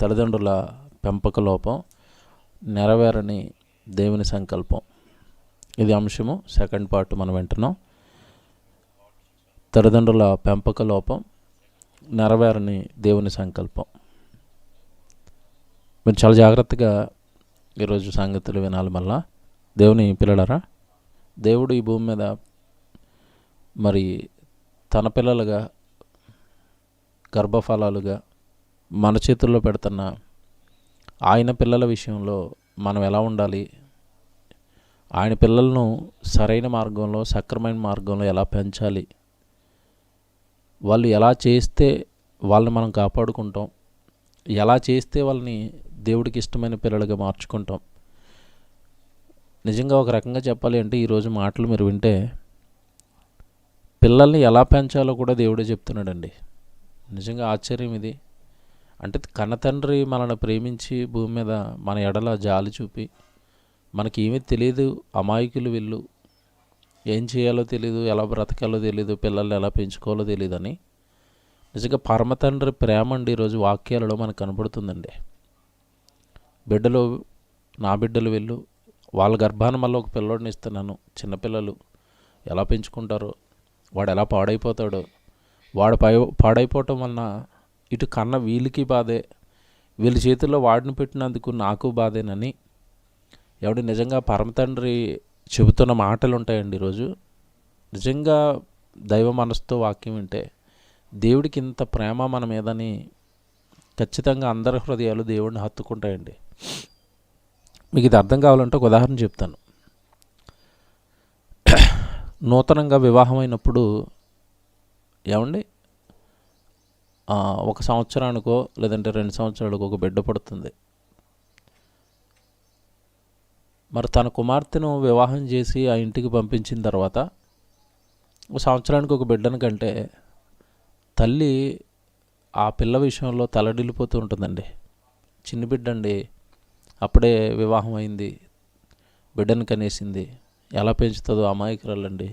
తల్లిదండ్రుల పెంపక లోపం, నెరవేరని దేవుని సంకల్పం. ఇది అంశము, సెకండ్ పార్ట్ మనం వింటున్నాం. తల్లిదండ్రుల పెంపక లోపం, నెరవేరని దేవుని సంకల్పం. మీరు చాలా జాగ్రత్తగా ఈరోజు సంగతులు వినాలి. మళ్ళా దేవుని పిల్లలరా, దేవుడు ఈ భూమి మీద మరి తన పిల్లలుగా, గర్భఫలాలుగా మన చేతుల్లో పెడుతున్న ఆయన పిల్లల విషయంలో మనం ఎలా ఉండాలి, ఆయన పిల్లలను సరైన మార్గంలో, సక్రమైన మార్గంలో ఎలా పెంచాలి, వాళ్ళు ఎలా చేస్తే వాళ్ళని మనం కాపాడుకుంటాం, ఎలా చేస్తే వాళ్ళని దేవుడికి ఇష్టమైన పిల్లలుగా మార్చుకుంటాం. నిజంగా ఒక రకంగా చెప్పాలి అంటే ఈరోజు మాటలు మీరు వింటే పిల్లల్ని ఎలా పెంచాలో కూడా దేవుడే చెప్తున్నాడండి. నిజంగా ఆశ్చర్యం ఇది. అంటే కన్నతండ్రి మనల్ని ప్రేమించి భూమి మీద మన ఎడల జాలి చూపి, మనకి ఏమీ తెలియదు, అమాయకులు వీళ్ళు, ఏం చేయాలో తెలియదు, ఎలా బ్రతకాలో తెలియదు, పిల్లల్ని ఎలా పెంచుకోవాలో తెలియదని నిజంగా పరమతండ్రి ప్రేమ అండి ఈరోజు వాక్యాలలో మనకు కనబడుతుందండి. బిడ్డలు, నా బిడ్డలు వీళ్ళు, వాళ్ళ గర్భాన మళ్ళీ ఒక పిల్లోడిని ఇస్తున్నాను. చిన్నపిల్లలు ఎలా పెంచుకుంటారో, వాడు ఎలా పాడైపోతాడో, వాడు పాడైపోవటం వలన ఇటు కన్న వీళ్ళకి బాధే, వీళ్ళ చేతుల్లో వాడిని పెట్టినందుకు నాకు బాధేనని ఎవడు నిజంగా పరమతండ్రి చెబుతున్న మాటలు ఉంటాయండి ఈరోజు. నిజంగా దైవ మనసుతో వాక్యం వింటే దేవుడికి ఇంత ప్రేమ మన మీదని ఖచ్చితంగా అందరి హృదయాలు దేవుడిని హత్తుకుంటాయండి. మీకు ఇది అర్థం కావాలంటే ఒక ఉదాహరణ చెప్తాను. నూతనంగా వివాహమైనప్పుడు ఏమండి, ఒక సంవత్సరానికో లేదంటే 2 సంవత్సరాలకో ఒక బిడ్డ పడుతుంది. మరి తన కుమార్తెను వివాహం చేసి ఆ ఇంటికి పంపించిన తర్వాత ఒక సంవత్సరానికి ఒక బిడ్డను కంటే తల్లి ఆ పిల్ల విషయంలో తలడిల్లిపోతూ ఉంటుందండి. చిన్న బిడ్డ అండి, అప్పుడే వివాహం అయింది, బిడ్డను కనేసింది, ఎలా పెంచుతుందో అమాయకురాలండి.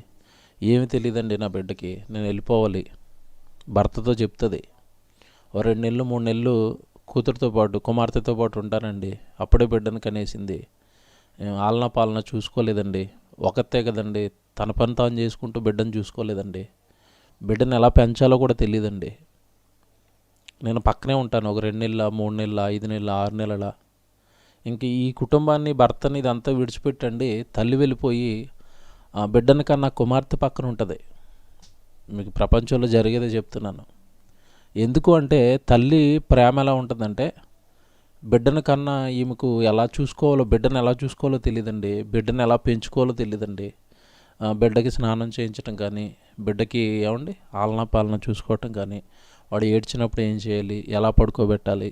ఏమి తెలియదండి నా బిడ్డకి, నేను వెళ్ళిపోవాలి భర్తతో చెప్తుంది. 2 నెలలు 3 నెలలు కూతురుతో పాటు, కుమార్తెతో పాటు ఉంటానండి. అప్పుడే బిడ్డను కనేసింది, ఆలనా పాలన చూసుకోలేదండి, ఒకతే కదండి, తన పని తాను చేసుకుంటూ బిడ్డను చూసుకోలేదండి, బిడ్డను ఎలా పెంచాలో కూడా తెలియదండి. నేను పక్కనే ఉంటాను ఒక 2 నెలల, 3 నెలల, 5 నెలల, 6 నెలల. ఇంక ఈ కుటుంబాన్ని, భర్తని ఇదంతా విడిచిపెట్టండి, తల్లి వెళ్ళిపోయి బిడ్డని కన్నా కుమార్తె పక్కన ఉంటుంది. మీకు ప్రపంచంలో జరిగేదే చెప్తున్నాను. ఎందుకు అంటే తల్లి ప్రేమ ఎలా ఉంటుందంటే బిడ్డని కన్నా ఈమెకు ఎలా చూసుకోవాలో, బిడ్డను ఎలా చూసుకోవాలో తెలియదండి, బిడ్డను ఎలా పెంచుకోవాలో తెలియదండి. బిడ్డకి స్నానం చేయించడం కానీ, బిడ్డకి ఏమండి ఆలనా పాలన చూసుకోవటం కానీ, వాడు ఏడ్చినప్పుడు ఏం చేయాలి, ఎలా పడుకోబెట్టాలి,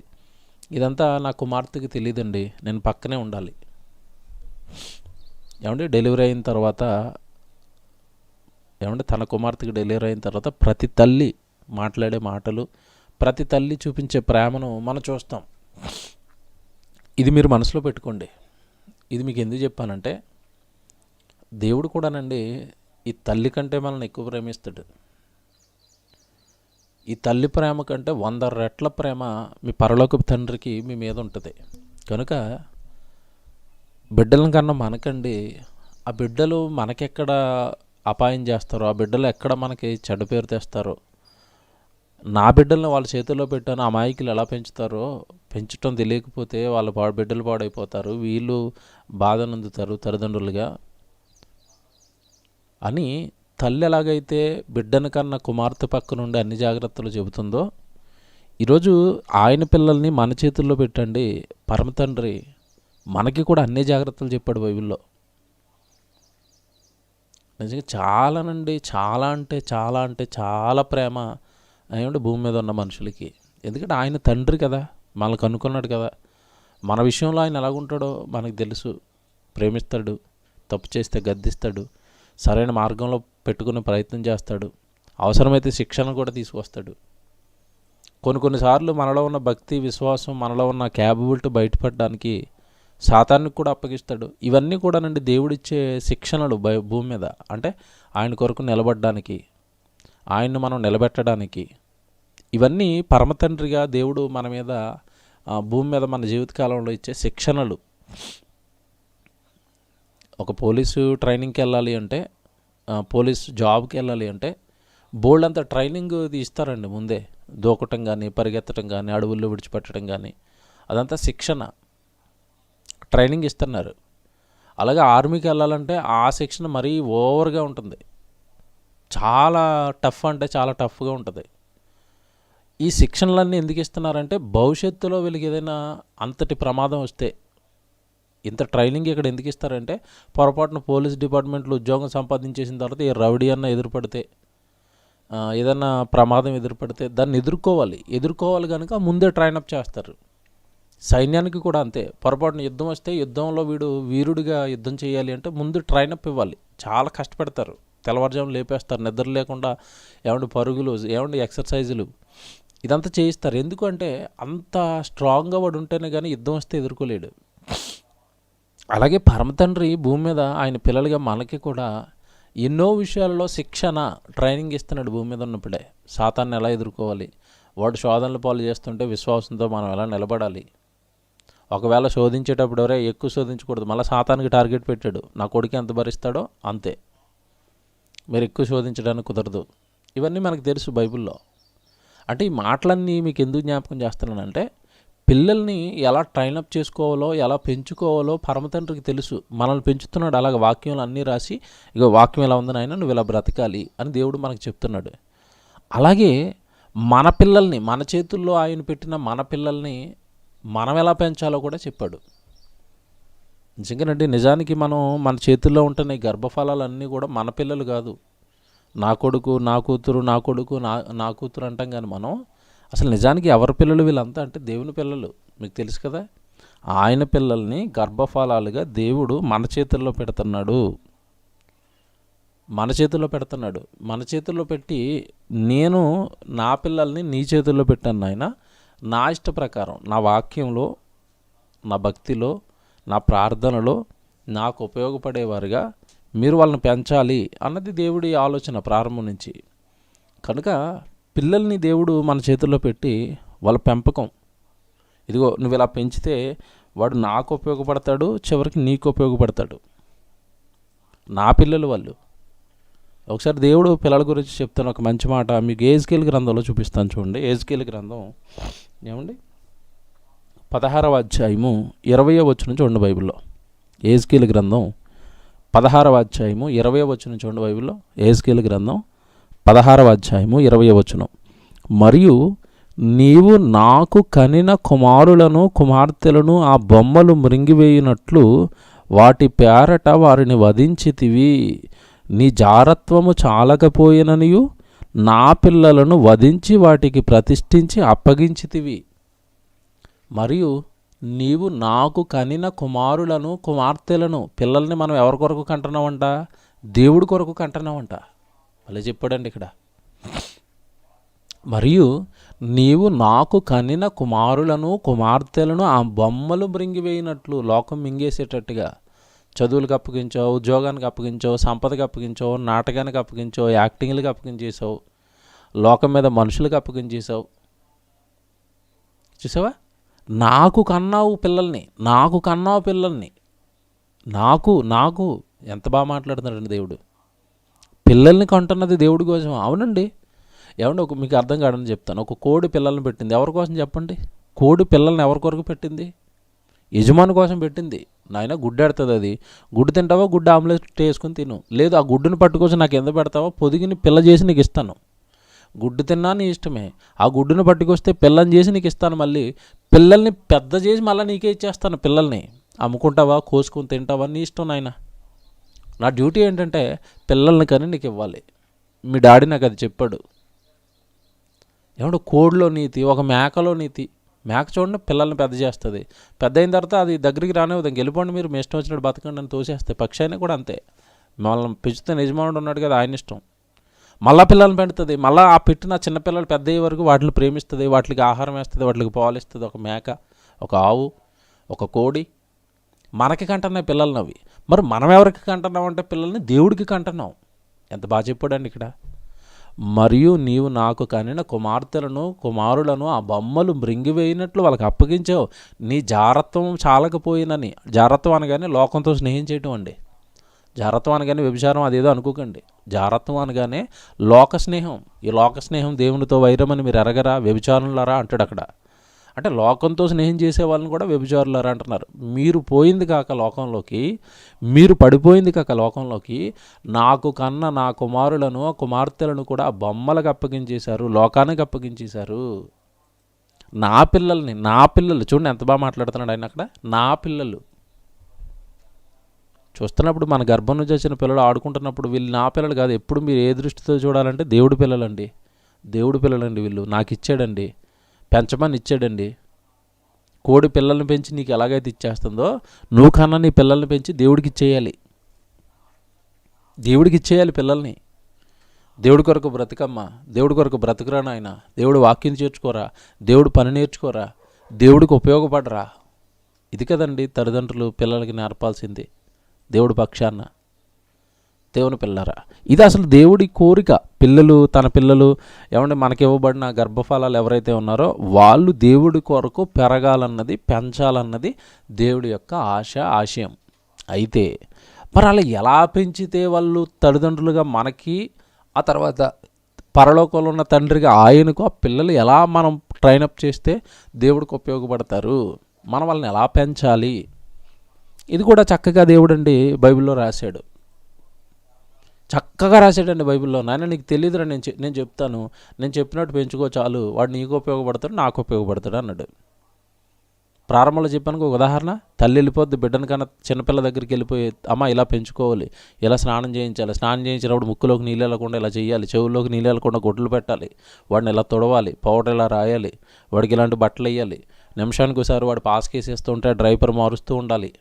ఇదంతా నా కుమార్తెకి తెలియదండి. నేను పక్కనే ఉండాలి. ఏమండి డెలివరీ అయిన తర్వాత, ఏమంటే తన కుమార్తెకి డెలివరీ అయిన తర్వాత ప్రతి తల్లి మాట్లాడే మాటలు, ప్రతి తల్లి చూపించే ప్రేమను మనం చూస్తాం. ఇది మీరు మనసులో పెట్టుకోండి. ఇది మీకు ఎందుకు చెప్పానంటే దేవుడు కూడానండి ఈ తల్లి కంటే మనల్ని ఎక్కువ ప్రేమిస్తాడు. ఈ తల్లి ప్రేమ కంటే 100 రెట్ల ప్రేమ మీ పరలోకపు తండ్రికి మీ మీద ఉంటుంది. కనుక బిడ్డల కన్నా మనకండి, ఆ బిడ్డలు మనకెక్కడ అపాయం చేస్తారో, ఆ బిడ్డలు ఎక్కడ మనకి చెడ్డ పేరు తెస్తారో, నా బిడ్డలను వాళ్ళ చేతుల్లో పెట్టాను, అమాయకులు ఎలా పెంచుతారో, పెంచడం తెలియకపోతే వాళ్ళ బిడ్డలు పాడైపోతారు, వీళ్ళు బాధ నందుతారు తల్లిదండ్రులుగా అని తల్లి ఎలాగైతే బిడ్డను కన్నా కుమార్తె పక్క నుండి అన్ని జాగ్రత్తలు చెబుతుందో, ఈరోజు ఆయన పిల్లల్ని మన చేతుల్లో పెట్టండి పరమతండ్రి మనకి కూడా అన్ని జాగ్రత్తలు చెప్పాడు బైబిల్లో. నిజంగా చాలానండి, చాలా అంటే చాలా అంటే చాలా ప్రేమ ఏమంటే భూమి మీద ఉన్న మనుషులకి. ఎందుకంటే ఆయన తండ్రి కదా, మనకు అనుకున్నాడు కదా. మన విషయంలో ఆయన ఎలాగుంటాడో మనకు తెలుసు. ప్రేమిస్తాడు, తప్పు చేస్తే గద్దిస్తాడు, సరైన మార్గంలో పెట్టుకునే ప్రయత్నం చేస్తాడు, అవసరమైతే శిక్షణ కూడా తీసుకొస్తాడు. కొన్నిసార్లు మనలో ఉన్న భక్తి, విశ్వాసం, మనలో ఉన్న క్యాపబిలిటీ బయటపడడానికి సాతానికి కూడా అప్పగిస్తాడు. ఇవన్నీ కూడానండి దేవుడిచ్చే శిక్షణలు భూమి మీద. అంటే ఆయన కొరకు నిలబడడానికి, ఆయన్ని మనం నిలబెట్టడానికి, ఇవన్నీ పరమతండ్రిగా దేవుడు మన మీద భూమి మీద మన జీవితకాలంలో ఇచ్చే శిక్షణలు. ఒక పోలీసు ట్రైనింగ్కి వెళ్ళాలి అంటే, పోలీస్ జాబ్కి వెళ్ళాలి అంటే బోల్డ్ అంత ట్రైనింగ్ ఇస్తారండి ముందే. దూకటం కానీ, పరిగెత్తడం కానీ, అడవుల్లో విడిచిపెట్టడం కానీ, అదంతా శిక్షణ, ట్రైనింగ్ ఇస్తున్నారు. అలాగే ఆర్మీకి వెళ్ళాలంటే ఆ శిక్షణ మరీ ఓవర్గా ఉంటుంది, చాలా టఫ్ అంటే చాలా టఫ్గా ఉంటుంది. ఈ శిక్షణలన్నీ ఎందుకు ఇస్తున్నారంటే భవిష్యత్తులో వీళ్ళకి ఏదైనా అంతటి ప్రమాదం వస్తే, ఇంత ట్రైనింగ్ ఇక్కడ ఎందుకు ఇస్తారంటే పొరపాటున పోలీస్ డిపార్ట్మెంట్లో ఉద్యోగం సంపాదించేసిన తర్వాత ఏ రౌడీ అన్న ఎదురుపడితే, ఏదన్నా ప్రమాదం ఎదురుపడితే దాన్ని ఎదుర్కోవాలి కనుక ముందే ట్రైనప్ చేస్తారు. సైన్యానికి కూడా అంతే. పొరపాటున యుద్ధం వస్తే యుద్ధంలో వీడు వీరుడిగా యుద్ధం చేయాలి అంటే ముందు ట్రైనప్ ఇవ్వాలి. చాలా కష్టపడతారు, తెల్లవారుజాము లేపేస్తారు, నిద్ర లేకుండా పరుగులు, ఎక్సర్సైజులు, ఇదంతా చేయిస్తారు. ఎందుకంటే అంత స్ట్రాంగ్గా వాడు ఉంటేనే కానీ యుద్ధం వస్తే ఎదుర్కోలేడు. అలాగే పరమతండ్రి భూమి మీద ఆయన పిల్లలుగా మనకి కూడా ఎన్నో విషయాల్లో శిక్షణ, ట్రైనింగ్ ఇస్తున్నాడు భూమి మీద ఉన్నప్పుడే. సాతాన్ని ఎలా ఎదుర్కోవాలి, వాడు శోధనలు పాలు చేస్తుంటే విశ్వాసంతో మనం ఎలా నిలబడాలి. ఒకవేళ శోధించేటప్పుడు ఎక్కువ శోధించకూడదు, మళ్ళీ సాతానికి టార్గెట్ పెట్టాడు, నా కొడుకు ఎంత భరిస్తాడో అంతే, మీరు ఎక్కువ శోధించడానికి కుదరదు. ఇవన్నీ మనకు తెలుసు బైబిల్లో. అంటే ఈ మాటలన్నీ మీకు ఎందుకు జ్ఞాపకం చేస్తున్నానంటే పిల్లల్ని ఎలా ట్రైనప్ చేసుకోవాలో, ఎలా పెంచుకోవాలో పరమతండ్రికి తెలుసు. మనల్ని పెంచుతున్నాడు. అలాగే వాక్యంలో అన్నీ రాసి, ఇక వాక్యం ఎలా ఉందని ఆయన నువ్వు ఇలా బ్రతకాలి అని దేవుడు మనకు చెప్తున్నాడు. అలాగే మన పిల్లల్ని, మన చేతుల్లో ఆయన పెట్టిన మన పిల్లల్ని మనం ఎలా పెంచాలో కూడా చెప్పాడు. నిజంగానండి, నిజానికి మనం మన చేతుల్లో ఉంటున్న ఈ గర్భఫలాలన్నీ కూడా మన పిల్లలు కాదు. నా కొడుకు, నా కూతురు, నా కొడుకు, నా కూతురు అంటాం కానీ మనం అసలు నిజానికి ఎవరి పిల్లలు వీళ్ళంతా అంటే దేవుని పిల్లలు. మీకు తెలుసు కదా, ఆయన పిల్లల్ని గర్భఫలాలుగా దేవుడు మన చేతుల్లో పెడుతున్నాడు. మన చేతుల్లో పెట్టి, నేను నా పిల్లల్ని నీ చేతుల్లో పెట్టాను నాయన, నా ఇష్ట ప్రకారం, నా వాక్యంలో, నా భక్తిలో, నా ప్రార్థనలో నాకు ఉపయోగపడేవారుగా మీరు వాళ్ళని పెంచాలి అన్నది దేవుడి ఆలోచన ప్రారంభం నుంచి. కనుక పిల్లల్ని దేవుడు మన చేతుల్లో పెట్టి వాళ్ళ పెంపకం, ఇదిగో నువ్వు ఇలా పెంచితే వాడు నాకు ఉపయోగపడతాడు, చివరికి నీకు ఉపయోగపడతాడు. నా పిల్లలు వాళ్ళు. ఒకసారి దేవుడు పిల్లల గురించి చెప్తాను ఒక మంచి మాట మీకు యెహెజ్కేలు గ్రంథంలో చూపిస్తాను. చూడండి, యెహెజ్కేలు గ్రంథం 16వ అధ్యాయము 20వ వచనం చూడండి బైబిల్లో. యెహెజ్కేలు గ్రంథం 16వ అధ్యాయము 20వ వచనం చూడండి బైబిల్లో. యెహెజ్కేలు గ్రంథం 16వ అధ్యాయము 20వ వచనం. మరియు నీవు నాకు కనిన కుమారులను కుమార్తెలను ఆ బొమ్మలు మృంగివేయునట్లు వాటి పేరట వారిని వధించితివి. నీ జారత్వము చాలకపోయిననియు నా పిల్లలను వధించి వాటికి ప్రతిష్ఠించి అప్పగించితివి. మరియు నీవు నాకు కనిన కుమారులను కుమార్తెలను, పిల్లల్ని మనం ఎవరి కొరకు కంటున్నామంట? దేవుడి కొరకు కంటున్నామంట. అలా చెప్పాడండి ఇక్కడ. మరియు నీవు నాకు కనిన కుమారులను కుమార్తెలను ఆ బొమ్మలు మృంగివేయినట్లు, లోకం మింగేసేటట్టుగా చదువులకు అప్పగించావు, ఉద్యోగానికి అప్పగించావు, సంపదకి అప్పగించావు, నాటకానికి అప్పగించావు, యాక్టింగ్లకు అప్పగించేసావు, లోకం మీద మనుషులకు అప్పగించేసావు. చూసావా, నాకు కన్నావు పిల్లల్ని, నాకు ఎంత బాగా మాట్లాడుతున్నాడండి దేవుడు. పిల్లల్ని కంటున్నది దేవుడి కోసం. అవునండి, మీకు అర్థం కాదని చెప్తాను. ఒక కోడి పిల్లల్ని పెట్టింది ఎవరి కోసం చెప్పండి? కోడి పిల్లల్ని ఎవరి కొరకు పెట్టింది? యజమాని కోసం పెట్టింది. నాయన గుడ్డెడుతుంది, అది గుడ్డు తింటావా, గుడ్డు ఆమ్లెట్ వేసుకుని తిను, లేదు ఆ గుడ్డుని పట్టుకొచ్చి నాకు ఎంత పెడతావో పొదిగిని పిల్ల చేసి నీకు ఇస్తాను. గుడ్డు తిన్నా నీ ఇష్టమే, ఆ గుడ్డును పట్టుకొస్తే పిల్లని చేసి నీకు ఇస్తాను, మళ్ళీ పిల్లల్ని పెద్ద చేసి మళ్ళీ నీకే ఇచ్చేస్తాను. పిల్లల్ని అమ్ముకుంటావా, కోసుకుని తింటావా, నీ ఇష్టం నాయన. నా డ్యూటీ ఏంటంటే పిల్లల్ని కానీ నీకు ఇవ్వాలి. మీ డాడీ నాకు అది చెప్పాడు. కోడిలో నీతి, ఒక మేకలో నీతి. మేక చూడండి పిల్లల్ని పెద్ద చేస్తుంది, పెద్ద అయిన తర్వాత అది దగ్గరికి రానివ్వదు, వెళ్ళిపోండి మీరు, మీ ఇష్టం వచ్చినట్టు బతకండి అని తోసేస్తాయి. పక్షి అయినా కూడా అంతే, మనల్ని పెంచితే యజమానుడు ఉన్నాడు కదా, ఆయన ఇష్టం. మళ్ళీ పిల్లల్ని పెడుతుంది, మళ్ళీ ఆ పెట్టిన చిన్నపిల్లలు పెద్ద అయ్యే వరకు వాటిని ప్రేమిస్తుంది, వాటికి ఆహారం వేస్తుంది, వాటికి పాలు ఇస్తుంది. ఒక మేక, ఒక ఆవు, ఒక కోడి మనకి కంటున్నాయి పిల్లల్ని. అవి మరి మనం ఎవరికి కంటున్నాం అంటే పిల్లల్ని దేవుడికి కంటున్నాం. ఎంత బాగా చెప్పాడండి ఇక్కడ. మరియు నీవు నాకు కనిన కుమార్తెలను కుమారులను ఆ బొమ్మలు మృంగివేయినట్లు వాళ్ళకి అప్పగించావు. నీ జారత్వం చాలకపోయినని. జారత్వం అనగానే లోకంతో స్నేహం చేయటం అండి. జారత్వం అనగానే వ్యభిచారం అదేదో అనుకోకండి. జారత్వం అనగానే లోక స్నేహం. ఈ లోక స్నేహం దేవునితో వైరమని మీరు ఎరగరా, వ్యభిచారులారా అంటాడు అక్కడ. అంటే లోకంతో స్నేహం చేసే వాళ్ళని కూడా వ్యభిచారులారా అంటున్నారు. మీరు పోయింది కాక లోకంలోకి, మీరు పడిపోయింది కాక లోకంలోకి, నాకు కన్న నా కుమారులను కుమార్తెలను కూడా ఆ బొమ్మలకు అప్పగించేశారు, లోకానికి అప్పగించేశారు. నా పిల్లలు చూడండి ఎంత బాగా మాట్లాడుతున్నాడు ఆయన అక్కడ. నా పిల్లలు చూస్తున్నప్పుడు, మన గర్భం నుంచి వచ్చిన పిల్లలు ఆడుకుంటున్నప్పుడు వీళ్ళు నా పిల్లలు కాదు. ఎప్పుడు మీరు ఏ దృష్టితో చూడాలంటే దేవుడి పిల్లలండి. దేవుడి పిల్లలండి వీళ్ళు. నాకు ఇచ్చాడండి, పెంచమని ఇచ్చాడండి. కోడి పిల్లల్ని పెంచి నీకు ఎలాగైతే ఇచ్చేస్తుందో, నువ్వు కన్నా నీ పిల్లల్ని పెంచి దేవుడికి ఇచ్చేయాలి. దేవుడికి ఇచ్చేయాలి పిల్లల్ని. దేవుడి కొరకు బ్రతికమ్మ, దేవుడి కొరకు బ్రతుకురా నాయన, దేవుడు వాక్యం చేర్చుకోరా, దేవుడు పని నేర్చుకోరా, దేవుడికి ఉపయోగపడరా. ఇది కదండి తల్లిదండ్రులు పిల్లలకి నేర్పాల్సింది. దేవుడి పక్షాన దేవుని పిల్లరా, ఇది అసలు దేవుడి కోరిక. తన పిల్లలు ఏమంటే మనకి ఇవ్వబడిన గర్భఫలాలు ఎవరైతే ఉన్నారో వాళ్ళు దేవుడి కొరకు పెరగాలన్నది, పెంచాలన్నది దేవుడి యొక్క ఆశయం. అయితే మరి అలా ఎలా పెంచితే వాళ్ళు తల్లిదండ్రులుగా మనకి, ఆ తర్వాత పరలోకంలో ఉన్న తండ్రిగా ఆయనకు ఆ పిల్లలు ఎలా మనం ట్రైనప్ చేస్తే దేవుడికి ఉపయోగపడతారు, మనం వాళ్ళని ఎలా పెంచాలి, ఇది కూడా చక్కగా దేవుడండి బైబిల్లో రాశాడు. చక్కగా రాశాడండి బైబిల్లో. నాయన నీకు తెలియదురా, నేను చెప్తాను, నేను చెప్పినట్టు పెంచుకో చాలు, వాడు నీకు ఉపయోగపడతాడు, నాకు ఉపయోగపడతాడు అన్నాడు. ప్రారంభంలో చెప్పాను ఒక ఉదాహరణ. తల్లి వెళ్ళిపోద్ది బిడ్డను కన్నా చిన్నపిల్ల దగ్గరికి వెళ్ళిపోయి, అమ్మ ఇలా పెంచుకోవాలి, ఇలా స్నానం చేయించాలి, స్నానం చేయించినప్పుడు ముక్కులోకి నీళ్ళు వెళ్ళకుండా ఇలా చేయాలి, చెవుల్లోకి నీళ్ళు వెళ్ళకుండా గుడ్లు పెట్టాలి, వాడిని ఇలా తొడవాలి, పౌడర్ ఇలా రాయాలి, వాడికి ఇలాంటి బట్టలు వేయాలి, నిమిషానికి ఒకసారి వాడు పాస్కేసేస్తూ ఉంటే డ్రైపర్ మారుస్తూ ఉండాలి,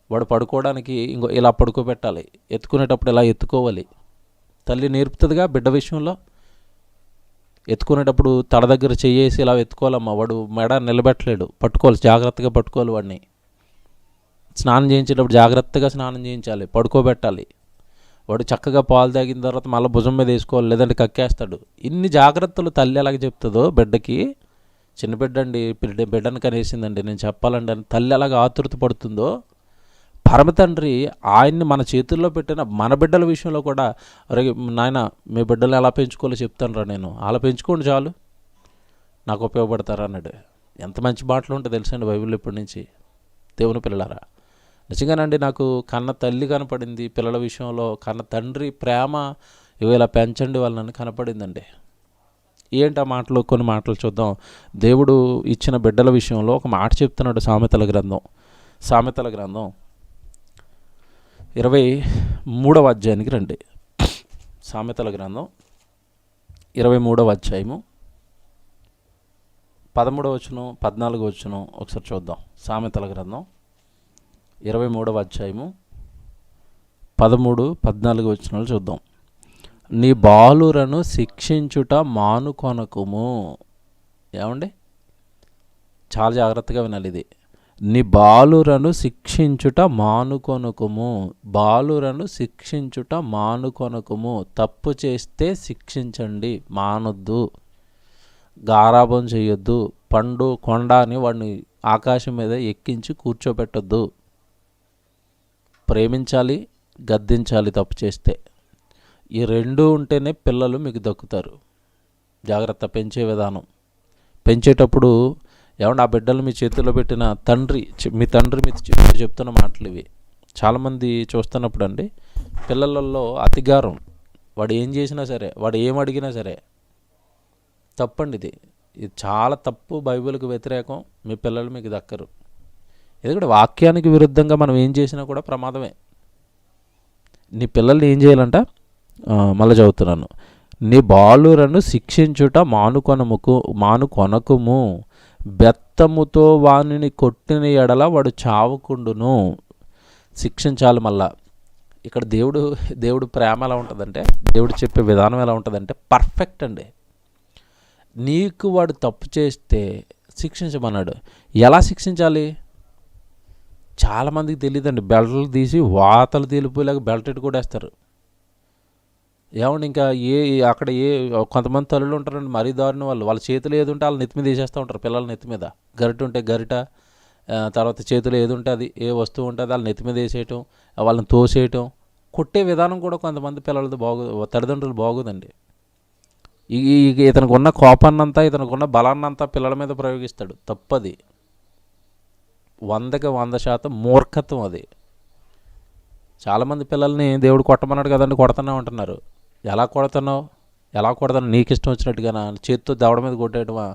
వాడు పడుకోవడానికి ఇలా పడుకోబెట్టాలి, ఎత్తుకునేటప్పుడు ఇలా ఎత్తుకోవాలి. తల్లి నేర్పుతుందిగా బిడ్డ విషయంలో. ఎత్తుకునేటప్పుడు తల దగ్గర చెయ్యేసి ఇలా ఎత్తుకోవాలమ్మా, వాడు మెడ నిలబెట్టలేడు, పట్టుకోవాలి, జాగ్రత్తగా పట్టుకోవాలి వాడిని. స్నానం చేయించేటప్పుడు జాగ్రత్తగా స్నానం చేయించాలి, పడుకోబెట్టాలి, వాడు చక్కగా పాలు తాగిన తర్వాత మళ్ళీ భుజం మీద వేసుకోవాలి, లేదంటే కక్కేస్తాడు. ఇన్ని జాగ్రత్తలు తల్లి ఎలాగ చెప్తుందో బిడ్డకి. చిన్న బిడ్డ అండి, బిడ్డను కనేసిందండి, నేను చెప్పాలండి అని తల్లి ఎలాగ ఆతృత పడుతుందో, పరమతండ్రి ఆయన్ని మన చేతుల్లో పెట్టిన మన బిడ్డల విషయంలో కూడా, అరే నాయన మీ బిడ్డలు ఎలా పెంచుకోవాలో చెప్తాను రా, నేను అలా పెంచుకోండి చాలు, నాకు ఉపయోగపడతారా అన్నాడు. ఎంత మంచి మాటలు ఉంటే తెలుసండి బైబిల్ ఇప్పటి నుంచి. దేవుని పిల్లలారా, నిజంగానండి నాకు కన్న తల్లి కనపడింది పిల్లల విషయంలో, కన్న తండ్రి ప్రేమ ఇలా పెంచండి వాళ్ళని కనపడిందండి. ఏంటి ఆ మాటలు? కొన్ని మాటలు చూద్దాం. దేవుడు ఇచ్చిన బిడ్డల విషయంలో ఒక మాట చెప్తున్నాడు. సామెతల గ్రంథం 23వ అధ్యాయానికి రండి. సామెతల గ్రంథం 23వ అధ్యాయము 13వ వచనం 14వ వచనం ఒకసారి చూద్దాం. సామెతల గ్రంథం 23వ అధ్యాయము 13, 14 వచనాలు చూద్దాం. నీ బాలురను శిక్షించుట మానుకొనకుము. ఏమండి, చాలా జాగ్రత్తగా వినాలి ఇది. నీ బాలురను శిక్షించుట మానుకొనకుము. తప్పు చేస్తే శిక్షించండి, మానొద్దు. గారాబం చేయొద్దు. కొండ అని వాడిని ఆకాశం మీద ఎక్కించి కూర్చోబెట్టొద్దు. ప్రేమించాలి, గద్దించాలి తప్పు చేస్తే. ఈ రెండు ఉంటేనే పిల్లలు మీకు దక్కుతారు. జాగ్రత్త. పెంచే విధానం. పెంచేటప్పుడు ఏమన్నా ఆ బిడ్డలు మీ చేతుల్లో పెట్టిన మీ తండ్రి మీకు చెప్తున్న మాటలు ఇవి. చాలామంది చూస్తున్నప్పుడు అండి, పిల్లలలో అతిగారం. వాడు ఏం చేసినా సరే, వాడు ఏం అడిగినా సరే తప్పండి. ఇది చాలా తప్పు, బైబిల్కి వ్యతిరేకం. మీ పిల్లలు మీకు దక్కరు. ఎందుకంటే వాక్యానికి విరుద్ధంగా మనం ఏం చేసినా కూడా ప్రమాదమే. నీ పిల్లల్ని ఏం చేయాలంట? మళ్ళీ చదువుతున్నాను. నీ బాలురను శిక్షించుట మానుకొనకుము. బెత్తముతో వానిని కొట్టిన ఎడల వాడు చావకుండును. శిక్షించాలి. మళ్ళా ఇక్కడ దేవుడు ప్రేమ ఎలా ఉంటుందంటే, దేవుడు చెప్పే విధానం ఎలా ఉంటుందంటే పర్ఫెక్ట్ అండి. నీకు వాడు తప్పు చేస్తే శిక్షించమన్నాడు. ఎలా శిక్షించాలి? చాలామందికి తెలియదండి. బెల్ట్లు తీసి వాతలు తేలిపోయేలాగా బెల్ట్ కూడా వేస్తారు. ఏమండి ఇంకా అక్కడ కొంతమంది తల్లులు ఉంటారండి మరీ దారుణ వాళ్ళు, వాళ్ళ చేతులు ఏది ఉంటే వాళ్ళ నెత్తి మీద వేసేస్తూ ఉంటారు, పిల్లల నెత్తి మీద. గరిట ఉంటే గరిట, తర్వాత చేతులు ఏది ఉంటే అది, ఏ వస్తువు ఉంటే అది వాళ్ళ నెత్తి మీద వేసేయటం, వాళ్ళని తోసేయటం, కొట్టే విధానం కూడా కొంతమంది పిల్లలది తల్లిదండ్రులు బాగోదండి. ఇతనికి ఉన్న కోపాన్నంతా, ఇతనికి ఉన్న బలాన్నంతా పిల్లల మీద ప్రయోగిస్తాడు. తప్పది, 100కి 100% మూర్ఖత్వం అది. చాలామంది పిల్లల్ని దేవుడు కొట్టమన్నాడు కదండి, కొడుతూనే ఉంటున్నారు. ఎలా కొడతాను నీకు ఇష్టం వచ్చినట్టుగా చేతితో దవడ మీద కొట్టేయటమా?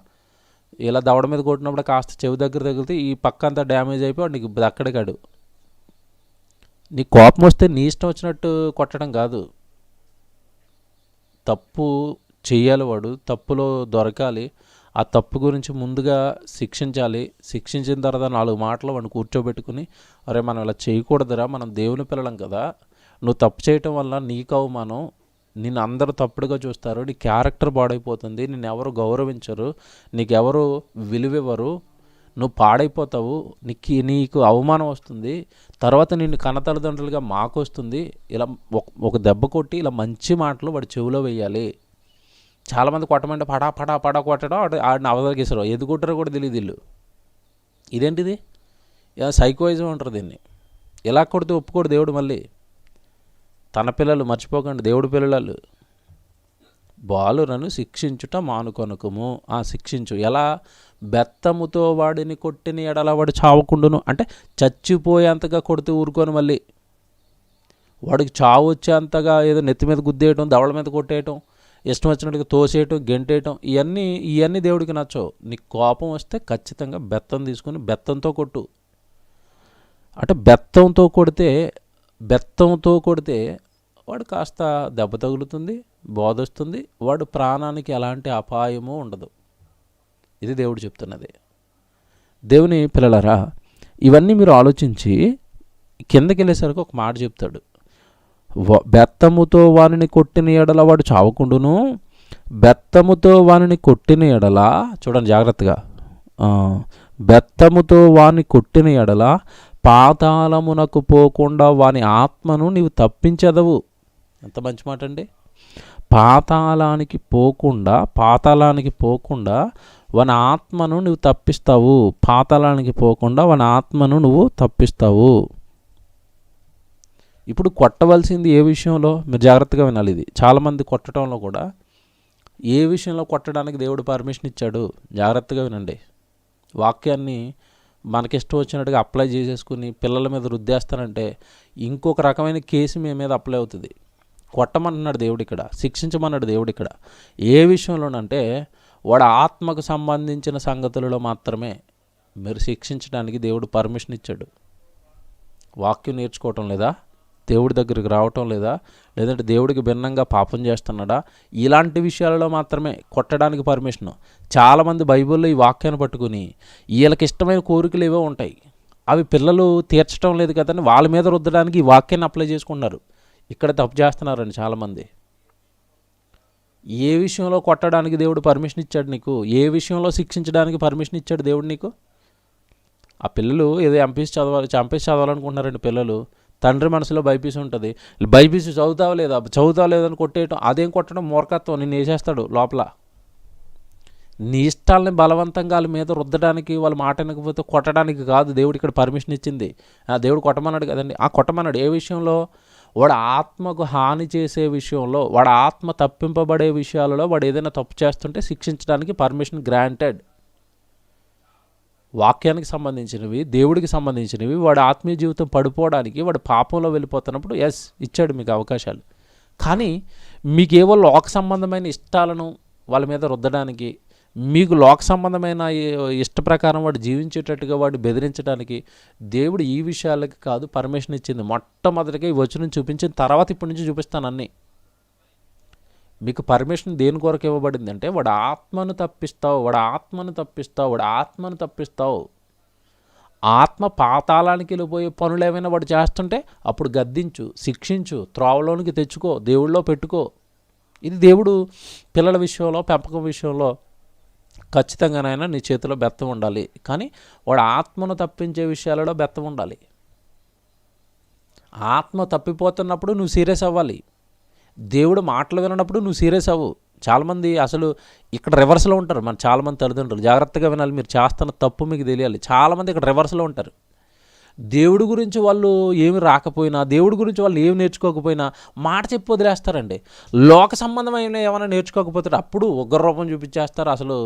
ఇలా దవడ మీద కొట్టినప్పుడు కాస్త చెవి దగ్గర తగిలితే ఈ పక్క అంతా డ్యామేజ్ అయిపోయి నీకు దక్కడికాడు. నీ కోపం వస్తే నీ ఇష్టం వచ్చినట్టు కొట్టడం కాదు. తప్పు చెయ్యాలి, వాడు తప్పులో దొరకాలి, ఆ తప్పు గురించి ముందుగా శిక్షించాలి. శిక్షించిన తర్వాత 4 మాటలు వాడిని కూర్చోబెట్టుకుని, అరే మనం ఇలా చేయకూడదురా, మనం దేవుని పిల్లలం కదా, నువ్వు తప్పు చేయటం వల్ల నీకు అవమానం, నిన్ను అందరూ తప్పుడుగా చూస్తారు, నీ క్యారెక్టర్ పాడైపోతుంది, నిన్ను ఎవరు గౌరవించరు, నీకెవరు విలువివ్వరు, నువ్వు పాడైపోతావు, నీకు అవమానం వస్తుంది, తర్వాత నిన్ను కన్నతల్లిదండ్రులుగా మాకు వస్తుంది. ఇలా ఒక దెబ్బ కొట్టి ఇలా మంచి మాటలు వాడి చెవిలో వేయాలి. చాలామంది కొట్టమంటే పడా పడా పడా కొట్టడం, ఆడిని అవదగిస్తారు, ఎది కొట్టారో కూడా తెలియదు ఇల్లు. ఇదేంటిది? సైకోయిజం అంటారు దీన్ని. ఇలా కొడితే ఒప్పుకోడు దేవుడు. మళ్ళీ తన పిల్లలు మర్చిపోకండి, దేవుడు పిల్లలు. బాలురను శిక్షించుట మానుకొనకుము. శిక్షించు. ఎలా? బెత్తముతో వాడిని కొట్టిన ఎడల వాడు చావకుండును. అంటే చచ్చిపోయేంతగా కొడితే ఊరుకొని, మళ్ళీ వాడికి చావు వచ్చేంతగా ఏదో నెత్తి మీద గుద్దేయటం, దవడ మీద కొట్టేయటం, ఇష్టం వచ్చినట్టుగా తోసేయటం, గెంటేయటం, ఇవన్నీ దేవుడికి నచ్చవు. నీకు కోపం వస్తే ఖచ్చితంగా బెత్తం తీసుకుని బెత్తంతో కొట్టు. అంటే బెత్తంతో కొడితే వాడు కాస్త దెబ్బ తగులుతుంది, బోధ వస్తుంది, వాడు ప్రాణానికి ఎలాంటి అపాయము ఉండదు. ఇది దేవుడు చెప్తున్నది. దేవుని పిల్లలారా, ఇవన్నీ మీరు ఆలోచించి కిందకి వెళ్ళేసరికి ఒక మాట చెప్తాడు. బెత్తముతో వానిని కొట్టిన ఎడల వాడు చావకుండును, బెత్తముతో వానిని కొట్టిన ఎడల, చూడండి జాగ్రత్తగా, బెత్తముతో వాని కొట్టిన ఎడల పాతాళమునకు పోకుండా వాని ఆత్మను నీవు తప్పించెదవు. ఎంత మంచి మాట అండి. పాతాళానికి పోకుండా వాని ఆత్మను నువ్వు తప్పిస్తావు. పాతాళానికి పోకుండా వాని ఆత్మను నువ్వు తప్పిస్తావు. ఇప్పుడు కొట్టవలసింది ఏ విషయంలో? మీరు జాగ్రత్తగా వినాలి. ఇది చాలామంది కొట్టడంలో కూడా ఏ విషయంలో కొట్టడానికి దేవుడు పర్మిషన్ ఇచ్చాడు? జాగ్రత్తగా వినండి. వాక్యాన్ని మనకిష్టం వచ్చినట్టుగా అప్లై చేసేసుకుని పిల్లల మీద రుద్దేస్తానంటే ఇంకొక రకమైన కేసు మీ మీద అప్లై అవుతుంది. కొట్టమన్నాడు దేవుడు ఇక్కడ, శిక్షించమన్నాడు దేవుడు ఇక్కడ. ఏ విషయంలోనంటే వాడు ఆత్మకు సంబంధించిన సంగతులలో మాత్రమే మీరు శిక్షించడానికి దేవుడు పర్మిషన్ ఇచ్చాడు. వాక్యం నేర్చుకోవటం లేదా? దేవుడి దగ్గరికి రావటం లేదా? లేదంటే దేవుడికి భిన్నంగా పాపం చేస్తున్నాడా? ఇలాంటి విషయాలలో మాత్రమే కొట్టడానికి పర్మిషను. చాలామంది బైబిల్లో ఈ వాక్యాన్ని పట్టుకుని వీళ్ళకి ఇష్టమైన కోరికలు ఏవో ఉంటాయి, అవి పిల్లలు తీర్చడం లేదు కదని వాళ్ళ మీద రుద్దడానికి ఈ వాక్యాన్ని అప్లై చేసుకుంటున్నారు. ఇక్కడ తప్పు చేస్తున్నారండి చాలామంది. ఏ విషయంలో కొట్టడానికి దేవుడు పర్మిషన్ ఇచ్చాడు నీకు? ఏ విషయంలో శిక్షించడానికి పర్మిషన్ ఇచ్చాడు దేవుడు నీకు? ఆ పిల్లలు ఏదో చంపేసి చదవాలనుకుంటున్నారండి పిల్లలు. తండ్రి మనసులో బైపీసీ ఉంటుంది, బైపీసీ చదువుతావు లేదని కొట్టేయటం. అదేం కొట్టడం? మూర్ఖత్వం. నిన్ను వేసేస్తాడు లోపల. నీ ఇష్టాలని బలవంతంగా వాళ్ళ మీద రుద్దడానికి, వాళ్ళ మాట వినకపోతే కొట్టడానికి కాదు దేవుడు ఇక్కడ పర్మిషన్ ఇచ్చింది. దేవుడు కొట్టమన్నాడు కదండి. కొట్టమన్నాడు. ఏ విషయంలో? వాడు ఆత్మకు హాని చేసే విషయంలో, వాడు ఆత్మ తప్పింపబడే విషయాలలో వాడు ఏదైనా తప్పు చేస్తుంటే శిక్షించడానికి పర్మిషన్ గ్రాంటెడ్. వాక్యానికి సంబంధించినవి, దేవుడికి సంబంధించినవి, వాడు ఆత్మీయ జీవితం పడిపోవడానికి, వాడు పాపంలో వెళ్ళిపోతున్నప్పుడు ఇచ్చాడు మీకు అవకాశాలు. కానీ మీకేవో లోక సంబంధమైన ఇష్టాలను వాళ్ళ మీద రుద్దడానికి, మీకు లోక సంబంధమైన ఇష్ట ప్రకారం వాడు జీవించేటట్టుగా వాడు బెదిరించడానికి దేవుడు ఈ విషయాలకి కాదు పర్మిషన్ ఇచ్చింది. మొట్టమొదటిగా ఈ వచనం చూపించిన తర్వాత ఇప్పటి నుంచి చూపిస్తాను అన్నీ. మీకు పర్మిషన్ దేని కొరకు ఇవ్వబడింది అంటే వాడు ఆత్మను తప్పిస్తావు. ఆత్మ పాతాళానికి వెళ్ళిపోయే పనులు ఏమైనా వాడు చేస్తుంటే అప్పుడు గద్దించు, శిక్షించు, త్రోవలోనికి తెచ్చుకో, దేవుళ్ళలో పెట్టుకో. ఇది దేవుడు పిల్లల విషయంలో, పెంపకం విషయంలో ఖచ్చితంగానైనా నీ చేతిలో బెత్తం ఉండాలి. కానీ వాడు ఆత్మను తప్పించే విషయాలలో బెత్తం ఉండాలి. ఆత్మ తప్పిపోతున్నప్పుడు నువ్వు సీరియస్ అవ్వాలి. దేవుడు మాటలు వినప్పుడు నువ్వు సీరియస్ అవ్వు. చాలామంది అసలు ఇక్కడ రివర్స్లో ఉంటారు. మన చాలామంది తల్లిదండ్రులు జాగ్రత్తగా వినాలి, మీరు చేస్తున్న తప్పు మీకు తెలియాలి. చాలామంది ఇక్కడ రివర్స్లో ఉంటారు. దేవుడి గురించి వాళ్ళు ఏమి రాకపోయినా, దేవుడి గురించి వాళ్ళు ఏమి నేర్చుకోకపోయినా మాట చెప్పి వదిలేస్తారండి. లోక సంబంధమైన ఏమైనా నేర్చుకోకపోతే అప్పుడు ఉగ్ర రూపం చూపించేస్తారు. అసలు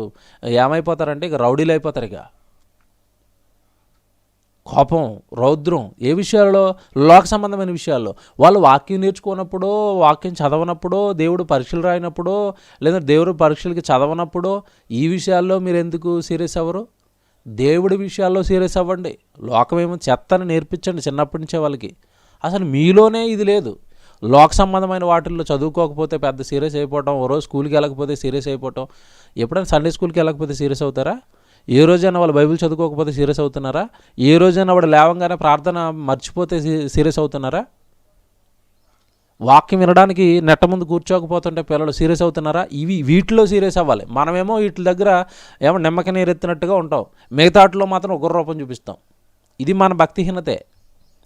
ఏమైపోతారంటే ఇక రౌడీలు అయిపోతారు. ఇక కోపం, రౌద్రం ఏ విషయాల్లో? లోక సంబంధమైన విషయాల్లో. వాళ్ళు వాక్యం నేర్చుకున్నప్పుడో, వాక్యం చదవనప్పుడో, దేవుడు పరీక్షలు రాయినప్పుడో, లేదా దేవుడు పరీక్షలకి చదవనప్పుడో ఈ విషయాల్లో మీరు ఎందుకు సీరియస్ అవ్వరు? దేవుడి విషయాల్లో సీరియస్ అవ్వండి. లోకమేమో చెత్తని నేర్పించండి చిన్నప్పటి నుంచే వాళ్ళకి. అసలు మీలోనే ఇది లేదు. లోక సంబంధమైన వాటిల్లో చదువుకోకపోతే పెద్ద సీరియస్ అయిపోవటం, ఓ రోజు స్కూల్కి వెళ్ళకపోతే సీరియస్ అయిపోవటం. ఎప్పుడైనా సండే స్కూల్కి వెళ్ళకపోతే సీరియస్ అవుతారా? ఏ రోజైనా వాళ్ళు బైబిల్ చదువుకోకపోతే సీరియస్ అవుతున్నారా? ఏ రోజైనా వాడు లేవంగానే ప్రార్థన మర్చిపోతే సీరియస్ అవుతున్నారా? వాక్యం వినడానికి నెట్ట ముందు కూర్చోకపోతుంటే పిల్లలు సీరియస్ అవుతున్నారా? వీటిలో సీరియస్ అవ్వాలి. మనమేమో వీటి దగ్గర ఏమో నిమ్మక నీరెత్తినట్టుగా ఉంటాం, మిగతా వాటిలో మాత్రం ఉగ్ర రూపం చూపిస్తాం. ఇది మన భక్తిహీనతే,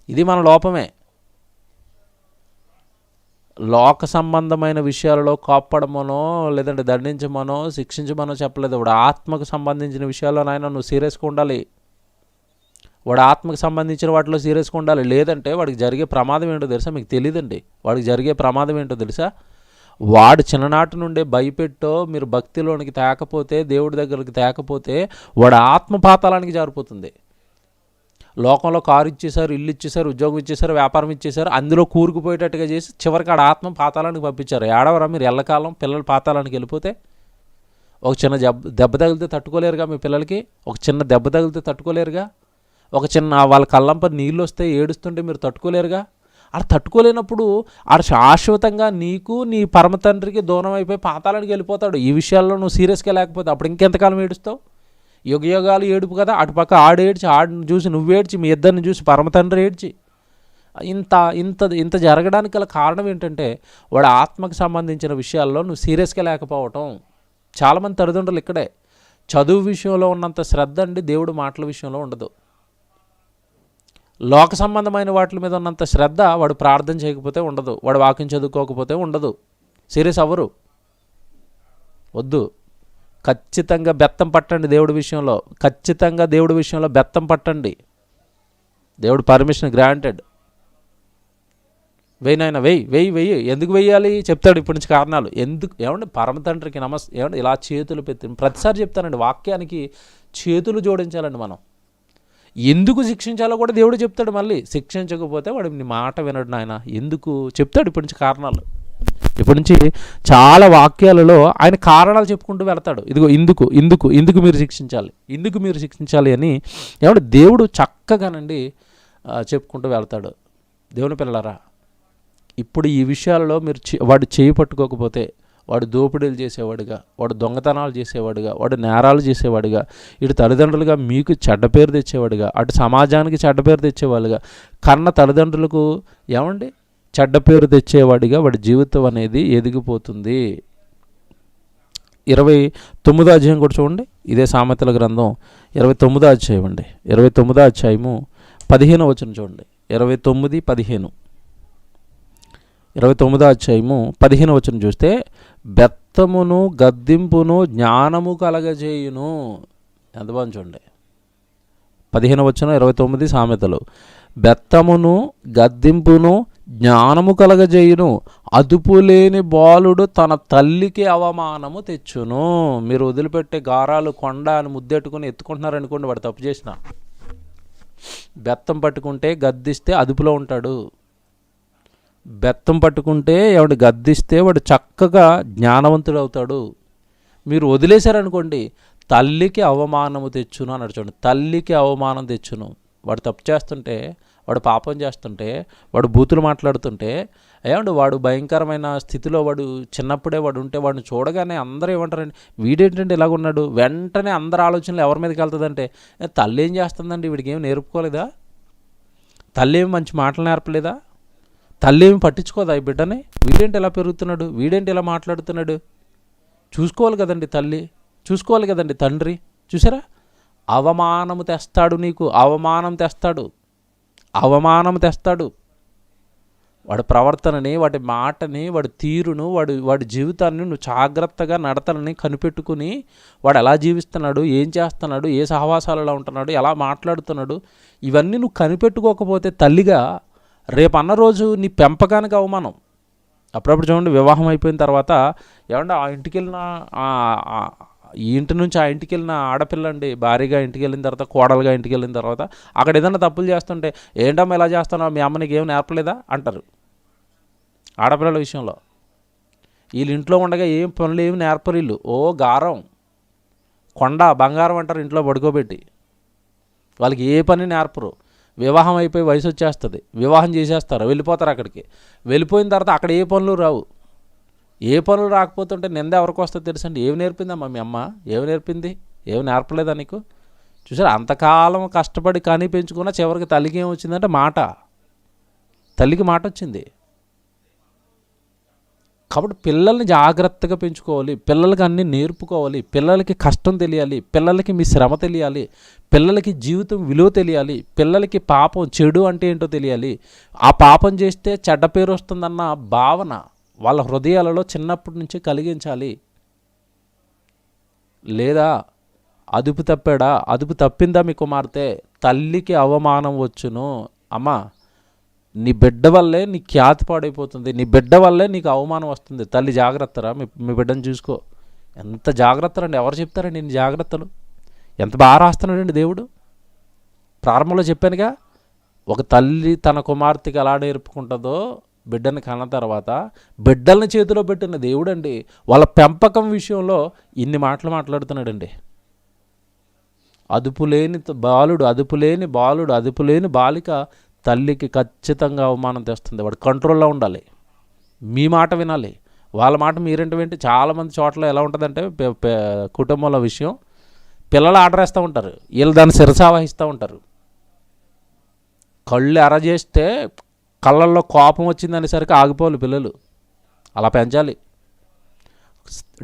ఇది మన లోపమే. లోక సంబంధమైన విషయాలలో కోప్పడమనో, లేదంటే దండించమనో, శిక్షించమనో చెప్పలేదు. వాడు ఆత్మకు సంబంధించిన విషయాల్లో నాయన నువ్వు సీరియస్గా ఉండాలి. వాడు ఆత్మకు సంబంధించిన వాటిలో సీరియస్గా ఉండాలి. లేదంటే వాడికి జరిగే ప్రమాదం ఏంటో తెలుసా? మీకు తెలియదండి. వాడికి జరిగే ప్రమాదం ఏంటో తెలుసా? వాడు చిన్ననాటి నుండే భయపెట్టో మీరు భక్తిలోనికి తేకపోతే, దేవుడి దగ్గరికి తేకపోతే వాడు ఆత్మపాతాళానికి జారిపోతుంది. లోకంలో కారు ఇచ్చేశారు, ఇల్లు ఇచ్చేశారు, ఉద్యోగం ఇచ్చేశారు, వ్యాపారం ఇచ్చేశారు, అందులో కూరుకుపోయేటట్టుగా చేసి చివరికి ఆడ ఆత్మ పాతాళానికి పంపించారు. ఏడవరా మీరు? ఎల్లకాలం పిల్లలు పాతాళానికి వెళ్ళిపోతే? ఒక చిన్న దెబ్బ తగిలితే తట్టుకోలేరుగా మీ పిల్లలకి? ఒక చిన్న దెబ్బ తగిలితే తట్టుకోలేరుగా? ఒక చిన్న వాళ్ళ కళ్ళంపై నీళ్ళు వస్తే ఏడుస్తుంటే మీరు తట్టుకోలేరుగా? అలా తట్టుకోలేనప్పుడు ఆడ శాశ్వతంగా నీకు నీ పరమ తండ్రికి దూరం అయిపోయి పాతాళానికి వెళ్ళిపోతాడు. ఈ విషయాల్లో నువ్వు సీరియస్గా లేకపోతే అప్పుడు ఇంకెంతకాలం ఏడుస్తావు? యుగయుగాలు ఏడుపు కదా. అటుపక్క ఆడేడ్చి, ఆడిని చూసి నువ్వేడ్చి, మీ ఇద్దరిని చూసి పరమ తండ్రి ఏడ్చి. ఇంత ఇంత ఇంత జరగడానికి గల కారణం ఏంటంటే వాడు ఆత్మకు సంబంధించిన విషయాల్లో నువ్వు సీరియస్గా లేకపోవటం. చాలామంది తల్లిదండ్రులు ఇక్కడే. చదువు విషయంలో ఉన్నంత శ్రద్ధ అండి దేవుడు మాటల విషయంలో ఉండదు. లోక సంబంధమైన వాటి మీద ఉన్నంత శ్రద్ధ వాడు ప్రార్థన చేయకపోతే ఉండదు, వాడు వాక్యం చదువుకోకపోతే ఉండదు. సీరియస్ అవ్వరు. వద్దు. ఖచ్చితంగా బెత్తం పట్టండి దేవుడి విషయంలో. ఖచ్చితంగా దేవుడి విషయంలో బెత్తం పట్టండి. దేవుడు పర్మిషన్ గ్రాంటెడ్. వెయ్యినైనా వెయ్యి. ఎందుకు వెయ్యాలి చెప్తాడు ఇప్పటి నుంచి కారణాలు. ఎందుకు ఏమండి? పరమ తండ్రికి ఏమండి ఇలా చేతులు పెట్టి ప్రతిసారి చెప్తానండి, వాక్యానికి చేతులు జోడించాలండి మనం. ఎందుకు శిక్షించాలో కూడా దేవుడు చెప్తాడు. మళ్ళీ శిక్షించకపోతే వాడు నీ మాట వినడు నాయన, ఎందుకు చెప్తాడు ఇప్పటి నుంచి కారణాలు. ఇప్పటి నుంచి చాలా వాక్యాలలో ఆయన కారణాలు చెప్పుకుంటూ వెళ్తాడు. ఇదిగో ఇందుకు మీరు శిక్షించాలి అని ఏమంటే దేవుడు చక్కగానండి చెప్పుకుంటూ వెళ్తాడు. దేవుని పిల్లలారా, ఇప్పుడు ఈ విషయాలలో మీరు వాడు చేయి పట్టుకోకపోతే, వాడు దోపిడీలు చేసేవాడుగా, వాడు దొంగతనాలు చేసేవాడుగా, వాడు నేరాలు చేసేవాడుగా, ఇటు తల్లిదండ్రులుగా మీకు చెడ్డ పేరు తెచ్చేవాడుగా, అటు సమాజానికి చెడ్డ పేరు తెచ్చేవాడుగా, కన్న తల్లిదండ్రులకు ఏమండి చెడ్డ పేరు తెచ్చేవాడిగా వాడి జీవితం అనేది ఎదిగిపోతుంది. 29వ అధ్యాయం కూడా చూడండి. ఇదే సామెతల గ్రంథం 29వ అధ్యాయం అండి. 29వ అధ్యాయము 15వ వచనం చూడండి. 29:15. 29వ అధ్యాయము 15వ వచనం చూస్తే, బెత్తమును గద్దింపును జ్ఞానము కలగజేయును. ఎంత బాగుంది చూడండి. 15వ వచనం 29 సామెతలు. బెత్తమును గద్దింపును జ్ఞానము కలగజేయును, అదుపు లేని బాలుడు తన తల్లికి అవమానము తెచ్చును. మీరు వదిలిపెట్టే గారాలు కొండ అని ముద్దెట్టుకుని ఎత్తుకుంటున్నారనుకోండి, వాడు తప్పు చేసిన. బెత్తం పట్టుకుంటే గద్దిస్తే అదుపులో ఉంటాడు. బెత్తం పట్టుకుంటే ఎవడు గద్దిస్తే వాడు చక్కగా జ్ఞానవంతుడు అవుతాడు. మీరు వదిలేశారనుకోండి, తల్లికి అవమానము తెచ్చును అన్నాడు చూడండి. తల్లికి అవమానం తెచ్చును. వాడు తప్పు చేస్తుంటే, వాడు పాపం చేస్తుంటే, వాడు బూతులు మాట్లాడుతుంటే, ఏమంటే వాడు భయంకరమైన స్థితిలో వాడు చిన్నప్పుడే వాడు ఉంటే వాడిని చూడగానే అందరూ ఏమంటారండి, వీడేంటంటే ఇలాగున్నాడు. వెంటనే అందరి ఆలోచనలు ఎవరి మీదకి వెళ్తుందంటే, తల్లి ఏం చేస్తుందండి, వీడికి ఏమి నేర్పుకోలేదా? తల్లి ఏమి మంచి మాటలు నేర్పలేదా? తల్లి ఏమి పట్టించుకోదా ఈ బిడ్డని? వీడేంటి ఇలా పెరుగుతున్నాడు, వీడేంటి ఇలా మాట్లాడుతున్నాడు? చూసుకోవాలి కదండి తల్లి, చూసుకోవాలి కదండి తండ్రి. చూసారా? అవమానము తెస్తాడు, నీకు అవమానం తెస్తాడు. వాడి ప్రవర్తనని, వాడి మాటని, వాడి తీరును, వాడి జీవితాన్ని నువ్వు జాగ్రత్తగా నడతలని కనిపెట్టుకుని వాడు ఎలా జీవిస్తున్నాడు, ఏం చేస్తున్నాడు, ఏ సహవాసాలలో ఉంటున్నాడు, ఎలా మాట్లాడుతున్నాడు, ఇవన్నీ నువ్వు కనిపెట్టుకోకపోతే తల్లిగా రేపన్న రోజు నీ పెంపకానికి అవమానం. అప్పుడప్పుడు చూడండి, వివాహం అయిపోయిన తర్వాత ఏమంటే ఆ ఇంటికి వెళ్ళిన ఈ ఇంటి నుంచి ఆ ఇంటికి వెళ్ళిన ఆడపిల్ల అండి, భారీగా ఇంటికి వెళ్ళిన తర్వాత, కోడలుగా ఇంటికి వెళ్ళిన తర్వాత అక్కడ ఏదైనా తప్పులు చేస్తుంటే, ఏంటమ్మా ఇలా చేస్తున్నావు, మీ అమ్మ నీకు ఏం నేర్పలేదా అంటారు ఆడపిల్లల విషయంలో. వీళ్ళు ఇంట్లో ఉండగా ఏం పనులు ఏమి నేర్పరు వీళ్ళు. ఓ గారం కొండ బంగారం అంటారు ఇంట్లో పడుకోబెట్టి. వాళ్ళకి ఏ పని నేర్పరు. వివాహం అయిపోయి వయసు వచ్చేస్తుంది, వివాహం చేసేస్తారు, వెళ్ళిపోతారు అక్కడికి. వెళ్ళిపోయిన తర్వాత అక్కడ ఏ పనులు రావు. ఏ పనులు రాకపోతుంటే నింద ఎవరికి వస్తుంది తెలుసండి? ఏమి నేర్పిందమ్మా మీ అమ్మ, ఏమి నేర్పింది, ఏమి నేర్పలేదా నీకు? చూసారు, అంతకాలం కష్టపడి కానీ పెంచుకున్న చివరికి తల్లికి ఏమొచ్చిందంటే మాట. తల్లికి మాట వచ్చింది. కాబట్టి పిల్లల్ని జాగ్రత్తగా పెంచుకోవాలి, పిల్లలకి అన్నీ నేర్పుకోవాలి, పిల్లలకి కష్టం తెలియాలి, పిల్లలకి మీ శ్రమ తెలియాలి, పిల్లలకి జీవితం విలువ తెలియాలి, పిల్లలకి పాపం చెడు అంటే ఏంటో తెలియాలి. ఆ పాపం చేస్తే చెడ్డ పేరు వస్తుందన్న భావన వాళ్ళ హృదయాలలో చిన్నప్పటి నుంచి కలిగించాలి. లేదా అదుపు తప్పిందా మీ కుమార్తె, తల్లికి అవమానం వచ్చును. అమ్మా, నీ బిడ్డ వల్లే నీ ఖ్యాతి పాడైపోతుంది, నీ బిడ్డ వల్లే నీకు అవమానం వస్తుంది. తల్లి జాగ్రత్తరా, మీ బిడ్డను చూసుకో. ఎంత జాగ్రత్తలు అండి, ఎవరు చెప్తారండి ఇన్ని జాగ్రత్తలు? ఎంత బాగా రాస్తున్నాడండి దేవుడు. ప్రారంభంలో చెప్పానుగా, ఒక తల్లి తన కుమార్తెకి ఎలా నేర్పుకుంటుందో బిడ్డని కన్న తర్వాత, బిడ్డల్ని చేతిలో పెట్టిన దేవుడండి వాళ్ళ పెంపకం విషయంలో ఇన్ని మాటలు మాట్లాడుతున్నాడండి. అదుపులేని బాలిక తల్లికి ఖచ్చితంగా అవమానం తెస్తుంది. వాడు కంట్రోల్లో ఉండాలి, మీ మాట వినాలి, వాళ్ళ మాట మీరేంటి వింటే. చాలామంది చోట్ల ఎలా ఉంటుందంటే కుటుంబంలో విషయం, పిల్లలు ఆర్డర్ వేస్తూ ఉంటారు, వీళ్ళు దాన్ని శిరసావహిస్తూ ఉంటారు. కళ్ళు ఎరజేస్తే కళ్ళల్లో కోపం వచ్చిందనేసరికి ఆగిపోవాలి పిల్లలు. అలా పెంచాలి.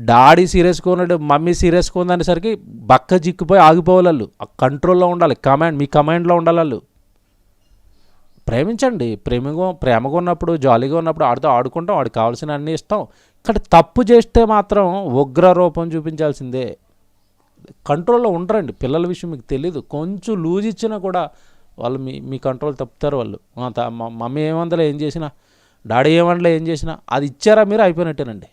డాడీ సీరియస్గా ఉన్నాడు, మమ్మీ సీరియస్గా ఉందనేసరికి బక్క జిక్కిపోయి ఆగిపోవాలి వాళ్ళు. ఆ కంట్రోల్లో ఉండాలి, మీ కమాండ్లో ఉండాలి వాళ్ళు. ప్రేమించండి, ప్రేమగా ఉన్నప్పుడు, జాలీగా ఉన్నప్పుడు ఆడితో ఆడుకుంటాం, వాడికి కావాల్సిన అన్నీ ఇస్తాం. కానీ తప్పు చేస్తే మాత్రం ఉగ్ర రూపం చూపించాల్సిందే. కంట్రోల్లో ఉండరండి పిల్లల విషయం. మీకు తెలీదు, కొంచెం లూజ్ ఇచ్చినా కూడా వాళ్ళు మీ కంట్రోల్ తప్పుతారు వాళ్ళు. మమ్మీ ఏమందలే ఏం చేసినా, డాడీ ఏమండలే ఏం చేసినా, అది ఇచ్చారా మీరు అయిపోయినట్టేనండి.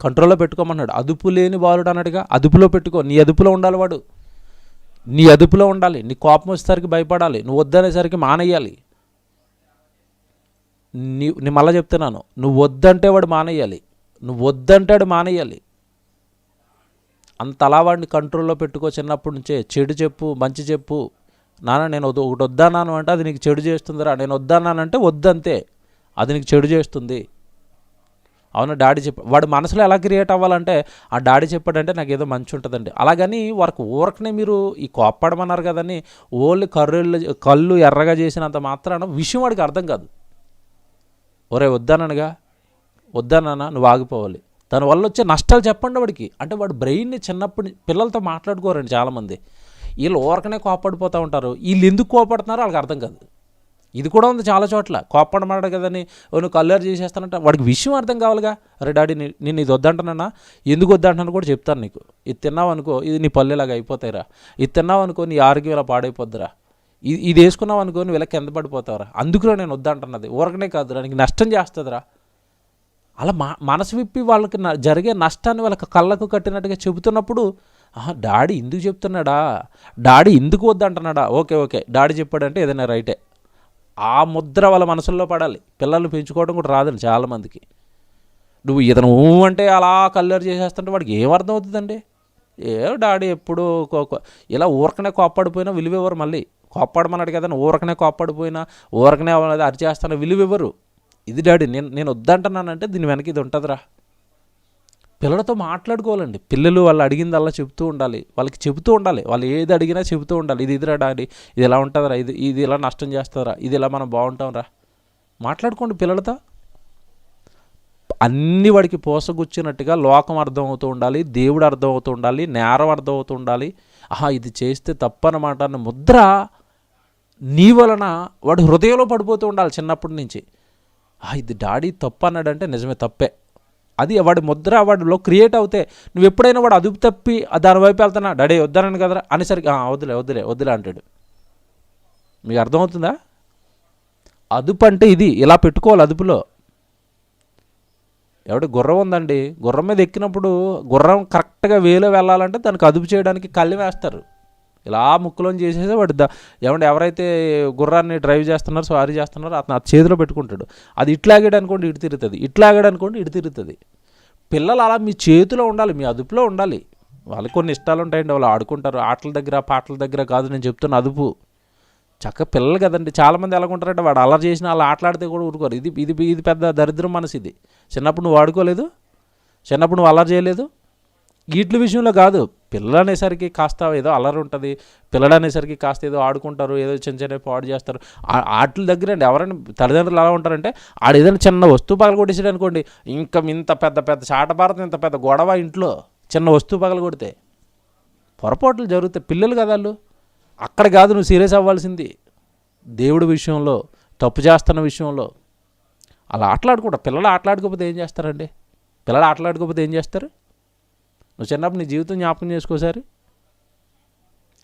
కంట్రోల్లో పెట్టుకోమన్నాడు. అదుపు లేని బాలుడు అన్నట్టుగా అదుపులో పెట్టుకో. నీ అదుపులో ఉండాలి వాడు, నీ అదుపులో ఉండాలి. నీ కోపం వచ్చేసరికి భయపడాలి, నువ్వు వద్దనేసరికి మానేయాలి. నీ మళ్ళీ చెప్తున్నాను, నువ్వు వద్దంటే వాడు మానేయాలి. అంతలా వాడిని కంట్రోల్లో పెట్టుకో. చిన్నప్పటి నుంచే చెడు చెప్పు, మంచి చెప్పు. నాన్న నేను ఒకటి వద్దన్నాను అంటే అది నీకు చెడు చేస్తుందిరా, నేను వద్దన్నానంటే వద్దంతే, అది నీకు చెడు చేస్తుంది. అవును, డాడీ వాడి మనసులో ఎలా క్రియేట్ అవ్వాలంటే, ఆ డాడీ చెప్పాడంటే నాకు ఏదో మంచి ఉంటుందండి. అలాగని ఊరకనే మీరు ఈ కోప్పడమన్నారు కదని ఓన్లీ కళ్ళు ఎర్రగా చేసినంత మాత్రాన విషయం వాడికి అర్థం కాదు. ఒరే వద్దానా నువ్వు ఆగిపోవాలి. దానివల్ల వచ్చే నష్టాలు చెప్పండి వాడికి. అంటే వాడు బ్రెయిన్ని చిన్నప్పటి పిల్లలతో మాట్లాడుకోరండి చాలామంది. వీళ్ళు ఊరకనే కోప్పడిపోతూ ఉంటారు. వీళ్ళు ఎందుకు కోపడుతున్నారో వాళ్ళకి అర్థం కాదు. ఇది కూడా ఉంది చాలా చోట్ల. కోప్పడమాడు కదని నువ్వు కల్లర్ చేసేస్తానంటే వాడికి విషయం అర్థం కావాలిగా. అరే డాడీ నేను ఇది వద్దంటానన్నా, ఎందుకు వద్దంటాను కూడా చెప్తాను నీకు. ఇది తిన్నావు అనుకో ఇది నీ పల్లెలాగా అయిపోతాయిరా, ఇది తిన్నావు అనుకో నీ ఆరోగ్యం ఇలా పాడైపోద్దిరా, ఇది వేసుకున్నావు అనుకో నువ్వు ఇలా కింద పడిపోతావురా, అందుకురా నేను వద్దంటున్నది. ఊరకనే కాదురా, నీకు నష్టం చేస్తుందిరా. అలా మనసు విప్పి వాళ్ళకి జరిగే నష్టాన్ని వాళ్ళకి కళ్ళకు కట్టినట్టుగా చెబుతున్నప్పుడు, డాడీ ఎందుకు చెప్తున్నాడా, డాడీ ఎందుకు వద్దంటున్నాడా, ఓకే డాడీ చెప్పాడంటే ఏదైనా రైటే. ఆ ముద్ర వాళ్ళ మనసుల్లో పడాలి. పిల్లల్ని పెంచుకోవడం కూడా రాదండి చాలామందికి. నువ్వు ఇతను అంటే అలా కల్లర్ చేసేస్తుంటే వాడికి ఏమర్థం అవుతుందండి? డాడీ ఎప్పుడు ఇలా ఊరకనే కోప్పడిపోయినా విలువెవరు. మళ్ళీ కోప్పడమన్నాడు కదా, ఊరకనే కోప్పడిపోయినా ఊరకనే అరిచేస్తాను విలువెవరు. ఇది డాడీ నేను వద్దంటున్నానంటే దీని వెనక ఇది ఉంటుందిరా. పిల్లలతో మాట్లాడుకోవాలండి. పిల్లలు వాళ్ళు అడిగిందల్లా చెబుతూ ఉండాలి, వాళ్ళకి చెబుతూ ఉండాలి. వాళ్ళు ఏది అడిగినా చెబుతూ ఉండాలి. ఇది ఇదిరా డాడీ, ఇది ఎలా ఉంటుందిరా, ఇది ఇలా నష్టం చేస్తుందిరా, ఇది ఇలా మనం బాగుంటాంరా. మాట్లాడుకోండి పిల్లలతో. అన్నీ వాడికి పోసగుచ్చినట్టుగా లోకం అర్థమవుతూ ఉండాలి, దేవుడు అర్థమవుతూ ఉండాలి, నేరం అర్థమవుతూ ఉండాలి. ఇది చేస్తే తప్పనమాట అన్న ముద్ర నీ వలన వాడు హృదయంలో పడిపోతూ ఉండాలి చిన్నప్పటి నుంచి. ఇది డాడీ తప్పు అన్నాడంటే నిజమే తప్పే, అది వాడి ముద్ర వాడిలో క్రియేట్ అవుతే నువ్వు ఎప్పుడైనా వాడు అదుపు తప్పి దాని వైపు వెళ్తున్నా డాడీ వద్దనని కదరా అనేసరికి వద్దులే వద్దులే వద్దులే అంటాడు. మీకు అర్థమవుతుందా? అదుపు అంటే ఇది, ఇలా పెట్టుకోవాలి అదుపులో. ఎవడి గుర్రం ఉందండి, గుర్రం మీద ఎక్కినప్పుడు గుర్రం కరెక్ట్గా వేలో వెళ్ళాలంటే దానికి అదుపు చేయడానికి కళ్ళి వేస్తారు, ఇలా ముక్కులోని చేసేసి వాడు ఎవరైతే గుర్రాన్ని డ్రైవ్ చేస్తున్నారో స్వారీ చేస్తున్నారో అతను ఆ చేతిలో పెట్టుకుంటాడు. అది ఇట్లాగాడు అనుకోండి ఇటు తిరుగుతుంది, ఇట్లాగాడు అనుకోండి ఇటు తిరుగుతుంది. పిల్లలు అలా మీ చేతిలో ఉండాలి, మీ అదుపులో ఉండాలి. వాళ్ళకి కొన్ని ఇష్టాలు ఉంటాయండి, వాళ్ళు ఆడుకుంటారు, ఆటల దగ్గర పాటల దగ్గర కాదు నేను చెప్తున్న అదుపు. చక్కగా పిల్లలు కదండి, చాలామంది ఎలాగుంటారంటే వాడు అల్లరి చేసినా వాళ్ళు ఆటలాడితే కూడా ఊరుకోరు. ఇది ఇది ఇది పెద్ద దరిద్రం మనసు ఇది. చిన్నప్పుడు నువ్వు ఆడుకోలేదు, చిన్నప్పుడు నువ్వు అల్లరి చేయలేదు, వీటి విషయంలో కాదు. పిల్లలు అనేసరికి కాస్త ఏదో అల్లరి ఉంటుంది, పిల్లలు అనేసరికి కాస్త ఏదో ఆడుకుంటారు, ఏదో చిన్న చిన్న పాడు చేస్తారు. ఆటల దగ్గర అండి ఎవరైనా తల్లిదండ్రులు ఎలా ఉంటారంటే ఆడు ఏదైనా చిన్న వస్తువు పగల కొట్టేసాడు అనుకోండి, ఇంకా ఇంత పెద్ద పెద్ద చాటపారత ఇంత పెద్ద గొడవ ఇంట్లో చిన్న వస్తువు పగల కొడితే. పొరపాట్లు జరుగుతాయి, పిల్లలు కదా వాళ్ళు. అక్కడ కాదు నువ్వు సీరియస్ అవ్వాల్సింది, దేవుడి విషయంలో, తప్పు చేస్తున్న విషయంలో. అలా ఆటలాడుకుంటా. పిల్లలు ఆటలాడుకోకపోతే ఏం చేస్తారండి? పిల్లలు ఆటలాడుకోకపోతే ఏం చేస్తారు? నువ్వు చిన్నప్పుడు నీ జీవితం జ్ఞాపకం చేసుకోసారి.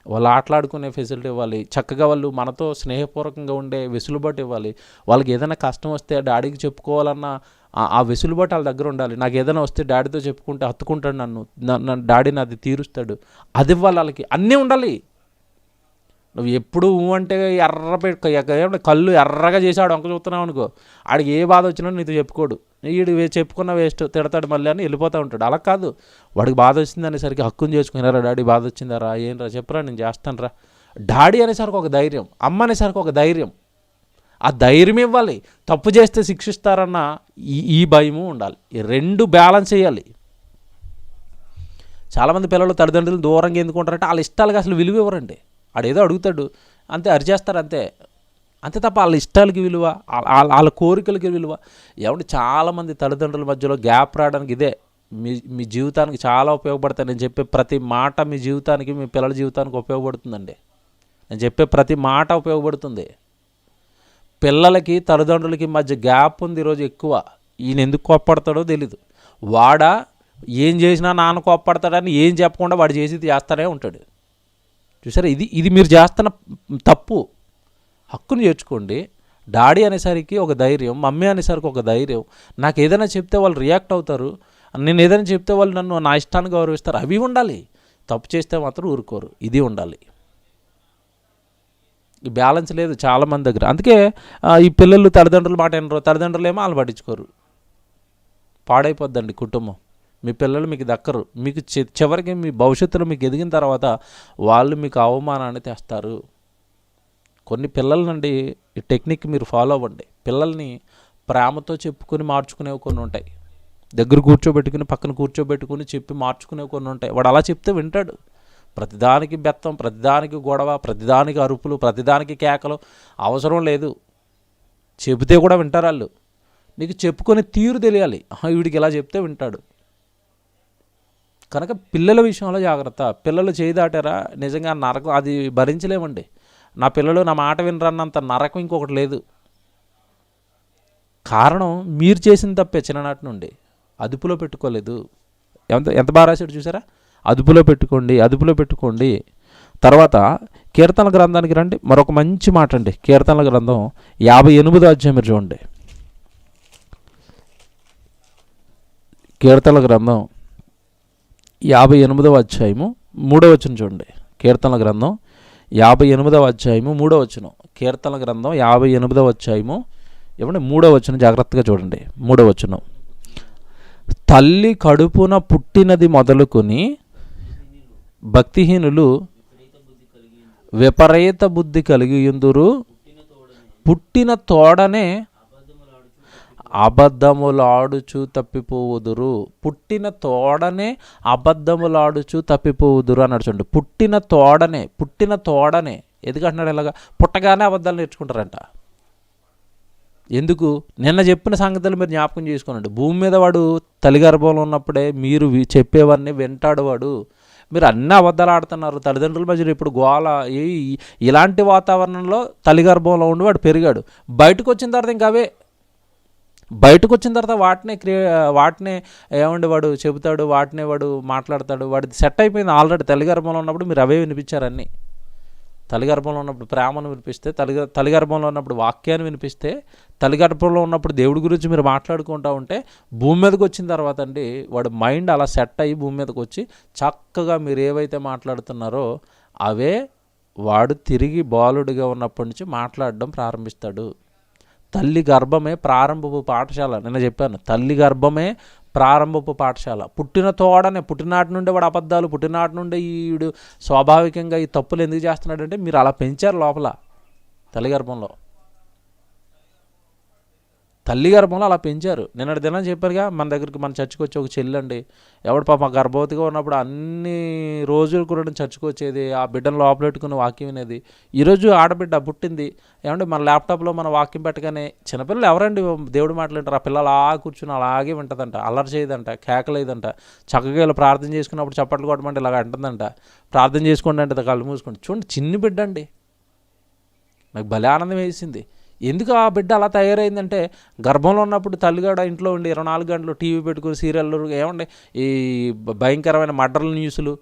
వాళ్ళు ఆటలాడుకునే ఫెసిలిటీ ఇవ్వాలి, చక్కగా వాళ్ళు మనతో స్నేహపూర్వకంగా ఉండే వెసులుబాటు ఇవ్వాలి. వాళ్ళకి ఏదైనా కష్టం వస్తే డాడీకి చెప్పుకోవాలన్న ఆ వెసులుబాటు వాళ్ళ దగ్గర ఉండాలి. నాకు ఏదైనా వస్తే డాడీతో చెప్పుకుంటే హత్తుకుంటాడు, నన్ను డాడీ నాది తీరుస్తాడు, అది ఇవ్వాలి వాళ్ళకి. అన్నీ ఉండాలి. నువ్వు ఎప్పుడు అంటే కళ్ళు ఎర్రగా చేసాడు వంక చూస్తున్నావు అనుకో, ఆడికి ఏ బాధ వచ్చినా నీతో చెప్పుకోడు, వీడు చెప్పుకున్న వేస్ట్, తిడతాడు మళ్ళీ అని వెళ్ళిపోతూ ఉంటాడు. అలా కాదు, వాడికి బాధ వచ్చింది అనేసరికి హక్కుని చేసుకున్నారా, డాడీ బాధ వచ్చిందారా, ఏంరా చెప్పరా నేను చేస్తాను రా. డాడీ అనేసరికి ఒక ధైర్యం, అమ్మ అనేసరికి ఒక ధైర్యం, ఆ ధైర్యం ఇవ్వాలి. తప్పు చేస్తే శిక్షిస్తారన్న ఈ భయము ఉండాలి. ఈ రెండు బ్యాలెన్స్ చేయాలి. చాలామంది పిల్లలు తల్లిదండ్రులు దూరంగా ఎందుకుంటారంటే వాళ్ళ ఇష్టాలుగా అసలు విలువ ఇవ్వరండి. ఆడేదో అడుగుతాడు అంతే, అరిచేస్తారు అంతే, అంతే తప్ప వాళ్ళ ఇష్టాలకి విలువ, వాళ్ళ కోరికలకి విలువ. ఏమంటే చాలామంది తల్లిదండ్రుల మధ్యలో గ్యాప్ రావడానికి ఇదే మీ జీవితానికి చాలా ఉపయోగపడతాయి. నేను చెప్పే ప్రతి మాట మీ జీవితానికి, మీ పిల్లల జీవితానికి ఉపయోగపడుతుందండి. నేను చెప్పే ప్రతి మాట ఉపయోగపడుతుంది. పిల్లలకి తల్లిదండ్రులకి మధ్య గ్యాప్ ఉంది ఈరోజు ఎక్కువ. ఈయన ఎందుకు కోప్పడతాడో తెలీదు. వాడా ఏం చేసినా నాన్న కోప్పడతాడని ఏం చెప్పకుండా వాడు చేసి చేస్తూనే ఉంటాడు. చూసారా, ఇది మీరు చేస్తున్న తప్పు. హక్కుని చేర్చుకోండి. డాడీ అనేసరికి ఒక ధైర్యం, మమ్మీ అనేసరికి ఒక ధైర్యం. నాకు ఏదైనా చెప్తే వాళ్ళు రియాక్ట్ అవుతారు, నేను ఏదైనా చెప్తే వాళ్ళు నన్ను నా ఇష్టాన్ని గౌరవిస్తారు, అవి ఉండాలి. తప్పు చేస్తే మాత్రం ఊరుకోరు, ఇది ఉండాలి. ఈ బ్యాలెన్స్ లేదు చాలామంది దగ్గర. అందుకే ఈ పిల్లలు తల్లిదండ్రుల మాట వినరు, తల్లిదండ్రులు ఏమో వాళ్ళు పట్టించుకోరు. పాడైపోద్దండి కుటుంబం. మీ పిల్లలు మీకు దక్కరు. మీకు చివరికి మీ భవిష్యత్తులో మీకు ఎదిగిన తర్వాత వాళ్ళు మీకు అవమానాన్ని తెస్తారు. కొన్ని పిల్లల నుండి ఈ టెక్నిక్ మీరు ఫాలో అవ్వండి. పిల్లల్ని ప్రేమతో చెప్పుకొని మార్చుకునేవి కొన్ని ఉంటాయి. దగ్గర కూర్చోబెట్టుకుని పక్కన కూర్చోబెట్టుకుని చెప్పి మార్చుకునేవి కొన్ని ఉంటాయి. వాడు అలా చెప్తే వింటాడు. ప్రతిదానికి బెత్తం, ప్రతిదానికి గొడవ, ప్రతిదానికి అరుపులు, ప్రతిదానికి కేకలు అవసరం లేదు. చెబితే కూడా వింటారు వాళ్ళు. నీకు చెప్పుకొని తీరు తెలియాలి, వీడికి ఇలా చెప్తే వింటాడు. కనుక పిల్లల విషయంలో జాగ్రత్త. పిల్లలు చేయి దాటారా నిజంగా నరకం, అది భరించలేమండి. నా పిల్లలు నా మాట వినరన్నంత నరకం ఇంకొకటి లేదు. కారణం మీరు చేసిన తప్పే. చిన్ననాటి నుండి అదుపులో పెట్టుకోలేదు. ఎంత బాగా రాశాడు చూసారా, అదుపులో పెట్టుకోండి, అదుపులో పెట్టుకోండి. తర్వాత కీర్తనల గ్రంథానికి రండి. మరొక మంచి మాట అండి, కీర్తనల గ్రంథం 58వ అధ్యాయం మీరు చూడండి. కీర్తనల గ్రంథం 58వ అధ్యాయము 3వ వచనం చూడండి. కీర్తనల గ్రంథం 58వ అధ్యాయము 3వ వచనం. కీర్తనల గ్రంథం 58వ అధ్యాయము ఏమంటే 3వ వచనం జాగ్రత్తగా చూడండి. 3వ వచనం, తల్లి కడుపున పుట్టినది మొదలుకొని భక్తిహీనులు విపరీత బుద్ధి కలిగియుందురు, పుట్టిన తోడనే అబద్ధములాడుచు తప్పిపోవుదురు. పుట్టిన తోడనే అబద్ధములాడుచు తప్పిపోవుదురు అన్నాడు చూడండి. పుట్టిన తోడనే ఎందుకంటున్నాడు ఇలాగా? పుట్టగానే అబద్ధాలు నేర్చుకుంటారంట. ఎందుకు? నిన్న చెప్పిన సంగతులు మీరు జ్ఞాపకం చేసుకోనండి. భూమి మీద వాడు తల్లి గర్భంలో ఉన్నప్పుడే మీరు చెప్పేవాడిని వింటాడు. వాడు మీరు అన్ని అబద్ధాలు ఆడుతున్నారు. తల్లిదండ్రుల మధ్యలో ఇప్పుడు గోల. ఇలాంటి వాతావరణంలో తల్లి గర్భంలో ఉండి వాడు పెరిగాడు. బయటకు వచ్చిన తర్వాత ఇంకా అవే, బయటకు వచ్చిన తర్వాత వాటినే ఏమండి వాడు చెబుతాడు, వాటినే వాడు మాట్లాడతాడు. వాడి సెట్ అయిపోయింది ఆల్రెడీ. తల్లి గర్భంలో ఉన్నప్పుడు మీరు అవే వినిపించారన్నీ. తల్లి గర్భంలో ఉన్నప్పుడు ప్రేమను వినిపిస్తే, తల్లి గర్భంలో ఉన్నప్పుడు వాక్యాన్ని వినిపిస్తే, తల్లి గర్భంలో ఉన్నప్పుడు దేవుడి గురించి మీరు మాట్లాడుకుంటూ ఉంటే, భూమి మీదకి వచ్చిన తర్వాత అండి వాడు మైండ్ అలా సెట్ అయ్యి భూమి మీదకి వచ్చి చక్కగా మీరు ఏవైతే మాట్లాడుతున్నారో అవే వాడు తిరిగి బాలుడిగా ఉన్నప్పటి నుంచి మాట్లాడడం ప్రారంభిస్తాడు. తల్లి గర్భమే ప్రారంభపు పాఠశాల. నిన్న చెప్పాను, తల్లి గర్భమే ప్రారంభపు పాఠశాల. పుట్టినాటి నుండి వాడు అబద్ధాలు, పుట్టినాటి నుండి ఈడు స్వాభావికంగా ఈ తప్పులు ఎందుకు చేస్తున్నాడంటే మీరు అలా పెంచారు లోపల. తల్లి గర్భంలో అలా పెంచారు. నిన్నటి దినం చెప్పారుగా, మన దగ్గరికి మన చర్చికి వచ్చి ఒక చెల్లండి, ఎవడు పాప గర్భవతిగా ఉన్నప్పుడు అన్ని రోజులు కూడా చర్చికి వచ్చేది, ఆ బిడ్డను లోపలెట్టుకుని వాక్యం వినేది. ఈరోజు ఆడబిడ్డ పుట్టింది, ఏమంటే మన ల్యాప్టాప్లో మన వాక్యం పెట్టగానే, చిన్నపిల్లలు ఎవరండి దేవుడు మాట్లాంటారు, ఆ పిల్లలు అలా కూర్చుని అలాగే వింటుందంట, అల్లరి చేయదంట, కేకలేదంట. చక్కగా ఇలా ప్రార్థన చేసుకున్నప్పుడు చప్పట్లు కొట్టమంటే ఇలాగ అంటుందంట, ప్రార్థన చేసుకోండి అంటే కళ్ళు మూసుకోండి. చూడండి, చిన్ని బిడ్డ అండి. నాకు భలే ఆనందం వేసింది. ఎందుకు ఆ బిడ్డ అలా తయారైందంటే, గర్భంలో ఉన్నప్పుడు తల్లిగాడ ఇంట్లో ఉండి 24 గంటలు టీవీ పెట్టుకుని సీరియళ్ళు, ఏమండి ఈ భయంకరమైన మర్డర్ల న్యూస్లు,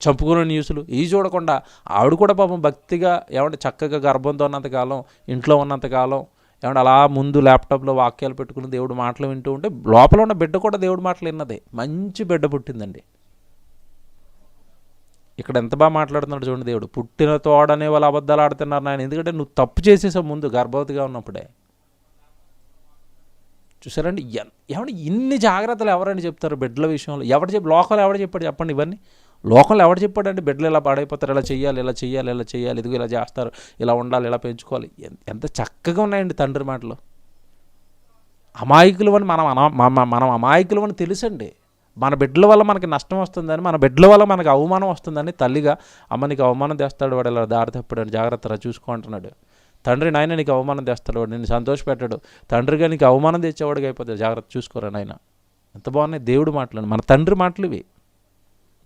చంపుకునే న్యూస్లు ఇవి చూడకుండా ఆవిడ కూడా పాపం భక్తిగా ఏమంటే చక్కగా గర్భంతో ఉన్నంతకాలం, ఇంట్లో ఉన్నంతకాలం ఏమంటే అలా ముందు ల్యాప్టాప్లో వాక్యాలు పెట్టుకుని దేవుడు మాటలు వింటూ ఉంటే, లోపల ఉన్న బిడ్డ కూడా దేవుడు మాటలు విన్నదే. మంచి బిడ్డ పుట్టిందండి. ఇక్కడ ఎంత బాగా మాట్లాడుతున్నాడు చూడండి దేవుడు. పుట్టిన తోడనే వాళ్ళు అబద్ధాలు ఆడుతున్నారు నాయన. ఎందుకంటే నువ్వు తప్పు చేసేసావు ముందు గర్భవతిగా ఉన్నప్పుడే. చూసారండి, ఏమంటే ఇన్ని జాగ్రత్తలు ఎవరండి చెప్తారు బిడ్డల విషయంలో? లోకంలో ఎవడు చెప్పాడు చెప్పండి ఇవన్నీ? లోకంలో ఎవడు చెప్పాడంటే బిడ్డలు ఇలా పాడైపోతారు, ఇలా చేయాలి, ఇలా చేయాలి, ఇలా చేయాలి, ఇదిగో ఇలా చేస్తారు, ఇలా ఉండాలి, ఇలా పెంచుకోవాలి. ఎంత చక్కగా ఉన్నాయండి తండ్రి మాటలు. అమాయకులు అని మనం అమాయకులు అని తెలుసండి. మన బిడ్డల వల్ల మనకి నష్టం వస్తుందని, మన బిడ్డల వల్ల మనకు అవమానం వస్తుందని తల్లిగా, అమ్మ నీకు అవమానం తెస్తాడు వాడు, ఇలా దారి తప్పాడు, జాగ్రత్తగా చూసుకో అంటున్నాడు. తండ్రి, నాయన నీకు అవమానం తెస్తాడు వాడు, నేను సంతోషపెట్టాడు. తండ్రిగా నీకు అవమానం తెచ్చేవాడికి అయిపోతుంది, జాగ్రత్త చూసుకోరా నాయన. ఎంత బాగున్నాయి దేవుడు మాటలు, మన తండ్రి మాటలు ఇవి.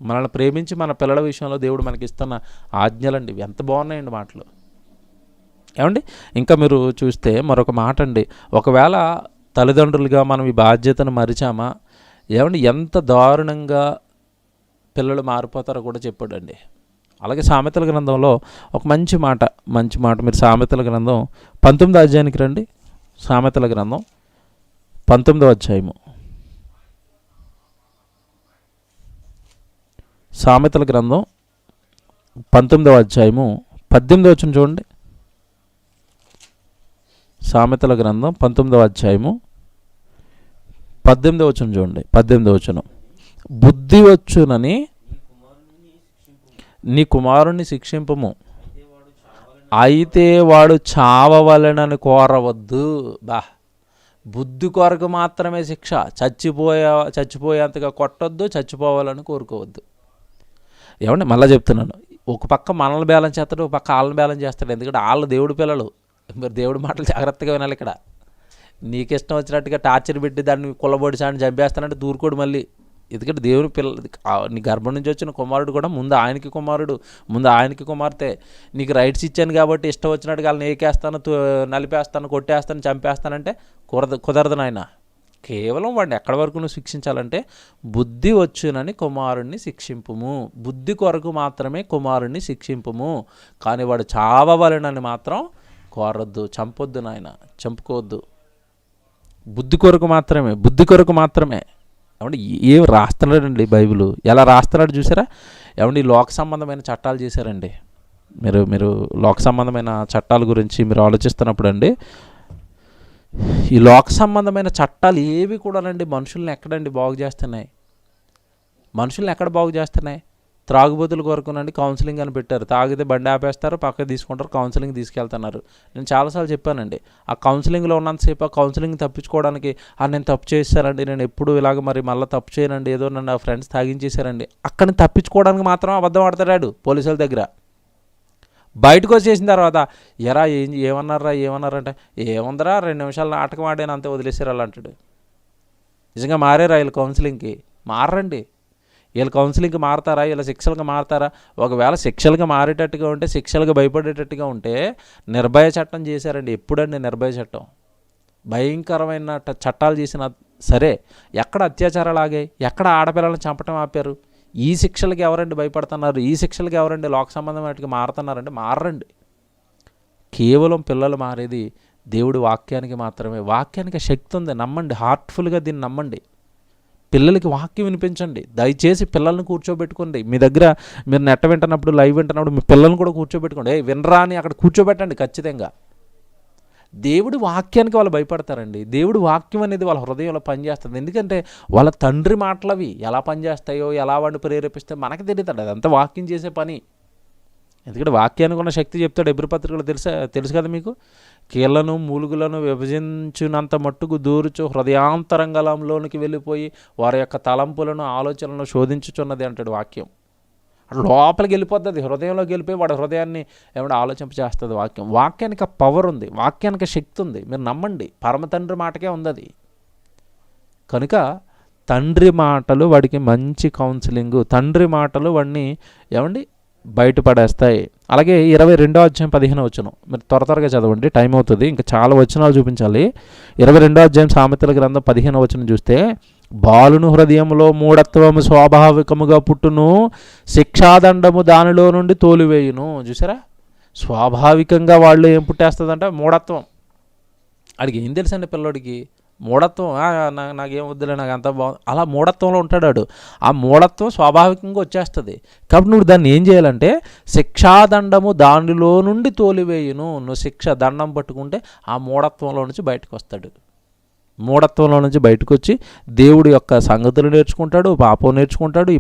మనల్ని ప్రేమించి మన పిల్లల విషయంలో దేవుడు మనకి ఇస్తున్న ఆజ్ఞలండి ఇవి. ఎంత బాగున్నాయండి మాటలు. ఏమండి, ఇంకా మీరు చూస్తే మరొక మాట అండి, ఒకవేళ తల్లిదండ్రులుగా మనం ఈ బాధ్యతను మరిచామా, ఏమండి ఎంత దారుణంగా పిల్లలు మారిపోతారో కూడా చెప్పాడండి. అలాగే సామెతల గ్రంథంలో ఒక మంచి మాట మీరు సామెతల గ్రంథం 19వ అధ్యాయానికి రండి. సామెతల గ్రంథం 19వ అధ్యాయము. సామెతల గ్రంథం 19వ అధ్యాయము 18వ వచనం చూడండి. సామెతల గ్రంథం 19వ అధ్యాయము 18వ వచనం చూడండి. 18వ వచనం, బుద్ధి వచ్చునని నీ కుమారుణ్ణి శిక్షింపము, అయితే వాడు చావవలెనని కోరవద్దు. బుద్ధి కొరకు మాత్రమే శిక్ష. చచ్చిపోయేంతగా కొట్టొద్దు, చచ్చిపోవాలని కోరుకోవద్దు. ఏమండి, మళ్ళీ చెప్తున్నాను, ఒక పక్క మనల్ని బ్యాలెన్స్ చేస్తాడు, ఒక పక్క వాళ్ళని బ్యాలెన్స్ చేస్తాడు. ఎందుకంటే వాళ్ళు దేవుడి పిల్లలు. మీరు దేవుడి మాటలు జాగ్రత్తగా వినాలి. ఇక్కడ నీకు ఇష్టం వచ్చినట్టుగా టార్చర్ పెట్టి దాన్ని కుల్లబొడి సాని చంపేస్తానంటే దూరుకోడు మళ్ళీ. ఎందుకంటే దేవుని పిల్లలు, నీ గర్భం నుంచి వచ్చిన కుమారుడు కూడా ముందు ఆయనకి కుమారుడు, ముందు ఆయనకి కుమార్తె. నీకు రైట్స్ ఇచ్చాను కాబట్టి ఇష్టం వచ్చినట్టుగా వాళ్ళని ఏకేస్తాను, నలిపేస్తాను, కొట్టేస్తాను, చంపేస్తానంటే కుదరదు నాయన. కేవలం వాడిని ఎక్కడి వరకు నువ్వు శిక్షించాలంటే, బుద్ధి వచ్చునని కుమారుణ్ణి శిక్షింపుము. బుద్ధి కొరకు మాత్రమే కుమారుణ్ణి శిక్షింపుము, కానీ వాడు చావవలెనని మాత్రం కోరొద్దు. చంపొద్దు నాయన, చంపుకోవద్దు. బుద్ధి కొరకు మాత్రమే. ఏమంటే ఏం రాస్తున్నాడండి బైబిల్, ఎలా రాస్తున్నాడు చూసారా? ఏమంటే ఈ లోక సంబంధమైన చట్టాలు చేశారండి. మీరు లోక సంబంధమైన చట్టాల గురించి మీరు ఆలోచిస్తున్నప్పుడు అండి, ఈ లోక సంబంధమైన చట్టాలు ఏవి కూడానండి మనుషుల్ని ఎక్కడండి బాగు చేస్తున్నాయి? మనుషుల్ని ఎక్కడ బాగు చేస్తున్నాయి? త్రాగుబోతుల కొరకునండి కౌన్సిలింగ్ అని పెట్టారు. తాగితే బండి ఆపేస్తారు, పక్కకు తీసుకుంటారు, కౌన్సిలింగ్ తీసుకెళ్తున్నారు. నేను చాలాసార్లు చెప్పానండి, ఆ కౌన్సిలింగ్లో ఉన్నంతసేపు ఆ కౌన్సిలింగ్ తప్పించుకోవడానికి నేను తప్పు చేశానండి, నేను ఎప్పుడు ఇలాగ మళ్ళీ తప్పు చేయనండి, ఏదో నన్ను ఆ ఫ్రెండ్స్ తాగించేశారండి, అక్కడిని తప్పించుకోవడానికి మాత్రం అబద్ధం ఆడతాడు పోలీసుల దగ్గర. బయటకు వచ్చేసిన తర్వాత ఎరా ఏమన్నారంటే, ఏముందరా 2 నిమిషాలు నాటకం ఆడాను అంతే, వదిలేసారు అలా అంటాడు. నిజంగా మారారా వీళ్ళు కౌన్సిలింగ్కి? మారండి. వీళ్ళు కౌన్సిలింగ్కి మారతారా, వీళ్ళ శిక్షలుగా మారతారా? ఒకవేళ శిక్షలుగా మారేటట్టుగా ఉంటే, శిక్షలుగా భయపడేటట్టుగా ఉంటే నిర్భయ చట్టం చేశారండి. ఎప్పుడండి నిర్భయ చట్టం? భయంకరమైన చట్టాలు చేసిన సరే, ఎక్కడ అత్యాచారాలు ఆగాయి? ఎక్కడ ఆడపిల్లలను చంపటం ఆపారు? ఈ శిక్షలకి ఎవరండి భయపడుతున్నారు? ఈ శిక్షలకి ఎవరండి లోక సంబంధం వాటికి మారుతున్నారండి? మారండి. కేవలం పిల్లలు మారేది దేవుడి వాక్యానికి మాత్రమే. వాక్యానికి శక్తి ఉంది, నమ్మండి. హార్ట్ఫుల్గా దీన్ని నమ్మండి. పిల్లలకి వాక్యం వినిపించండి. దయచేసి పిల్లల్ని కూర్చోబెట్టుకోండి. మీ దగ్గర మీరు నెట్ వింటున్నప్పుడు, లైవ్ వింటున్నప్పుడు మీ పిల్లల్ని కూడా కూర్చోబెట్టుకోండి. వినరా అని అక్కడ కూర్చోబెట్టండి ఖచ్చితంగా. దేవుడి వాక్యానికి వాళ్ళు భయపడతారండి. దేవుడి వాక్యం అనేది వాళ్ళ హృదయంలో పనిచేస్తుంది. ఎందుకంటే వాళ్ళ తండ్రి మాటలవి ఎలా పనిచేస్తాయో, ఎలా వాడిని ప్రేరేపిస్తాయో మనకి తెలియదు. అదంతా వాక్యం చేసే పని. ఎందుకంటే వాక్యానికి ఉన్న శక్తి చెప్తాడు. ఎబ్రీ పత్రికలో తెలుసు కదా మీకు. కీళ్లను మూలుగులను విభజించినంత మట్టుకు దూరుచు హృదయాంతరంగంలోనికి వెళ్ళిపోయి వారి యొక్క తలంపులను ఆలోచనలను శోధించుచున్నది అంటాడు వాక్యం. లోపలికి వెళ్ళిపోతుంది, హృదయంలోకి వెళ్ళిపోయి వాడి హృదయాన్ని ఏమైనా ఆలోచింప చేస్తుంది వాక్యం. వాక్యానికి పవర్ ఉంది, వాక్యానికి శక్తి ఉంది. మీరు నమ్మండి, పరమ తండ్రి మాటకే ఉంది అది. కనుక తండ్రి మాటలు వాడికి మంచి కౌన్సిలింగు. తండ్రి మాటలు వాడిని ఏమండి బయటపడేస్తాయి. అలాగే 22వ అధ్యాయం 15వ వచనం మీరు త్వరగా చదవండి, టైం అవుతుంది, ఇంకా చాలా వచనాలు చూపించాలి. 22వ అధ్యాయం సామెతల గ్రంథం 15వ వచనం చూస్తే, బాలును హృదయంలో మూఢత్వము స్వాభావికముగా పుట్టును, శిక్షాదండము దానిలో నుండి తోలివేయును. చూసారా, స్వాభావికంగా వాళ్ళు ఏం పుట్టేస్తుందంటే మూఢత్వం. అడిగి ఏం తెలుసండి పిల్లోడికి? మూఢత్వం. నాకేం వద్దులే, నాకు అంతా బాగుంది, అలా మూఢత్వంలో ఉంటాడు. ఆ మూఢత్వం స్వాభావికంగా వచ్చేస్తుంది. కాబట్టి నువ్వు దాన్ని ఏం చేయాలంటే, శిక్షాదండము దానిలో నుండి తోలివేయును. నువ్వు శిక్ష దండం పట్టుకుంటే ఆ మూఢత్వంలో నుంచి బయటకు వస్తాడు. మూఢత్వంలో నుంచి బయటకు వచ్చి దేవుడి యొక్క సంగతులు నేర్చుకుంటాడు, పాపం నేర్చుకుంటాడు.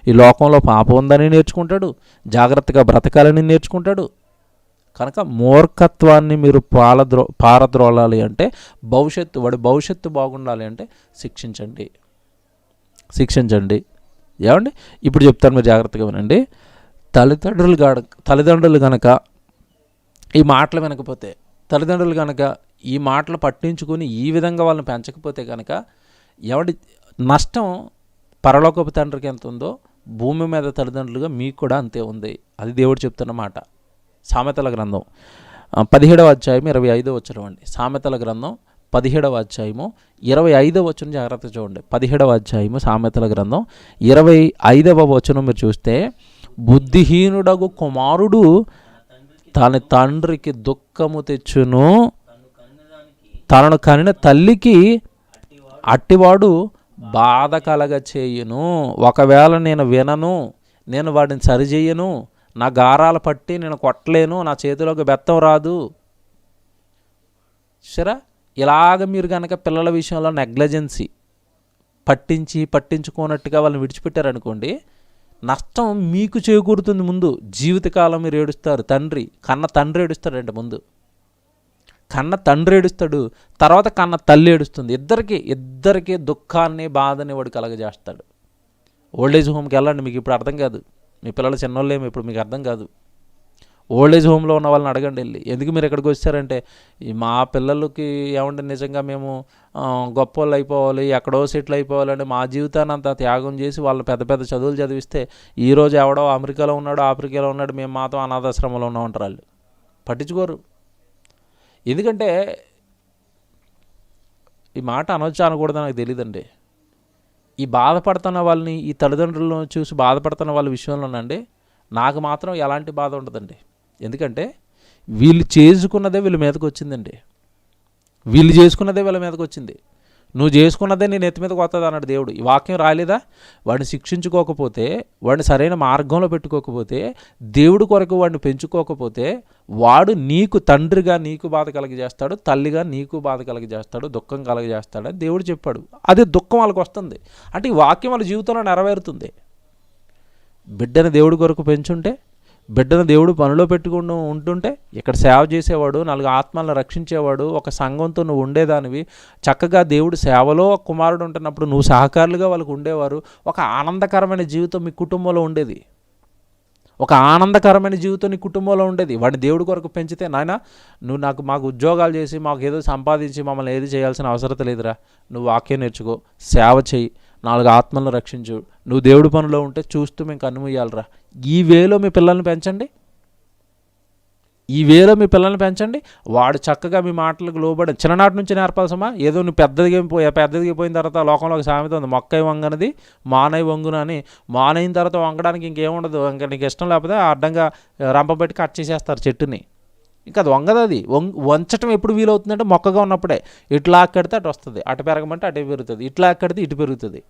ఈ లోకంలో పాపం ఉందని నేర్చుకుంటాడు, జాగ్రత్తగా బ్రతకాలని నేర్చుకుంటాడు. కనుక మూర్ఖత్వాన్ని మీరు పారద్రోలాలి అంటే, వాడి భవిష్యత్తు బాగుండాలి అంటే శిక్షించండి. ఏమండి ఇప్పుడు చెప్తాను, మీరు జాగ్రత్తగా వినండి. తల్లిదండ్రులు కనుక ఈ మాటలు వినకపోతే, తల్లిదండ్రులు కనుక ఈ మాటలు పట్టించుకొని ఈ విధంగా వాళ్ళని పెంచకపోతే కనుక ఎవడి నష్టం పరలోకపు తండ్రికి ఎంత ఉందో భూమి మీద తల్లిదండ్రులుగా మీకు కూడా అంతే ఉంది. అది దేవుడు చెప్తున్న మాట. సామెతల గ్రంథం 17వ అధ్యాయం 25వ వచనం అండి. సామెతల గ్రంథం 17వ అధ్యాయము 25వ వచనం జాగ్రత్త చూడండి. 17వ అధ్యాయము సామెతల గ్రంథం 25వ వచనం మీరు చూస్తే, బుద్ధిహీనుడగు కుమారుడు తన తండ్రికి దుఃఖము తెచ్చును, తనను కనిన తల్లికి అట్టివాడు బాధ కలగ చేయును. ఒకవేళ నేను వినను, నేను వాడిని సరిచేయను, నా గారాలు పట్టి నేను కొట్టలేను, నా చేతిలోకి బెత్తం రాదు. సరే, ఇలాగ మీరు కనుక పిల్లల విషయంలో నెగ్లెజెన్సీ పట్టించుకోనట్టుగా వాళ్ళని విడిచిపెట్టారనుకోండి, నష్టం మీకు చేకూరుతుంది. ముందు జీవితకాలం మీరు ఏడుస్తారు. కన్న తండ్రి ఏడుస్తాడంటే ముందు కన్న తండ్రి ఏడుస్తాడు, తర్వాత కన్న తల్లి ఏడుస్తుంది. ఇద్దరికి దుఃఖాన్ని బాధని వాడు కలగజేస్తాడు. ఓల్డేజ్ హోమ్కి వెళ్ళండి, మీకు ఇప్పుడు అర్థం కాదు. మీ పిల్లలు చిన్నోళ్ళేమో ఇప్పుడు మీకు అర్థం కాదు. ఓల్డేజ్ హోమ్లో ఉన్న వాళ్ళని అడగండి వెళ్ళి, ఎందుకు మీరు ఎక్కడికి వచ్చారంటే, మా పిల్లలకి ఏమంటే నిజంగా మేము గొప్ప వాళ్ళు అయిపోవాలి, ఎక్కడో సెటిల్ అయిపోవాలని మా జీవితాన్ని అంతా త్యాగం చేసి వాళ్ళు పెద్ద పెద్ద చదువులు చదివిస్తే, ఈరోజు ఎవడో అమెరికాలో ఉన్నాడు, ఆఫ్రికాలో ఉన్నాడు, మేము మాత్రం అనాథాశ్రమంలో ఉన్నామంటారు. వాళ్ళు పట్టించుకోరు. ఎందుకంటే ఈ మాట అనొచ్చా అనకూడదు నాకు తెలియదండి. ఈ బాధపడుతున్న వాళ్ళని, ఈ తల్లిదండ్రులను చూసి బాధపడుతున్న వాళ్ళ విషయంలోనండి నాకు మాత్రం ఎలాంటి బాధ ఉండదండి. ఎందుకంటే వీళ్ళు చేసుకున్నదే వీళ్ళ మీదకి వచ్చిందండి. నువ్వు చేసుకున్నదే నేను ఎత్తి మీదకి వస్తుంది అన్నాడు దేవుడు. ఈ వాక్యం రాలేదా? వాడిని శిక్షించుకోకపోతే, వాడిని సరైన మార్గంలో పెట్టుకోకపోతే, దేవుడి కొరకు వాడిని పెంచుకోకపోతే, వాడు నీకు తండ్రిగా నీకు బాధ కలగజేస్తాడు, తల్లిగా నీకు బాధ కలగజేస్తాడు, దుఃఖం కలగజేస్తాడు అని దేవుడు చెప్పాడు. అదే దుఃఖం వాళ్ళకి వస్తుంది. అంటే ఈ వాక్యం వాళ్ళ జీవితంలో నెరవేరుతుంది. బిడ్డను దేవుడి కొరకు పెంచుంటే, బిడ్డను దేవుడు పనిలో పెట్టుకుని ఉంటుంటే, ఇక్కడ సేవ చేసేవాడు, 4 ఆత్మలను రక్షించేవాడు, ఒక సంఘంతో నువ్వు ఉండేదానివి, చక్కగా దేవుడు సేవలో కుమారుడు ఉంటున్నప్పుడు నువ్వు సహకారులుగా వాళ్ళకు ఉండేవారు. ఒక ఆనందకరమైన జీవితం మీ కుటుంబంలో ఉండేది. నీ కుటుంబంలో ఉండేది. వాడిని దేవుడి కొరకు పెంచితే, నాయన నువ్వు మాకు ఉద్యోగాలు చేసి మాకు ఏదో సంపాదించి మమ్మల్ని ఏది చేయాల్సిన అవసరం లేదురా, నువ్వు వాక్యం నేర్చుకో, సేవ చెయ్యి, 4 ఆత్మలను రక్షించు, నువ్వు దేవుడి పనిలో ఉంటే చూస్తూ మేము కన్నుమూయాలరా. ఈ వేలో మీ పిల్లల్ని పెంచండి, ఈ వేలో మీ పిల్లల్ని పెంచండి. వాడు చక్కగా మీ మాటలకు లోబడి చిన్ననాటి నుంచి నేర్పాల్సమా. ఏదో నువ్వు పెద్దదిగా పోయిన తర్వాత లోకంలో ఒక సామెత ఉంది, మొక్కై వంగనది మానై వంగున అని. మానైన తర్వాత వంగడానికి ఇంకేముండదు, ఇంకా నీకు ఇష్టం లేకపోతే అడ్డంగా రంప పెట్టి కట్ చేసేస్తారు చెట్టుని. ఇంకా అది వంగదు. అది వంచటం ఎప్పుడు వీలవుతుందంటే మొక్కగా ఉన్నప్పుడే. ఇట్లా కడితే అటు వస్తుంది, అటు పెరగమంటే అటు పెరుగుతుంది, ఇట్లా కడితే ఇటు పెరుగుతుంది.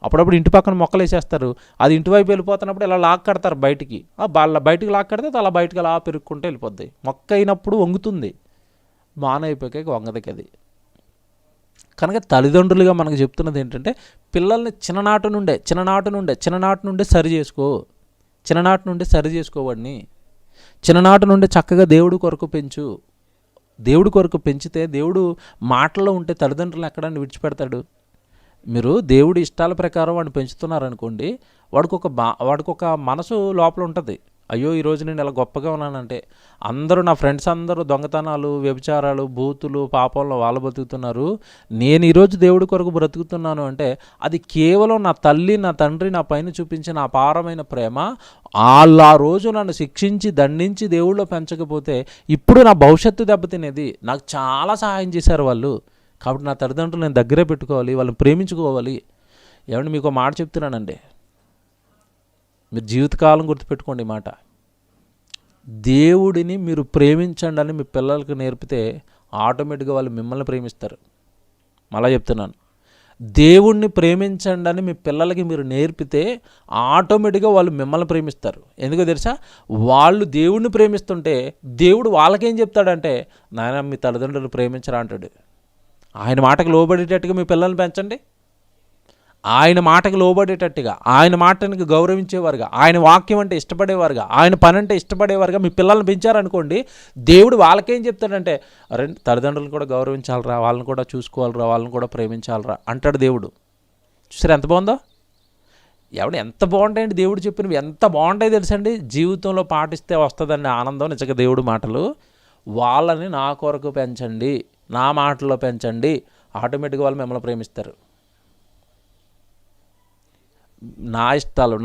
అప్పుడప్పుడు ఇంటి పక్కన మొక్కలు వేసేస్తారు, అది ఇంటి వైపు వెళ్ళిపోతున్నప్పుడు ఇలా లాక్ కడతారు బయటికి. బయటికి లాక్ కడితే అలా బయటికి అలా పెరుగుకుంటూ వెళ్ళిపోద్ది. మొక్క అయినప్పుడు వంగుతుంది, మానైపోయాక వంగదకి అది. కనుక తల్లిదండ్రులుగా మనకు చెప్తున్నది ఏంటంటే పిల్లల్ని చిన్ననాటి నుండే సరి చేసుకోవాడిని. చిన్ననాటి నుండి చక్కగా దేవుడి కొరకు పెంచు. దేవుడి కొరకు పెంచితే దేవుడు మాటల్లో ఉంటే తల్లిదండ్రులను ఎక్కడన్నా విడిచిపెడతాడు. మీరు దేవుడి ఇష్టాల ప్రకారం వాడిని పెంచుతున్నారనుకోండి, వాడికి ఒక మనసు లోపల ఉంటుంది. అయ్యో ఈరోజు నేను ఇలా గొప్పగా ఉన్నానంటే, అందరూ నా ఫ్రెండ్స్ అందరూ దొంగతనాలు, వ్యభిచారాలు, బూతులు, పాపంలో వాళ్ళు బతుకుతున్నారు, నేను ఈరోజు దేవుడి కొరకు బ్రతుకుతున్నాను అంటే అది కేవలం నా తల్లి నా తండ్రి నా పైన చూపించిన అపారమైన ప్రేమ. వాళ్ళు ఆ రోజు నన్ను శిక్షించి దండించి దేవుళ్ళో పెంచకపోతే ఇప్పుడు నా భవిష్యత్తు దెబ్బతినేది. నాకు చాలా సహాయం చేశారు వాళ్ళు, కాబట్టి నా తల్లిదండ్రులు నేను దగ్గరే పెట్టుకోవాలి, వాళ్ళని ప్రేమించుకోవాలి. ఏమంటే మీకు మాట చెప్తున్నానండి, మీరు జీవితకాలం గుర్తుపెట్టుకోండి ఈ మాట. దేవుడిని మీరు ప్రేమించండి అని మీ పిల్లలకు నేర్పితే ఆటోమేటిక్గా వాళ్ళు మిమ్మల్ని ప్రేమిస్తారు. మళ్ళా చెప్తున్నాను, దేవుణ్ణి ప్రేమించండి అని మీ పిల్లలకి మీరు నేర్పితే ఆటోమేటిక్గా వాళ్ళు మిమ్మల్ని ప్రేమిస్తారు. ఎందుకో తెలుసా, వాళ్ళు దేవుణ్ణి ప్రేమిస్తుంటే దేవుడు వాళ్ళకేం చెప్తాడంటే, నాయన మీ తల్లిదండ్రులు ప్రేమించరా అంటాడు. ఆయన మాటకు లోబడేటట్టుగా మీ పిల్లల్ని పెంచండి. ఆయన మాటకు లోబడేటట్టుగా, ఆయన మాటనికి గౌరవించేవారుగా, ఆయన వాక్యం అంటే ఇష్టపడేవారుగా, ఆయన పని అంటే ఇష్టపడేవారుగా మీ పిల్లల్ని పెంచారనుకోండి, దేవుడు వాళ్ళకేం చెప్తాడంటే, అరే తల్లిదండ్రులను కూడా గౌరవించాలరా, వాళ్ళని కూడా చూసుకోవాలరా, వాళ్ళని కూడా ప్రేమించాలరా అంటాడు దేవుడు. చూసారు ఎంత బాగుందో? ఎంత బాగుంటాయండి దేవుడు చెప్పినవి, ఎంత బాగుంటాయి తెలుసండి. జీవితంలో పాటిస్తే వస్తుందండి ఆనందం. నిజంగా దేవుడు మాటలు. వాళ్ళని నా కొరకు పెంచండి, నా మాటల్లో పెంచండి, ఆటోమేటిక్గా వాళ్ళు మిమ్మల్ని ప్రేమిస్తారు. నా ఇష్టాలు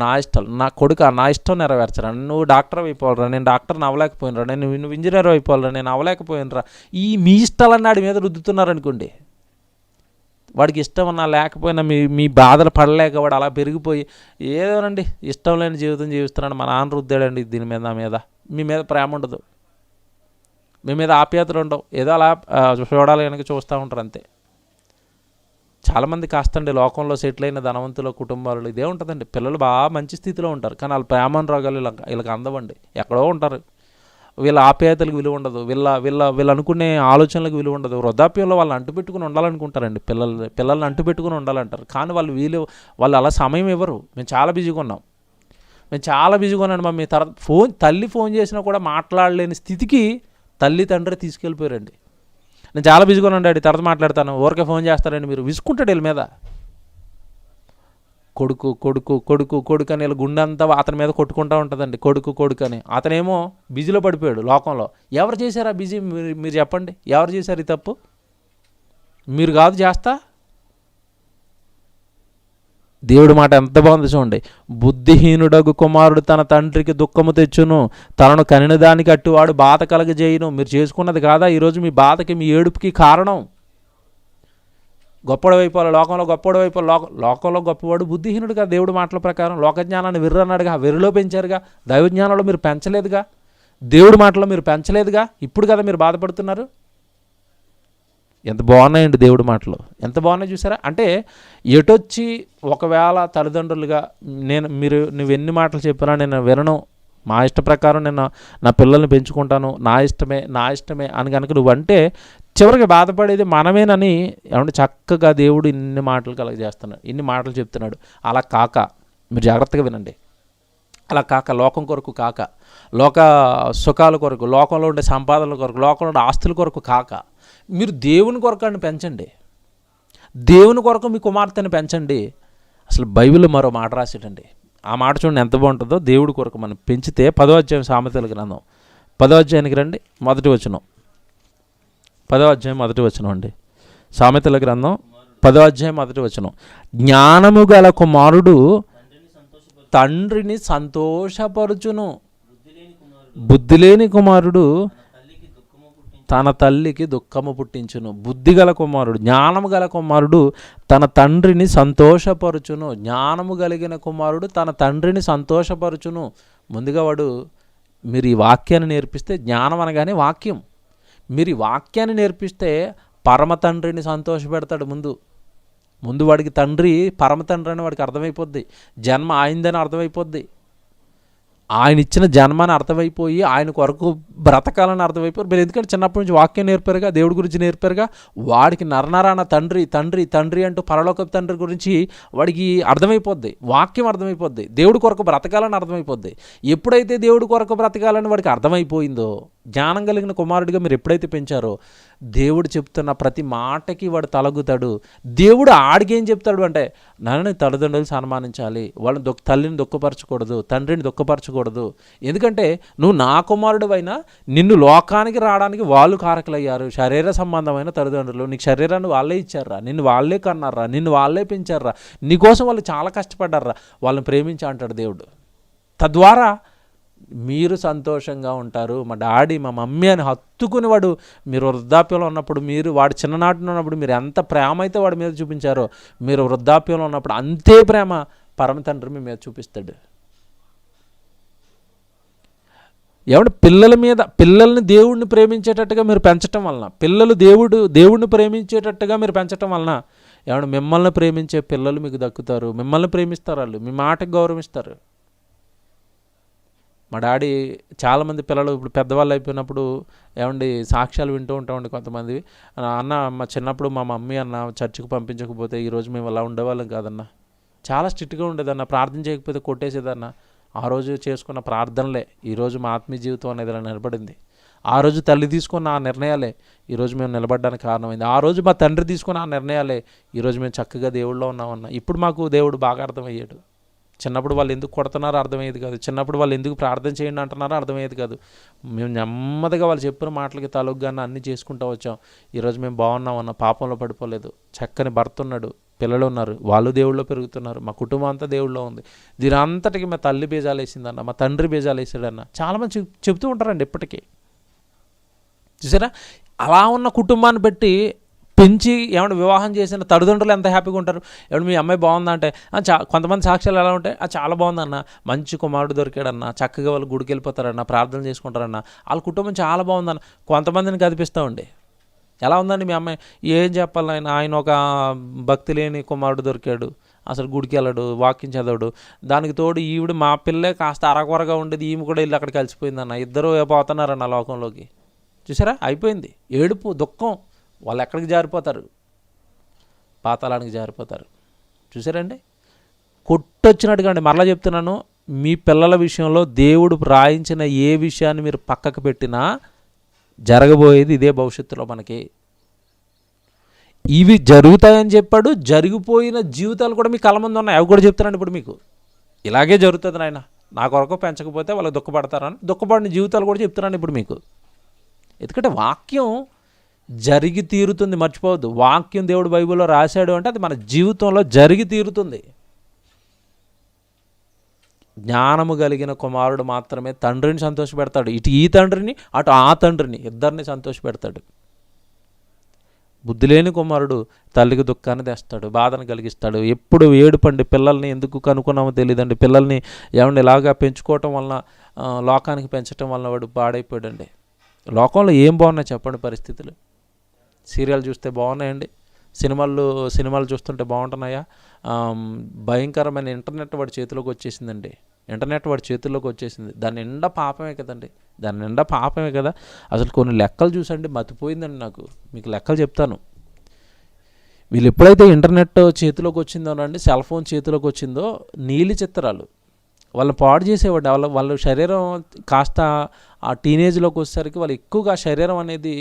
నా కొడుకు నా ఇష్టం నెరవేర్చరా, నువ్వు డాక్టర్ అయిపోవాలరా, నేను డాక్టర్ని అవ్వలేకపోయినరా, నువ్వు ఇంజనీర్ అయిపోవాలరా, నేను అవ్వలేకపోయినరా, మీ ఇష్టాలన్నీ వాడి మీద రుద్దుతున్నారనుకోండి, వాడికి ఇష్టం అన్నా లేకపోయినా మీ బాధలు పడలేక వాడు అలా పెరిగిపోయి ఏదోనండి ఇష్టం లేని జీవితం జీవిస్తున్నాడు, మా నాన్న రుద్దాడండి దీని మీద, నా మీద, మీ మీద ప్రేమ ఉండదు, మీ మీద ఆప్యాయతలు ఉండవు, ఏదో అలా చూడాలి కనుక చూస్తూ ఉంటారు అంతే. చాలామంది కాస్తండి లోకంలో సెటిల్ అయిన ధనవంతుల కుటుంబాలు ఇదే ఉంటుందండి. పిల్లలు బాగా మంచి స్థితిలో ఉంటారు, కానీ వాళ్ళ ప్రేమానురాగాలు వీళ్ళకి అందవండి, ఎక్కడో ఉంటారు. వీళ్ళ ఆప్యాయతలకు విలువ ఉండదు, వీళ్ళు అనుకునే ఆలోచనలకు విలువ ఉండదు. వృద్ధాప్యంలో వాళ్ళని అంటుపెట్టుకుని ఉండాలనుకుంటారండి, పిల్లల్ని అంటుపెట్టుకుని ఉండాలంటారు, కానీ వాళ్ళు అలా సమయం ఇవ్వరు. మేము చాలా బిజీగా ఉన్నాం మమ్మీ, తర్వాత తల్లి ఫోన్ చేసినా కూడా మాట్లాడలేని స్థితికి తల్లి తండ్రి తీసుకెళ్ళిపోయారండి. నేను చాలా బిజీగా ఉన్నాను డాడీ, తర్వాత మాట్లాడతాను, ఊరికే ఫోన్ చేస్తారండి మీరు. విసుకుంటాడు వీళ్ళ మీద. కొడుకు అని వీళ్ళ గుండె అంతా అతని మీద కొట్టుకుంటూ ఉంటుందండి, కొడుకు అని. అతనేమో బిజీలో పడిపోయాడు లోకంలో. ఎవరు చేశారు ఆ బిజీ? మీరు చెప్పండి, ఎవరు చేశారు ఈ తప్పు? మీరు కాదు చేస్తా. దేవుడి మాట ఎంత బాగుంది చూడండి. బుద్ధిహీనుడగు కుమారుడు తన తండ్రికి దుఃఖము తెచ్చును, తనను కనిన దానికి అట్టువాడు బాధ కలగజేయును. మీరు చేసుకున్నది కాదా ఈరోజు మీ బాధకి, మీ ఏడుపుకి కారణం? గొప్పడు అయిపోవాలి, లోకంలో గొప్పడు అయిపోవాలి. లోకంలో గొప్పవాడు బుద్ధిహీనుడుగా దేవుడి మాటల ప్రకారం. లోకజ్ఞానాన్ని వెర్రన్నాడుగా, వెర్రిలో పెంచారుగా. దైవజ్ఞానంలో మీరు పెంచలేదుగా, దేవుడి మాటలో మీరు పెంచలేదుగా. ఇప్పుడు కదా మీరు బాధపడుతున్నారు. ఎంత బాగున్నాయండి దేవుడి మాటలు, ఎంత బాగున్నాయి చూసారా. అంటే ఎటొచ్చి ఒకవేళ తల్లిదండ్రులుగా నువ్వు ఎన్ని మాటలు చెప్పినా నేను వినను, మా ఇష్ట ప్రకారం నేను నా పిల్లల్ని పెంచుకుంటాను, నా ఇష్టమే అని కనుక నువ్వు అంటే చివరికి బాధపడేది మనమేనని ఏమంటే చక్కగా దేవుడు ఇన్ని మాటలు కలగజేస్తున్నాడు, ఇన్ని మాటలు చెప్తున్నాడు. అలా కాక మీరు జాగ్రత్తగా వినండి, అలా కాక లోకం కొరకు కాక, లోక సుఖాల కొరకు, లోకంలో ఉండే సంపాదనల కొరకు, లోకంలో ఉండే ఆస్తుల కొరకు కాక, మీరు దేవుని కొరకాన్ని పెంచండి. దేవుని కొరకు మీ కుమార్తెని పెంచండి. అసలు బైబిల్లో మరో మాట రాసేటండి, ఆ మాట చూడండి ఎంత బాగుంటుందో. దేవుడి కొరకు మనం పెంచితే 10వ అధ్యాయం సామెతల గ్రంథం 10వ అధ్యాయానికి రండి, మొదటి వచనం. 10వ అధ్యాయం మొదటి వచనం అండి, సామెతల గ్రంథం 10వ అధ్యాయం 1వ వచనం. జ్ఞానము గల కుమారుడు తండ్రిని సంతోషపరుచును, బుద్ధి లేని కుమారుడు తన తల్లికి దుఃఖము పుట్టించును. బుద్ధి గల కుమారుడు, జ్ఞానము గల కుమారుడు తన తండ్రిని సంతోషపరుచును. జ్ఞానము కలిగిన కుమారుడు తన తండ్రిని సంతోషపరుచును. ముందుగా వాడు, మీరు ఈ వాక్యాన్ని నేర్పిస్తే, జ్ఞానం అనగానే వాక్యం, మీరు ఈ వాక్యాన్ని నేర్పిస్తే పరమ తండ్రిని సంతోషపెడతాడు. ముందు వాడికి తండ్రి పరమ తండ్రి అని వాడికి అర్థమైపోద్ది. జన్మ ఆయనదని అర్థమైపోద్ది. ఆయన ఇచ్చిన జన్మని అర్థమైపోయి ఆయన కొరకు బ్రతకాలని అర్థమైపోయి. మీరు ఎందుకంటే చిన్నప్పటి నుంచి వాక్యం నేర్పారుగా, దేవుడి గురించి నేర్పారుగా, వాడికి నరనరాన తండ్రి తండ్రి తండ్రి అంటూ పరలోక తండ్రి గురించి వాడికి అర్థమైపోద్ది. వాక్యం అర్థమైపోద్ది. దేవుడి కొరకు బ్రతకాలని అర్థమైపోద్ది. ఎప్పుడైతే దేవుడి కొరకు బ్రతకాలని వాడికి అర్థమైపోయిందో, జ్ఞానం కలిగిన కుమారుడిగా మీరు ఎప్పుడైతే పెంచారో, దేవుడు చెప్తున్న ప్రతి మాటకి వాడు తలగుతాడు. దేవుడు ఆడికేం చెప్తాడు అంటే, నన్ను తల్లిదండ్రులు సన్మానించాలి, వాళ్ళని తల్లిని దుఃఖపరచకూడదు, తండ్రిని దుఃఖపరచకూడదు. ఎందుకంటే నువ్వు నా కుమారుడు అయినా నిన్ను లోకానికి రావడానికి వాళ్ళు కారకులయ్యారు. శరీర సంబంధమైన తల్లిదండ్రులు నీకు శరీరాన్ని వాళ్ళే ఇచ్చారా, నిన్ను వాళ్ళే కన్నారా, నిన్ను వాళ్ళే పెంచారా, నీకోసం వాళ్ళు చాలా కష్టపడ్డారా, వాళ్ళని ప్రేమించా అంటాడు దేవుడు. తద్వారా మీరు సంతోషంగా ఉంటారు. మా డాడీ మా మమ్మీ అని హత్తుకుని వాడు, మీరు వృద్ధాప్యంలో ఉన్నప్పుడు, మీరు వాడు చిన్ననాటిలో ఉన్నప్పుడు మీరు ఎంత ప్రేమ అయితే వాడి మీద చూపించారో, మీరు వృద్ధాప్యంలో ఉన్నప్పుడు అంతే ప్రేమ పరమ తండ్రి మీ మీద చూపిస్తాడు. ఏమంటే పిల్లల్ని దేవుడిని ప్రేమించేటట్టుగా మీరు పెంచటం వలన, పిల్లలు దేవుడిని ప్రేమించేటట్టుగా మీరు పెంచటం వలన, ఏమంటే మిమ్మల్ని ప్రేమించే పిల్లలు మీకు దక్కుతారు. మిమ్మల్ని ప్రేమిస్తారు, వాళ్ళు మీ మాటకు గౌరవిస్తారు. మా డాడీ చాలామంది పిల్లలు ఇప్పుడు పెద్దవాళ్ళు అయిపోయినప్పుడు ఏమండి సాక్ష్యాలు వింటూ ఉంటామండి కొంతమంది. అన్న, మా చిన్నప్పుడు మా మమ్మీ అన్న చర్చికి పంపించకపోతే ఈరోజు మేము అలా ఉండేవాళ్ళం కాదన్న, చాలా స్ట్రిక్ట్గా ఉండేదన్న, ప్రార్థన చేయకపోతే కొట్టేసేదన్న. ఆ రోజు చేసుకున్న ప్రార్థనలే ఈరోజు మా ఆత్మీయ జీవితం అనేది ఇలా నిలబడింది. ఆ రోజు తల్లి తీసుకున్న ఆ నిర్ణయాలే ఈరోజు మేము నిలబడడానికి కారణమైంది. ఆ రోజు మా తండ్రి తీసుకున్న ఆ నిర్ణయాలే ఈరోజు మేము చక్కగా దేవుళ్ళో ఉన్నామన్న. ఇప్పుడు మాకు దేవుడు బాగా అర్థమయ్యాడు. చిన్నప్పుడు వాళ్ళు ఎందుకు కొడుతున్నారో అర్థమయ్యేది కాదు, చిన్నప్పుడు వాళ్ళు ఎందుకు ప్రార్థన చేయండి అంటున్నారో అర్థమయ్యేది కాదు. మేము నెమ్మదిగా వాళ్ళు చెప్పిన మాటలకి తలొగ్గానే అన్నీ చేసుకుంటూ వచ్చాం. ఈరోజు మేము బాగున్నామన్న, పాపంలో పడిపోలేదు. చక్కని భర్త ఉన్నాడు, పిల్లలు ఉన్నారు, వాళ్ళు దేవుళ్ళో పెరుగుతున్నారు, మా కుటుంబం అంతా దేవుళ్ళో ఉంది. దీని అంతటికి మా తల్లి బీజాలు వేసిందన్న, మా తండ్రి బీజాలు వేసాడన్న చాలామంది చెప్తూ ఉంటారండి ఇప్పటికీ. చూసారా, అలా ఉన్న కుటుంబాన్ని బట్టి పెంచి ఏమన్నా వివాహం చేసిన తల్లిదండ్రులు ఎంత హ్యాపీగా ఉంటారు. ఏమన్నా మీ అమ్మాయి బాగుందా అంటే, కొంతమంది సాక్ష్యాలు ఎలా ఉంటాయి, చాలా బాగుందన్న, మంచి కుమారుడు దొరికాడన్న, చక్కగా వాళ్ళు గుడికి వెళ్ళిపోతారన్న, ప్రార్థన చేసుకుంటారన్న, వాళ్ళ కుటుంబం చాలా బాగుందన్న. కొంతమందిని కనిపిస్తామండి, ఎలా ఉందండి మీ అమ్మాయి, ఏం చెప్పాలి, ఆయన ఒక భక్తి లేని కుమారుడు దొరికాడు, అసలు గుడికి వెళ్ళడు, వాక్యం చదవడు, దానికి తోడు ఈవిడ మా పిల్లే కాస్త అరకొరగా ఉండేది, ఈమె కూడా వెళ్ళి అక్కడికి కలిసిపోయిందన్న, ఇద్దరు పోతున్నారన్న లోకంలోకి. చూసారా, అయిపోయింది. ఏడుపు, దుఃఖం. వాళ్ళు ఎక్కడికి జారిపోతారు, పాతాళానికి జారిపోతారు. చూసారండి, కొట్టొచ్చినట్టుగా అండి. మరలా చెప్తున్నాను, మీ పిల్లల విషయంలో దేవుడు రాయించిన ఏ విషయాన్ని మీరు పక్కకు పెట్టినా జరగబోయేది ఇదే భవిష్యత్తులో మనకి. ఇవి జరుగుతాయని చెప్పాడు, జరిగిపోయిన జీవితాలు కూడా మీ కళ్ళ ముందు ఉన్నాయి, అవి కూడా చెప్తానండి. ఇప్పుడు మీకు ఇలాగే జరుగుతుంది నాయన, నా కొరకు పెంచకపోతే వాళ్ళకి దుఃఖపడతారని, దుఃఖపడిన జీవితాలు కూడా చెప్తున్నాను ఇప్పుడు మీకు. ఎందుకంటే వాక్యం జరిగి తీరుతుంది, మర్చిపోవద్దు. వాక్యం దేవుడు బైబిల్లో రాశాడు అంటే అది మన జీవితంలో జరిగి తీరుతుంది. జ్ఞానము కలిగిన కుమారుడు మాత్రమే తండ్రిని సంతోషపెడతాడు. ఇటు ఈ తండ్రిని, అటు ఆ తండ్రిని, ఇద్దరిని సంతోషపెడతాడు. బుద్ధి లేని కుమారుడు తల్లికి దుఃఖాన్ని తెస్తాడు, బాధను కలిగిస్తాడు. ఎప్పుడు ఏడుపండి. పిల్లల్ని ఎందుకు కనుక్కున్నామో తెలియదండి. పిల్లల్ని ఏమన్నా ఇలాగా పెంచుకోవటం వలన, లోకానికి పెంచడం వలన వాడు పాడైపోయాడండి. లోకంలో ఏం బాగున్నాయి చెప్పండి పరిస్థితులు. సీరియల్ చూస్తే బాగున్నాయండి, సినిమాలు చూస్తుంటే బాగుంటున్నాయా? భయంకరమైన ఇంటర్నెట్ వాడి చేతిలోకి వచ్చేసిందండి. ఇంటర్నెట్ వాడి చేతుల్లోకి వచ్చేసింది. దాని నిండా పాపమే కదండి, దాని నిండా పాపమే కదా. అసలు కొన్ని లెక్కలు చూసండి మతిపోయిందండి నాకు. మీకు లెక్కలు చెప్తాను. వీళ్ళు ఎప్పుడైతే ఇంటర్నెట్ చేతిలోకి వచ్చిందోనండి, సెల్ ఫోన్ చేతిలోకి వచ్చిందో, నీలి చిత్రాలు వాళ్ళని పాడు చేసేవాడు. వాళ్ళ శరీరం కాస్త ఆ టీనేజ్లోకి వచ్చేసరికి వాళ్ళు ఎక్కువగా శరీరం అనేది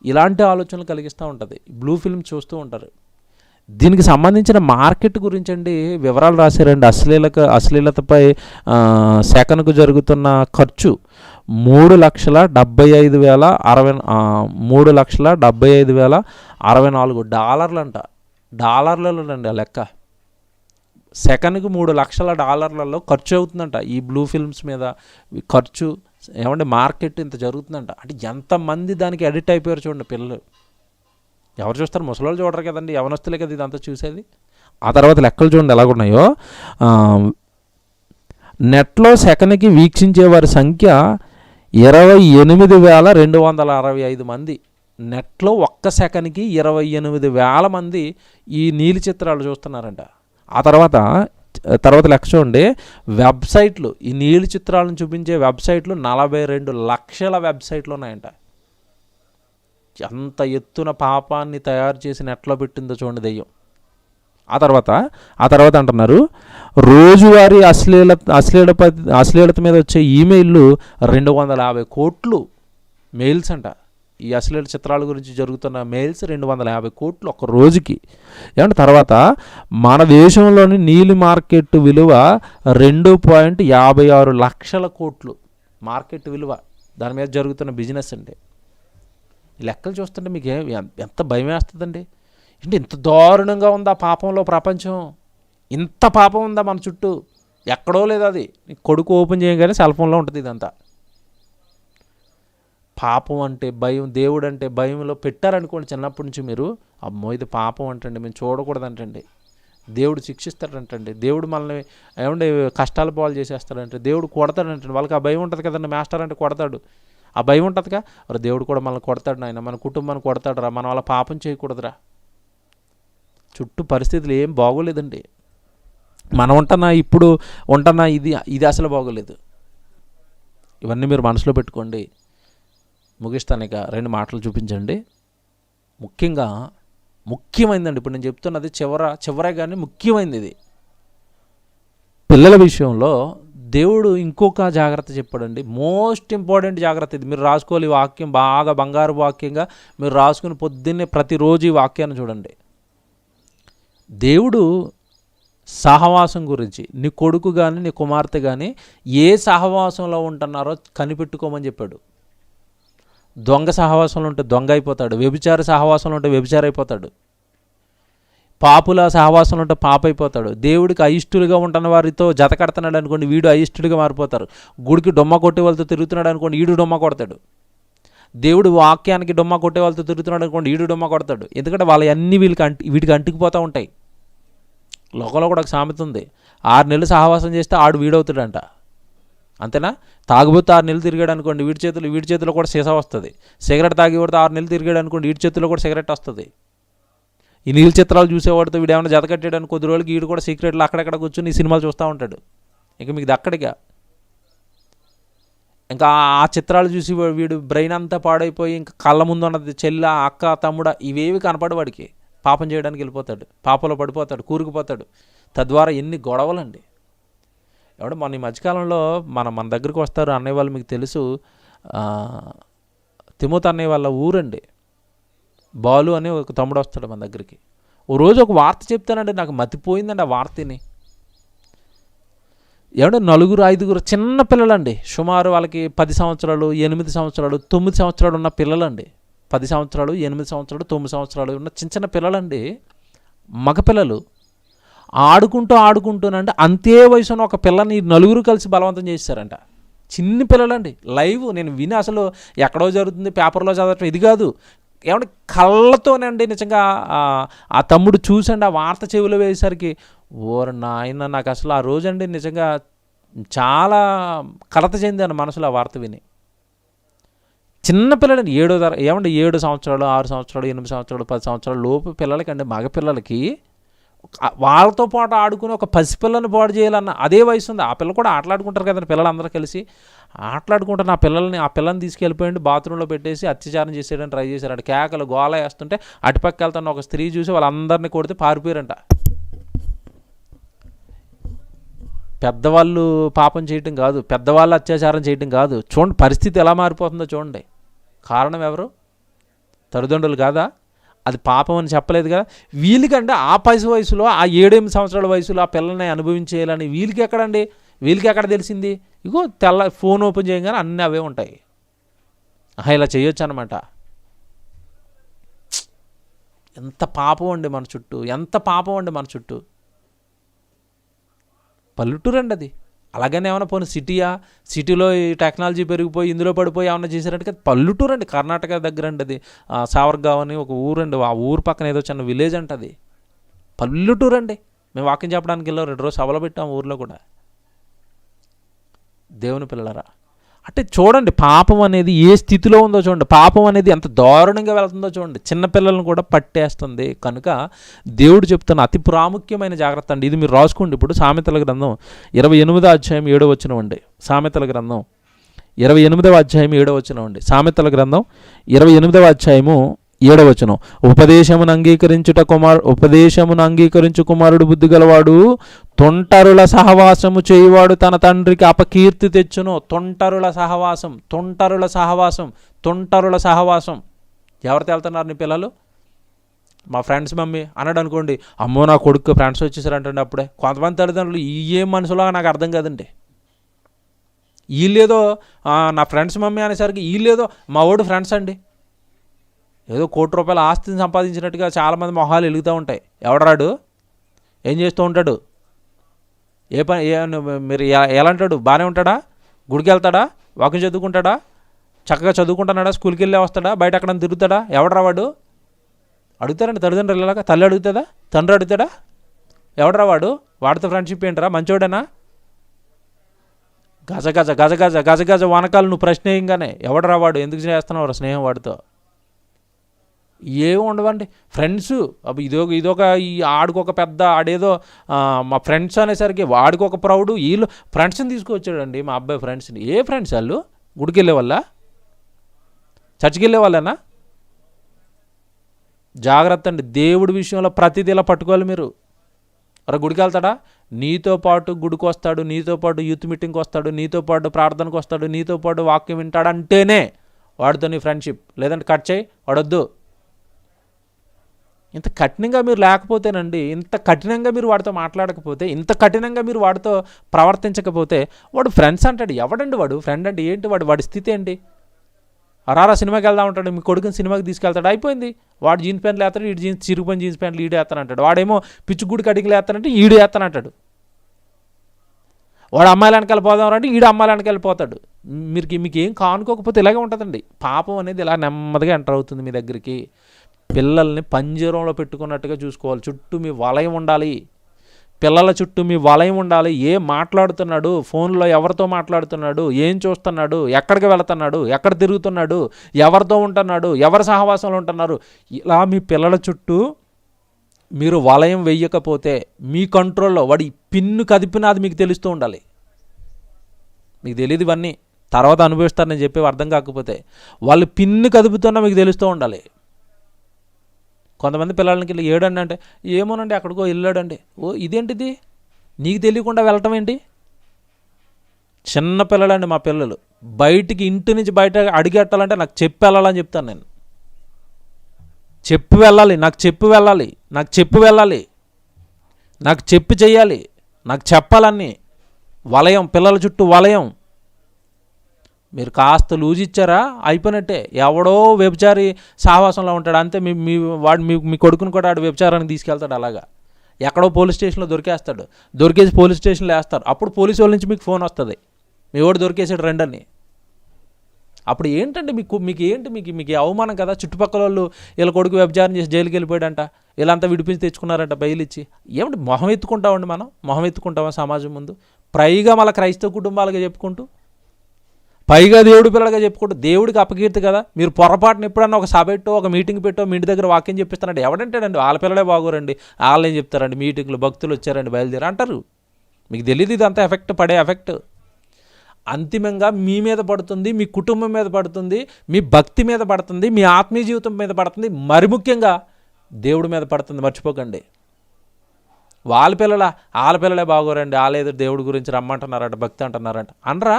ఇలాంటి ఆలోచనలు కలిగిస్తూ ఉంటుంది. బ్లూ ఫిల్మ్ చూస్తూ ఉంటారు. దీనికి సంబంధించిన మార్కెట్ గురించి అండి వివరాలు రాశారండి. అశ్లీలతపై సెకనుకు జరుగుతున్న ఖర్చు 3,75,064 $. డాలర్లలోనండి ఆ లెక్క. సెకన్కి $3 లక్షల ఖర్చు అవుతుందంట ఈ బ్లూ ఫిల్మ్స్ మీద ఖర్చు. ఏమంటే మార్కెట్ ఇంత జరుగుతుందంట. అంటే ఎంతమంది దానికి అడిక్ట్ అయిపోయారు చూడండి పిల్లలు. ఎవరు చూస్తారు? ముసలోళ్ళు చూడరు కదండి, యవనస్తులే కదా ఇదంతా చూసేది. ఆ తర్వాత లెక్కలు చూడండి ఎలాగున్నాయో. నెట్లో సెకన్కి వీక్షించే వారి సంఖ్య 28,265 మంది. నెట్లో ఒక్క సెకన్కి 28,000 మంది ఈ నీలి చిత్రాలు చూస్తున్నారంట. ఆ తర్వాత లెక్క చూడండి, వెబ్సైట్లు, ఈ నీలి చిత్రాలను చూపించే వెబ్సైట్లు 42 లక్షల వెబ్సైట్లు ఉన్నాయంట. ఎంత ఎత్తున పాపాన్ని తయారు చేసి నెట్లో పెట్టిందో చూడండి దెయ్యం. ఆ తర్వాత అంటున్నారు, రోజువారీ అశ్లీలత మీద వచ్చే ఈమెయిల్లు 250 కోట్లు మెయిల్స్ అంట. ఈ అశ్లీల చిత్రాల గురించి జరుగుతున్న మెయిల్స్ 250 కోట్లు ఒక రోజుకి. ఏమంటే తర్వాత మన దేశంలోని నీలి మార్కెట్ విలువ 2.56 లక్షల కోట్లు మార్కెట్ విలువ. దాని మీద జరుగుతున్న బిజినెస్ అండి. ఈ లెక్కలు చూస్తుంటే మీకు ఎంత భయం వేస్తుందండి. అంటే ఇంత దారుణంగా ఉందా పాపంలో ప్రపంచం? ఇంత పాపం ఉందా మన చుట్టూ? ఎక్కడో లేదు అది. కొడుకు ఓపెన్ చేయగానే సెల్ ఫోన్లో ఉంటుంది ఇదంతా. పాపం అంటే భయం, దేవుడు అంటే భయంలో పెట్టారనుకోండి చిన్నప్పటి నుంచి మీరు, అమ్మో ఇది పాపం అంటండి, మేము చూడకూడదంటండి, దేవుడు శిక్షిస్తాడంటండి, దేవుడు మనల్ని ఏమంటే కష్టాలు పాలు చేసేస్తాడంటే, దేవుడు కొడతాడంటండి. వాళ్ళకి ఆ భయం ఉంటుంది కదండి. మాస్టర్ అంటే కొడతాడు, ఆ భయం ఉంటుందిగా. మరి దేవుడు కూడా మనల్ని కొడతాడు నాయన, మన కుటుంబాన్ని కొడతాడు రా, మనం అలా పాపం చేయకూడదురా. చుట్టూ పరిస్థితులు ఏం బాగోలేదండి. మనం ఇప్పుడు ఉంటున్నా ఇది అసలు బాగోలేదు. ఇవన్నీ మీరు మనసులో పెట్టుకోండి. ముగిస్తాను ఇక 2 మాటలు చూపించండి. ముఖ్యమైనదండి ఇప్పుడు నేను చెప్తున్నది, చివరే కానీ ముఖ్యమైనది ఇది. పిల్లల విషయంలో దేవుడు ఇంకొక జాగ్రత్త చెప్పాడండి. మోస్ట్ ఇంపార్టెంట్ జాగ్రత్త ఇది. మీరు రాసుకోవాలి ఈ వాక్యం, బాగా బంగారు వాక్యంగా మీరు రాసుకుని పొద్దున్నే ప్రతిరోజు ఈ వాక్యాన్ని చూడండి. దేవుడు సహవాసం గురించి, నీ కొడుకు కానీ నీ కుమార్తె కానీ ఏ సహవాసంలో ఉంటున్నారో కనిపెట్టుకోమని చెప్పాడు. దొంగ సహవాసంలో ఉంటే దొంగ అయిపోతాడు, వ్యభిచార సహవాసంలో ఉంటే వ్యభిచార అయిపోతాడు, పాపుల సహవాసంలో ఉంటే పాప అయిపోతాడు. దేవుడికి అయిష్టులుగా ఉంటున్న వారితో జత కడుతున్నాడు అనుకోండి, వీడు అయిష్టుడిగా మారిపోతారు. గుడికి డొమ్మ కొట్టే వాళ్ళతో తిరుగుతున్నాడు అనుకోండి, ఈడు డొమ్మ కొడతాడు. దేవుడు వాక్యానికి డొమ్మ కొట్టే వాళ్ళతో తిరుగుతున్నాడు అనుకోండి, ఈడు డొమ్మ కొడతాడు. ఎందుకంటే వాళ్ళ అన్నీ వీటికి అంటుకుపోతూ ఉంటాయి. లోకంలో కూడా ఒక సామెత ఉంది, 6 నెలలు సహవాసం చేస్తే ఆడు వీడవుతాడంట. అంతేనా? తాగుబోతు 6 నెలలు తిరిగాడు అనుకోండి, వీడి చేతిలో కూడా సీసా వస్తుంది. సిగరెట్ తాగేవాడితో 6 నెలలు తిరిగాడు అనుకోండి, వీడి చేతిలో కూడా సిగరెట్ వస్తుంది. ఈ నీళ్ళ చిత్రాలు చూసేవాడితో వీడు ఏమైనా జత కట్టాడు అని కొద్ది రోజులకి వీడు కూడా సీక్రెట్లు అక్కడెక్కడ కూర్చొని ఈ సినిమాలు చూస్తూ ఉంటాడు. ఇంకా మీకు దక్కడిగా ఇంకా ఆ చిత్రాలు చూసి వీడు బ్రెయిన్ అంతా పాడైపోయి ఇంకా కళ్ళ ముందు ఉన్నది చెల్ల, అక్క, తమ్ముడ ఇవేవి కనపడి వాడికి పాపం చేయడానికి వెళ్ళిపోతాడు, పాపంలో పడిపోతాడు, కూరుకుపోతాడు. తద్వారా ఎన్ని గొడవలండి. మన ఈ మధ్యకాలంలో మన దగ్గరికి వస్తారు అన్నయ్య వాళ్ళు, మీకు తెలుసు, తిమోతి అన్నయ్య వాళ్ళ ఊరండి, బాలు అని ఒక తమ్ముడు వస్తాడు మన దగ్గరికి. ఓ రోజు ఒక వార్త చెప్తానండి, నాకు మతిపోయిందండి ఆ వార్తని. 4-5 చిన్న పిల్లలండి, సుమారు వాళ్ళకి 10 సంవత్సరాలు, 8 సంవత్సరాలు, 9 సంవత్సరాలు ఉన్న పిల్లలండి. 10 సంవత్సరాలు, 8 సంవత్సరాలు, 9 సంవత్సరాలు ఉన్న చిన్న పిల్లలండి, మగపిల్లలు. ఆడుకుంటూనండి అంతే వయసున్న ఒక పిల్లని 4 కలిసి బలవంతం చేశారంట. చిన్ని పిల్లలండి. లైవ్ నేను విని అసలు ఎక్కడో జరుగుతుంది పేపర్లో చదవటం ఇది కాదు, ఏమంటే కళ్ళతోనండి నిజంగా. ఆ తమ్ముడు చూసండి ఆ వార్త చెవిలో వేసేసరికి, ఓరు నాయన, నాకు అసలు ఆ రోజండి నిజంగా చాలా కలత చెందాను మనసులో ఆ వార్త విని. చిన్నపిల్లలండి, 7 సంవత్సరాలు, 6 సంవత్సరాలు, 8 సంవత్సరాలు, 10 సంవత్సరాల లోపు పిల్లలకి అండి, మగపిల్లలకి వాళ్ళతో పాటు ఆడుకుని ఒక పసిపిల్లని పాడు చేయాలన్న అదే వయసు ఉంది. ఆ పిల్లలు కూడా ఆటలాడుకుంటారు కదండి, పిల్లలందరూ కలిసి ఆటలాడుకుంటారు. ఆ పిల్లని తీసుకెళ్ళిపోయింది బాత్రూంలో పెట్టేసి అత్యాచారం చేసేయడానికి ట్రై చేశారంట. కేకలు గోల వేస్తుంటే అటుపక్క వెళ్తున్న ఒక స్త్రీ చూసి వాళ్ళందరినీ కొడితే పారిపోయారంట. పెద్దవాళ్ళు పాపం చేయటం కాదు, పెద్దవాళ్ళు అత్యాచారం చేయటం కాదు. చూడండి పరిస్థితి ఎలా మారిపోతుందో చూడండి. కారణం ఎవరు? తల్లిదండ్రులు కాదా? అది పాపం అని చెప్పలేదు కదా. వీళ్ళకంటే ఆ 10 వయసులో, ఆ 7-8 సంవత్సరాల వయసులో ఆ పిల్లల్ని అనుభవించేయాలని వీళ్ళకి ఎక్కడ తెలిసింది? ఇగో ఫోన్ ఓపెన్ చేయగానే అన్నీ అవే ఉంటాయి. ఇలా చేయొచ్చు అనమాట. ఎంత పాపం అండి మన చుట్టూ, ఎంత పాపం అండి మన చుట్టూ. పల్లెటూరు అండి అది. అలాగనే ఏమైనా పోనీ సిటీలో ఈ టెక్నాలజీ పెరిగిపోయి ఇందులో పడిపోయి ఏమన్నా చేశారంటే కదా, పల్లెటూరు అండి. కర్ణాటక దగ్గర అండి అది. సావర్గావ్ అని ఒక ఊరండి, ఆ ఊరు పక్కన ఏదో చిన్న విలేజ్ అంట, అది పల్లెటూరు అండి. మేము వాకింగ్ చెప్పడానికి వెళ్ళాం, 2 రోజులు సభలో పెట్టాం ఊర్లో కూడా. దేవుని పిల్లలరా, అంటే చూడండి పాపం అనేది ఏ స్థితిలో ఉందో చూడండి, పాపం అనేది ఎంత దారుణంగా వెళ్తుందో చూడండి. చిన్నపిల్లలను కూడా పట్టేస్తుంది. కనుక దేవుడు చెప్తున్న అతి ప్రాముఖ్యమైన జాగ్రత్త అండి ఇది. మీరు రాసుకోండి. ఇప్పుడు సామెతల గ్రంథం 28వ అధ్యాయం 7వ వచనం అండి. సామెతల గ్రంథం 28వ అధ్యాయం 7వ వచనం అండి. సామెతల గ్రంథం 28వ అధ్యాయము 7వ వచనం. ఉపదేశమును అంగీకరించు కుమారుడు బుద్ధి గలవాడు, తొంటరుల సహవాసము చేయువాడు తన తండ్రికి అపకీర్తి తెచ్చును. తొంటరుల సహవాసం. ఎవరితో వెళ్తున్నారు నీ పిల్లలు? మా ఫ్రెండ్స్ మమ్మీ అన్నాడు అనుకోండి, అమ్మో నా కొడుకు ఫ్రెండ్స్ వచ్చేసారంటండి. అప్పుడే కొంతమంది తల్లిదండ్రులు ఏం మనుషులాగా నాకు అర్థం కాదండి. వీళ్ళేదో నా ఫ్రెండ్స్ మమ్మీ అనేసరికి వీళ్ళేదో మా వాడు ఫ్రెండ్స్ అండి. ఏదో ₹1,00,00,000 ఆస్తిని సంపాదించినట్టుగా చాలామంది మొహాలు వెలుగుతూ ఉంటాయి. ఎవడరాడు? ఏం చేస్తూ ఉంటాడు? ఏ పని మీరు ఎలా అంటాడు? బాగానే ఉంటాడా? గుడికి వెళ్తాడా? వాకింగ్ చదువుకుంటాడా? చక్కగా చదువుకుంటున్నాడా? స్కూల్కి వెళ్ళే వస్తాడా? బయట ఎక్కడ తిరుగుతాడా? ఎవడరా వాడు? అడుగుతారండి తల్లిదండ్రులు. ఇలాగా తల్లి అడుగుతుందా? తండ్రి అడుగుతాడా? ఎవడరా వాడు? వాడితో ఫ్రెండ్షిప్ ఏంటరా? మంచోడేనా? గజ వానకాలు నువ్వు ప్రశ్నేయంగానే ఎవడరా వాడు? ఎందుకు చేస్తున్నావు స్నేహం వాడితో? ఏమి ఉండవండి ఫ్రెండ్స్. అవి ఇదొక ఈ ఆడికొక పెద్ద ఆడేదో మా ఫ్రెండ్స్ అనేసరికి వాడికొక ప్రౌడ్. వీళ్ళు ఫ్రెండ్స్ని తీసుకొచ్చాడండి మా అబ్బాయి ఫ్రెండ్స్ని. ఏ ఫ్రెండ్స్ వాళ్ళు? గుడికి వెళ్ళే వాళ్ళ? చర్చికి వెళ్ళే వాళ్ళేనా? జాగ్రత్త అండి. దేవుడి విషయంలో ప్రతిదీ ఇలా పట్టుకోవాలి మీరు. అరే గుడికి వెళ్తాడా? నీతో పాటు గుడికి వస్తాడు, నీతో పాటు యూత్ మీటింగ్కి వస్తాడు, నీతో పాటు ప్రార్థనకు వస్తాడు, నీతో పాటు వాక్యం వింటాడు అంటేనే వాడితో నీ ఫ్రెండ్షిప్. లేదంటే కట్ చేయి, వాడొద్దు. ఇంత కఠినంగా మీరు లేకపోతేనండి, ఇంత కఠినంగా మీరు వాడితో మాట్లాడకపోతే, ఇంత కఠినంగా మీరు వాడితో ప్రవర్తించకపోతే వాడు ఫ్రెండ్స్ అంటాడు. ఎవడండి వాడు? ఫ్రెండ్ అంటే ఏంటి? వాడి స్థితి ఏంటి? రారా సినిమాకి వెళ్దాం అంటాడు, మీ కొడుకుని సినిమాకి తీసుకెళ్తాడు, అయిపోయింది. వాడు జీన్స్ ప్యాంట్లు వేస్తాడు, ఈడు చిరిగిపోయిన జీన్స్ ప్యాంట్లు ఈడు వేస్తానంటాడు. వాడేమో పిచ్చుగుడి కడిగిలు వేస్తానంటే ఈడు వేస్తానంటాడు. వాడు అమ్మాయిలు వెనకాల పోదాం అంటే ఈడు అమ్మాయిలు వెనకాల వెళ్ళిపోతాడు. మీకు ఏం కానుకోకపోతే ఇలాగే ఉంటుందండి. పాపం అనేది ఇలా నెమ్మదిగా ఎంటర్ అవుతుంది మీ దగ్గరికి. పిల్లల్ని పంజరంలో పెట్టుకున్నట్టుగా చూసుకోవాలి. చుట్టూ మీ వలయం ఉండాలి. పిల్లల చుట్టూ మీ వలయం ఉండాలి. ఏం మాట్లాడుతున్నాడు, ఫోన్లో ఎవరితో మాట్లాడుతున్నాడు, ఏం చూస్తున్నాడు, ఎక్కడికి వెళుతున్నాడు, ఎక్కడ తిరుగుతున్నాడు, ఎవరితో ఉంటున్నాడు, ఎవరి సహవాసంలో ఉంటున్నారు, ఇలా మీ పిల్లల చుట్టూ మీరు వలయం వెయ్యకపోతే మీ కంట్రోల్లో వాడి పిన్ను కదిపినా అది మీకు తెలుస్తూ ఉండాలి. మీకు తెలియదు ఇవన్నీ, తర్వాత అనుభవిస్తారు నేను చెప్పేవి అర్థం కాకపోతే. వాళ్ళు పిన్ను కదుపుతున్నా మీకు తెలుస్తూ ఉండాలి. కొంతమంది పిల్లలకి వెళ్ళి ఏడండి అంటే ఏమోనండి అక్కడికో వెళ్ళాడండి. ఓ ఇదేంటిది? నీకు తెలియకుండా వెళ్ళటం ఏంటి? చిన్న పిల్లలండి మా పిల్లలు. బయటికి ఇంటి నుంచి బయట అడిగెట్టాలంటే నాకు చెప్పి వెళ్ళాలని చెప్తాను నేను. చెప్పి వెళ్ళాలి, నాకు చెప్పి వెళ్ళాలి, నాకు చెప్పి చెయ్యాలి, నాకు చెప్పాలన్నీ. వలయం, పిల్లల చుట్టూ వలయం. మీరు కాస్త లూజ్ ఇచ్చారా అయిపోయినట్టే. ఎవడో వ్యభిచారి సహవాసంలో ఉంటాడు అంతే. వాడు మీ కొడుకుని కూడా వాడు వ్యభిచారానికి తీసుకెళ్తాడు. అలాగా ఎక్కడో పోలీస్ స్టేషన్లో దొరికేసి పోలీస్ స్టేషన్లో వేస్తారు. అప్పుడు పోలీసు వాళ్ళ నుంచి మీకు ఫోన్ వస్తుంది, మీ వాడు దొరికేసాడు రండని. అప్పుడు ఏంటంటే మీకు అవమానం కదా. చుట్టుపక్కల వాళ్ళు వీళ్ళ కొడుకు వ్యభిచారం చేసి జైలుకి వెళ్ళిపోయాడంట, వీళ్ళంతా విడిపించి తెచ్చుకున్నారంట బయలు ఇచ్చి. ఏమంటే మొహం ఎత్తుకుంటామండి మనం? మొహం ఎత్తుకుంటామా సమాజం ముందు? పైగా మళ్ళీ క్రైస్తవ కుటుంబాలుగా చెప్పుకుంటూ, పైగా దేవుడి పిల్లలుగా చెప్పుకుంటూ. దేవుడికి అపకీర్తి కదా. మీరు పొరపాటున ఎప్పుడన్నా ఒక సభ పెట్టో, ఒక మీటింగ్ పెట్టో, మీ ఇంటి దగ్గర వాక్యం చెప్పిస్తారండి. ఎవడంటాడండి? వాళ్ళ పిల్లలే బాగోరండి, వాళ్ళేం చెప్తారండి, మీటింగ్లో భక్తులు వచ్చారండి బయలుదేరి అంటారు. మీకు తెలియదు ఇదంతా పడే ఎఫెక్ట్ అంతిమంగా మీ మీద పడుతుంది, మీ కుటుంబం మీద పడుతుంది, మీ భక్తి మీద పడుతుంది, మీ ఆత్మీయ జీవితం మీద పడుతుంది, మరి ముఖ్యంగా దేవుడి మీద పడుతుంది. మర్చిపోకండి. వాళ్ళ పిల్లలే బాగోరండి, వాళ్ళేదో దేవుడి గురించి రమ్మంటున్నారంట, భక్తి అంటున్నారంట అనరా?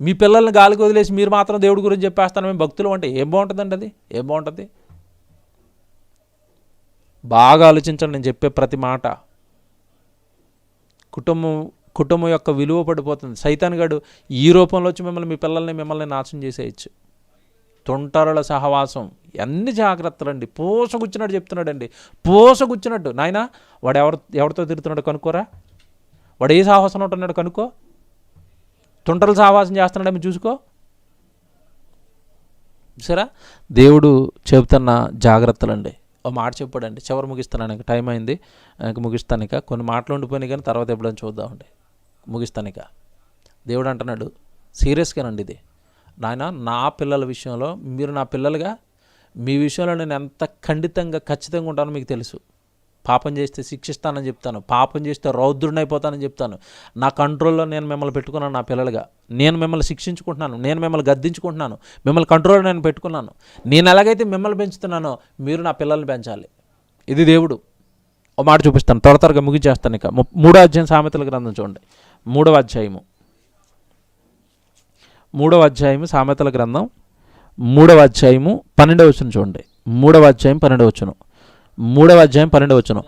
మీ పిల్లల్ని గాలికి వదిలేసి మీరు మాత్రం దేవుడి గురించి చెప్పేస్తాను మేము భక్తులు అంటే ఏం బాగుంటుందండి? అది ఏం బాగుంటుంది? బాగా ఆలోచించండి నేను చెప్పే ప్రతి మాట. కుటుంబం యొక్క విలువ పడిపోతుంది. సైతాన్ గాడు ఈ రూపంలో వచ్చి మీ పిల్లల్ని నాశనం చేసేయచ్చు. తొంటరుల సహవాసం అన్ని జాగ్రత్తలు అండి. పూసగుచ్చినట్టు చెప్తున్నాడండి, పూసగుచ్చినట్టు. నాయన వాడు ఎవరితో తిరుగుతున్నాడు కనుక్కోరా, వాడు ఏ సాహసం ఉంటున్నాడు కనుక్కో, తుంటలు సావాసం చేస్తున్నాడేమో చూసుకో. సరే, దేవుడు చెబుతున్న జాగ్రత్తలండి. ఓ మాట చెప్పాడండి, చివరి ముగిస్తాను, ఇంకా టైం అయింది, ఇంక ముగిస్తాను. ఇక కొన్ని మాటలు ఉండిపోయినాయి కానీ తర్వాత ఎప్పుడైనా చూద్దామండి, ముగిస్తాను. ఇక దేవుడు అంటున్నాడు సీరియస్గానండి ఇది, నాయన నా పిల్లల విషయంలో మీరు నా పిల్లలుగా మీ విషయంలో నేను ఎంత ఖచ్చితంగా ఉంటానో మీకు తెలుసు. పాపం చేస్తే శిక్షిస్తానని చెప్తాను, పాపం చేస్తే రౌద్రుడైపోతానని చెప్తాను. నా కంట్రోల్లో నేను మిమ్మల్ని పెట్టుకున్నాను, నా పిల్లలుగా నేను మిమ్మల్ని శిక్షించుకుంటున్నాను, నేను మిమ్మల్ని గద్దించుకుంటున్నాను, మిమ్మల్ని కంట్రోల్లో నేను పెట్టుకున్నాను. నేను ఎలాగైతే మిమ్మల్ని పెంచుతున్నానో మీరు నా పిల్లల్ని పెంచాలి. ఇది దేవుడు. ఒక మాట చూపిస్తాను, త్వరగా ముగించేస్తాను. ఇక 3వ అధ్యాయం సామెతల గ్రంథం చూడండి, 3వ అధ్యాయము సామెతల గ్రంథం 3వ అధ్యాయము 12వ వచనం చూడండి. 3వ అధ్యాయం 12వ వచనం.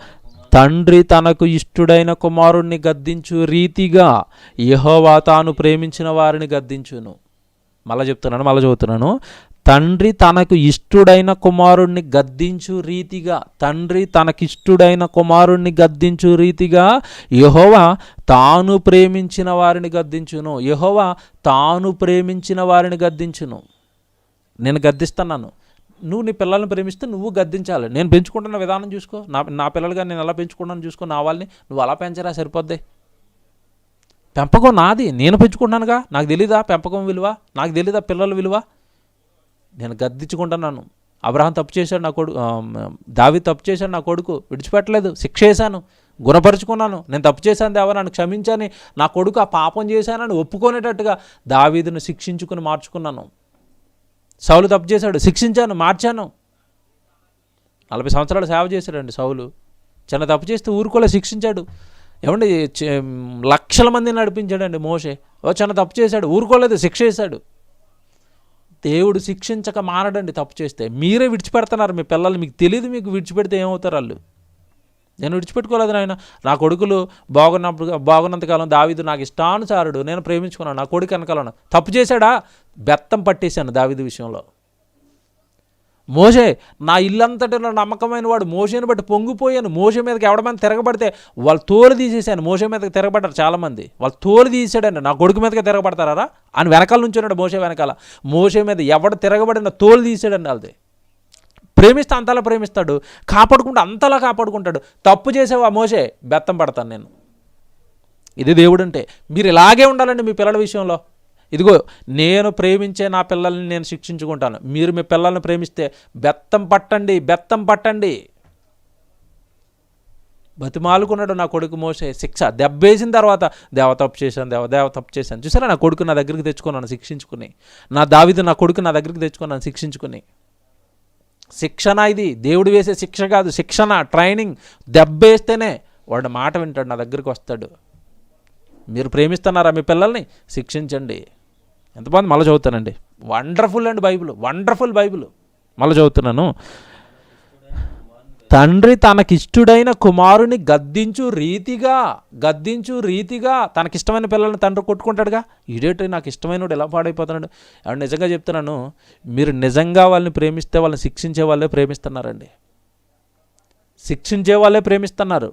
తండ్రి తనకు ఇష్టుడైన కుమారుణ్ణి గద్దించు రీతిగా యెహోవా తాను ప్రేమించిన వారిని గద్దించును. మళ్ళీ చదువుతున్నాను. తండ్రి తనకు ఇష్టుడైన కుమారుణ్ణి గద్దించు రీతిగా, తండ్రి తనకిష్టుడైన కుమారుణ్ణి గద్దించు రీతిగా యెహోవా తాను ప్రేమించిన వారిని గద్దించును. యెహోవా తాను ప్రేమించిన వారిని గద్దించును. నేను గద్దిస్తున్నాను, నువ్వు నీ పిల్లల్ని ప్రేమిస్తే నువ్వు గద్దించాలి. నేను పెంచుకుంటున్న విధానం చూసుకో, నా పిల్లలుగా నేను ఎలా పెంచుకుంటాను చూసుకో. నా వాళ్ళని నువ్వు అలా పెంచరా సరిపోద్ది. పెంపకం నాది, నేను పెంచుకుంటానుగా. నాకు తెలీదా పెంపకం విలువ, నాకు తెలీదా పిల్లల విలువ? నేను గద్దించుకుంటున్నాను. అబ్రహాం తప్పు చేశాడు, నా కొడుకు దావీదు తప్పు చేశాడు, నా కొడుకు విడిచిపెట్టలేదు, శిక్ష చేశాను, గుణపరుచుకున్నాను. నేను తప్పు చేశాను దేవా నన్ను క్షమించని, నా కొడుకు ఆ పాపం చేశానని ఒప్పుకునేటట్టుగా దావీదును శిక్షించుకుని మార్చుకున్నాను. సౌలు తప్పు చేశాడు, శిక్షించాను, మార్చాను. 40 సంవత్సరాలు సేవ చేశాడండి సౌలు. చిన్న తప్పు చేస్తే ఊరుకోలే, శిక్షించాడు. ఏమండి, లక్షల మందిని నడిపించాడండి మోషే. చిన్న తప్పు చేశాడు, ఊరుకోలేదు, శిక్ష చేశాడు. దేవుడు శిక్షించక మానడండి తప్పు చేస్తే. మీరే విడిచిపెడుతున్నారు మీ పిల్లలు, మీకు తెలియదు. మీకు విడిచిపెడితే ఏమవుతారు వాళ్ళు. నేను విడిచిపెట్టుకోలేదు నాయన. నా కొడుకులు బాగున్నంతకాలం దావీదు నాకు ఇష్టానుసారుడు, నేను ప్రేమించుకున్నాను. నా కొడుకు వెనకాలను తప్పు చేశాడా, బెత్తం పట్టేశాను దావీదు విషయంలో. మోషే నా ఇల్లంతటిలో నమ్మకమైన వాడు, మోషేని బట్టి పొంగిపోయాను. మోషే మీదకి ఎవడమంది తిరగబడితే వాళ్ళు తోలు తీసేసాను. మోషే మీదకి తిరగబడ్డారు చాలామంది, వాళ్ళు తోలు తీసాడండి. నా కొడుకు మీదకి తిరగబడతారా అని వెనకాల నుంచున్నాడు మోషే వెనకాల. మోషే మీద ఎవడు తిరగబడిన తోలు తీసాడండి. వాళ్ళది ప్రేమిస్తే అంతలా ప్రేమిస్తాడు, కాపాడుకుంటూ అంతలా కాపాడుకుంటాడు. తప్పు చేసేవా మోషే, బెత్తం పడతాను నేను. ఇది దేవుడు అంటే. మీరు ఇలాగే ఉండాలండి మీ పిల్లల విషయంలో. ఇదిగో నేను ప్రేమించే నా పిల్లల్ని నేను శిక్షించుకుంటాను. మీరు మీ పిల్లల్ని ప్రేమిస్తే బెత్తం పట్టండి. బతిమాలుకున్నాడు నా కొడుకు మోషే. శిక్ష దెబ్బేసిన తర్వాత దేవ తప్పు చేశాను. చూసారా, నా కొడుకు నా దగ్గరికి తెచ్చుకున్నాను శిక్షించుకుని. నా దావీదు నా కొడుకు నా దగ్గరికి తెచ్చుకున్నాను శిక్షించుకుని. శిక్షణ ఇది, దేవుడు వేసే శిక్ష కాదు, శిక్షణ, ట్రైనింగ్. దెబ్బేస్తేనే వాడు మాట వింటాడు, నా దగ్గరికి వస్తాడు. మీరు ప్రేమిస్తున్నారా మీ పిల్లల్ని, శిక్షించండి. ఎంతమంది మళ్ళీ చదువుతానండి. వండర్ఫుల్ అండి బైబిల్, వండర్ఫుల్ బైబిల్. మళ్ళీ చదువుతున్నాను. తండ్రి తనకిష్టుడైన కుమారుని గద్దించు రీతిగా. తనకిష్టమైన పిల్లల్ని తండ్రి కొట్టుకుంటాడుగా. ఇదేంటి నాకు ఇష్టమైనడు ఎలా పాడైపోతున్నాడు. అని నిజంగా చెప్తున్నాను, మీరు నిజంగా వాళ్ళని ప్రేమిస్తే వాళ్ళని శిక్షించే వాళ్ళే ప్రేమిస్తున్నారండి. శిక్షించే వాళ్ళే ప్రేమిస్తున్నారు.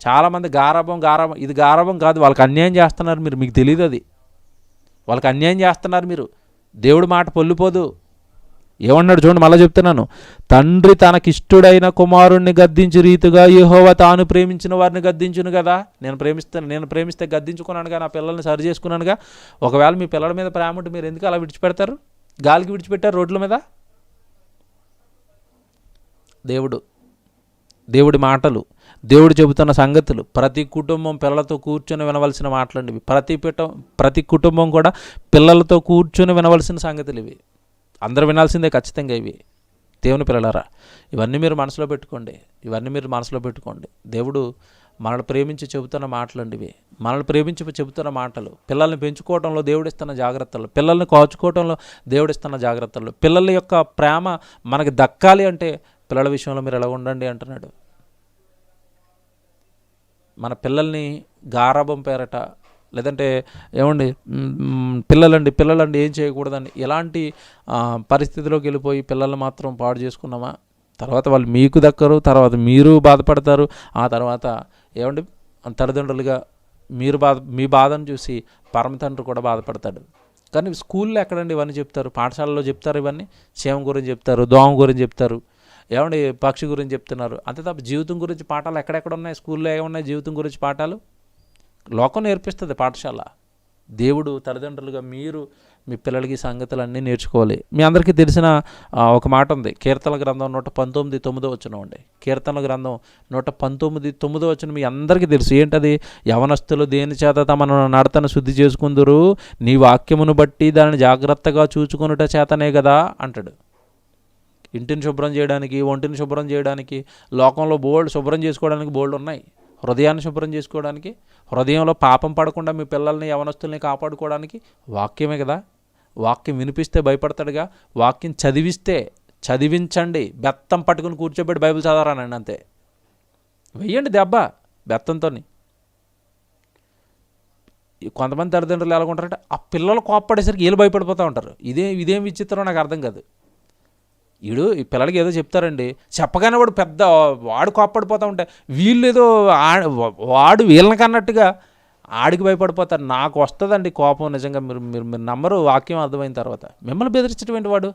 చాలామంది గారాబం ఇది గారాబం కాదు, వాళ్ళకి అన్యాయం చేస్తున్నారు మీరు, మీకు తెలియదు అది. వాళ్ళకి అన్యాయం చేస్తున్నారు మీరు. దేవుడి మాట పొల్లిపోదు. ఏమన్నాడు చూడండి, మళ్ళీ చెప్తున్నాను. తండ్రి తనకిష్టుడైన కుమారుణ్ణి గద్దించు రీతిగా యెహోవా తాను ప్రేమించిన వారిని గద్దించును కదా. నేను ప్రేమిస్తే గద్దించుకున్నానుగా, నా పిల్లల్ని సరి చేసుకున్నానుగా. ఒకవేళ మీ పిల్లల మీద ప్రేమ ఉంటే మీరు ఎందుకు అలా విడిచిపెడతారు, గాలికి విడిచిపెట్టారు రోడ్ల మీద? దేవుడి మాటలు, దేవుడు చెబుతున్న సంగతులు, ప్రతి కుటుంబం పిల్లలతో కూర్చొని వినవలసిన మాటలండి ఇవి. ప్రతి కుటుంబం కూడా పిల్లలతో కూర్చొని వినవలసిన సంగతులు ఇవి. అందరూ వినాల్సిందే ఖచ్చితంగా ఇవి. దేవుని పిల్లలారా, ఇవన్నీ మీరు మనసులో పెట్టుకోండి. దేవుడు మనల్ని ప్రేమించి చెబుతున్న మాటలండి ఇవి. మనల్ని ప్రేమించి చెబుతున్న మాటలు. పిల్లల్ని పెంచుకోవడంలో దేవుడిస్తున్న జాగ్రత్తలు, పిల్లల్ని కాచుకోవడంలో దేవుడిస్తున్న జాగ్రత్తలు. పిల్లల యొక్క ప్రేమ మనకి దక్కాలి అంటే పిల్లల విషయంలో మీరు ఎలా ఉండండి అంటున్నాడు. మన పిల్లల్ని గారాబం పేరట లేదంటే ఏమండి పిల్లలండి ఏం చేయకూడదండి, ఎలాంటి పరిస్థితిలోకి వెళ్ళిపోయి పిల్లల్ని మాత్రం పాడు చేసుకున్నామా? తర్వాత వాళ్ళు మీకు దక్కరు, తర్వాత మీరు బాధపడతారు. ఆ తర్వాత ఏమండి తల్లిదండ్రులుగా మీ బాధను చూసి పరమ తండ్రి కూడా బాధపడతాడు. కానీ స్కూల్లో ఎక్కడండి ఇవన్నీ చెప్తారు? పాఠశాలలో చెప్తారు ఇవన్నీ. క్షేమం గురించి చెప్తారు, దోమ గురించి చెప్తారు, ఏమండి పక్షి గురించి చెప్తున్నారు. అంతే తప్ప జీవితం గురించి పాఠాలు ఎక్కడెక్కడ ఉన్నాయి? స్కూల్లో ఏమున్నాయి జీవితం గురించి పాఠాలు? లోకం నేర్పిస్తుంది పాఠశాల. దేవుడు తల్లిదండ్రులుగా మీరు మీ పిల్లలకి సంగతులన్నీ నేర్చుకోవాలి. మీ అందరికీ తెలిసిన ఒక మాట ఉంది, కీర్తనల గ్రంథం 119:9 అండి. కీర్తనల గ్రంథం 119:9 మీ అందరికీ తెలుసు. ఏంటది? యవనస్తులు దేని చేత తమ నడతను శుద్ధి చేసుకుందురు, నీ వాక్యమును బట్టి దానిని జాగ్రత్తగా చూచుకొనుట చేతనే కదా అంటాడు. ఇంటిని శుభ్రం చేయడానికి, ఒంటిని శుభ్రం చేయడానికి, లోకంలో శుభ్రం చేసుకోవడానికి బోల్డ్ ఉన్నాయి. హృదయాన్ని శుభ్రం చేసుకోవడానికి, హృదయంలో పాపం పడకుండా మీ పిల్లల్ని యవనస్తుల్ని కాపాడుకోవడానికి వాక్యమే కదా. వాక్యం వినిపిస్తే భయపడతాడుగా. వాక్యం చదివించండి. బెత్తం పట్టుకుని కూర్చోబెట్టి బైబిల్ చదవరానండి, అంతే. వెయ్యండి దెబ్బ బెత్తంతో. కొంతమంది తల్లిదండ్రులు ఎలాగుంటారంటే ఆ పిల్లలు కోప్పడేసరికి వీళ్ళు భయపడిపోతూ ఉంటారు. ఇదేం విచిత్రం నాకు అర్థం కాదు. ఈ పిల్లలకి ఏదో చెప్తారండి, చెప్పగానే వాడు కోప్పడిపోతూ ఉంటే వీళ్ళు ఏదో వాడు వీళ్ళకన్నట్టుగా ఆడికి భయపడిపోతారు. నాకు వస్తుందండి కోపం నిజంగా. మీరు నమ్మరు, వాక్యం అర్థమైన తర్వాత. మిమ్మల్ని బెదిరించేటువంటి వాడు,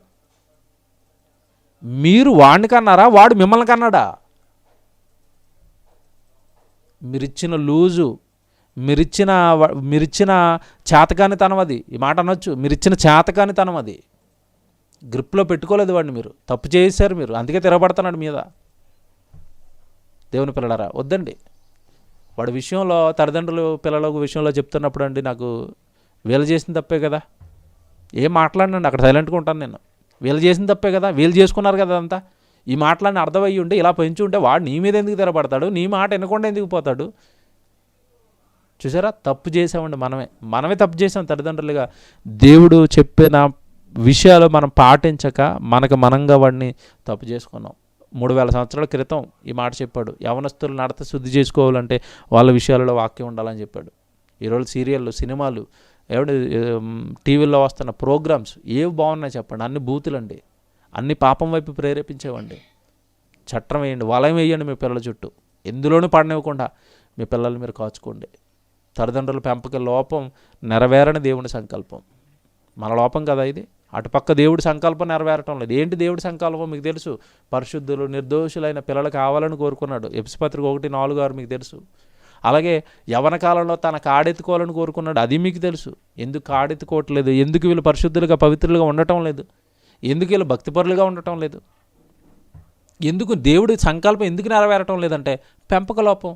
మీరు వాడిని కన్నారా, వాడు మిమ్మల్ని కన్నాడా? మీరిచ్చిన లూజు, మీరిచ్చిన చేతకానితనం అది. ఈ మాట అనొచ్చు, మీరిచ్చిన చేతకానితనం అది. గ్రిప్లో పెట్టుకోలేదు వాడిని, మీరు తప్పు చేశారు మీరు, అందుకే తిరగబడుతున్నాడు మీద. దేవుని పిల్లలారా, వద్దండి. వాడి విషయంలో తల్లిదండ్రులు పిల్లల విషయంలో చెప్తున్నప్పుడు అండి, నాకు వీళ్ళు చేసిన తప్పే కదా, ఏం మాట్లాడినండి, అక్కడ సైలెంట్గా ఉంటాను నేను. వీళ్ళు చేసిన తప్పే కదా, వీళ్ళు చేసుకున్నారు కదా అంతా. ఈ మాటలన్నీ అర్థమయ్యి ఉంటే, ఇలా పెంచి ఉంటే వాడు నీ మీద ఎందుకు తిరగబడతాడు, నీ మాట వినకుండా ఎందుకు పోతాడు? చూసారా, తప్పు చేసామండి మనమే తప్పు చేసాం తల్లిదండ్రులుగా. దేవుడు చెప్పిన విషయాలు మనం పాటించక మనంగా వాడిని తప్పు చేసుకున్నాం. 3000 సంవత్సరాల క్రితం ఈ మాట చెప్పాడు, యవనస్తులు నడత శుద్ధి చేసుకోవాలంటే వాళ్ళ విషయాలలో వాక్యం ఉండాలని చెప్పాడు. ఈరోజు సీరియళ్ళు, సినిమాలు, టీవీల్లో వస్తున్న ప్రోగ్రామ్స్ ఏవి బాగున్నాయి చెప్పండి? అన్ని బూతులండి, అన్ని పాపం వైపు ప్రేరేపించేవండి. చట్టం వేయండి, వలయం వేయండి మీ పిల్లల చుట్టూ, ఎందులోనూ పడనివ్వకుండా మీ పిల్లల్ని మీరు కాచుకోండి. తల్లిదండ్రుల పెంపక లోపం నెరవేరని దేవుని సంకల్పం, మన లోపం కదా ఇది. అటుపక్క దేవుడి సంకల్పం నెరవేరటం లేదు. ఏంటి దేవుడి సంకల్పం మీకు తెలుసు? పరిశుద్ధులు, నిర్దోషులైన పిల్లలు కావాలని కోరుకున్నాడు. ఎఫెసీ పత్రిక 1:4-6 మీకు తెలుసు. అలాగే యవన కాలంలో తన కాడెత్తుకోవాలని కోరుకున్నాడు, అది మీకు తెలుసు. ఎందుకు కాడెత్తుకోవట్లేదు? ఎందుకు వీళ్ళు పరిశుద్ధులుగా పవిత్రులుగా ఉండటం లేదు? ఎందుకు వీళ్ళు భక్తిపరులుగా ఉండటం లేదు? ఎందుకు దేవుడి సంకల్పం ఎందుకు నెరవేరటం లేదంటే పెంపక లోపం.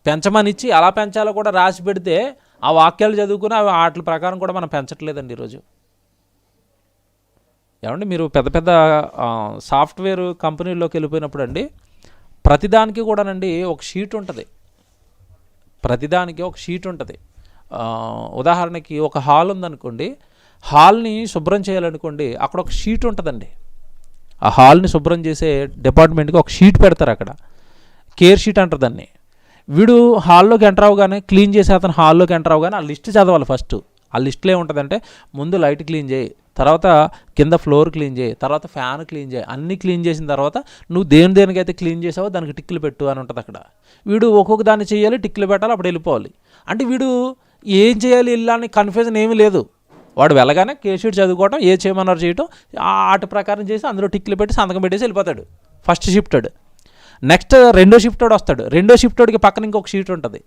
పెంచమనిచ్చి అలా పెంచాలో కూడా రాసి పెడితే ఆ వాక్యాలు చదువుకుని వాటి ప్రకారం కూడా మనం పెంచట్లేదండి ఈరోజు. ఏమండి, మీరు పెద్ద సాఫ్ట్వేర్ కంపెనీల్లోకి వెళ్ళిపోయినప్పుడు అండి, ప్రతిదానికి కూడానండి ఒక షీట్ ఉంటుంది. ఉదాహరణకి ఒక హాల్ ఉందనుకోండి, హాల్ని శుభ్రం చేయాలనుకోండి, అక్కడ ఒక షీట్ ఉంటుందండి. ఆ హాల్ని శుభ్రం చేసే డిపార్ట్మెంట్కి ఒక షీట్ పెడతారు అక్కడ, కేర్ షీట్ అంటారు దాన్ని. వీడు హాల్లోకి ఎంటర్ అవగానే, క్లీన్ చేసే అతను హాల్లోకి ఎంటర్ అవగానే ఆ లిస్ట్ చదవాలి ఫస్ట్. ఆ లిస్టులో ఏముంటుందంటే, ముందు లైట్ క్లీన్ చేయి, తర్వాత కింద ఫ్లోర్ క్లీన్ చేయి, తర్వాత ఫ్యాన్ క్లీన్ చేయి. అన్నీ క్లీన్ చేసిన తర్వాత నువ్వు దేనికైతే క్లీన్ చేసావో దానికి టిక్లు పెట్టు అని ఉంటుంది అక్కడ. వీడు ఒక్కొక్క దాన్ని చేయాలి, టిక్లు పెట్టాలి, అప్పుడు వెళ్ళిపోవాలి. అంటే వీడు ఏం చేయాలి ఇల్లాని కన్ఫ్యూజన్ ఏమీ లేదు. వాడు వెళ్ళగానే కేర్ షీట్ చదువుకోవటం, ఏ చేయమన్నారు చేయటం, ఆట ప్రకారం చేసి అందులో టిక్లు పెట్టి సంతకం పెట్టేసి వెళ్ళిపోతాడు ఫస్ట్ షిఫ్టెడ్. నెక్స్ట్ రెండో షిఫ్టోడు వస్తాడు. రెండో షిఫ్టోడికి పక్కన ఇంకొక షీట్ ఉంటుంది.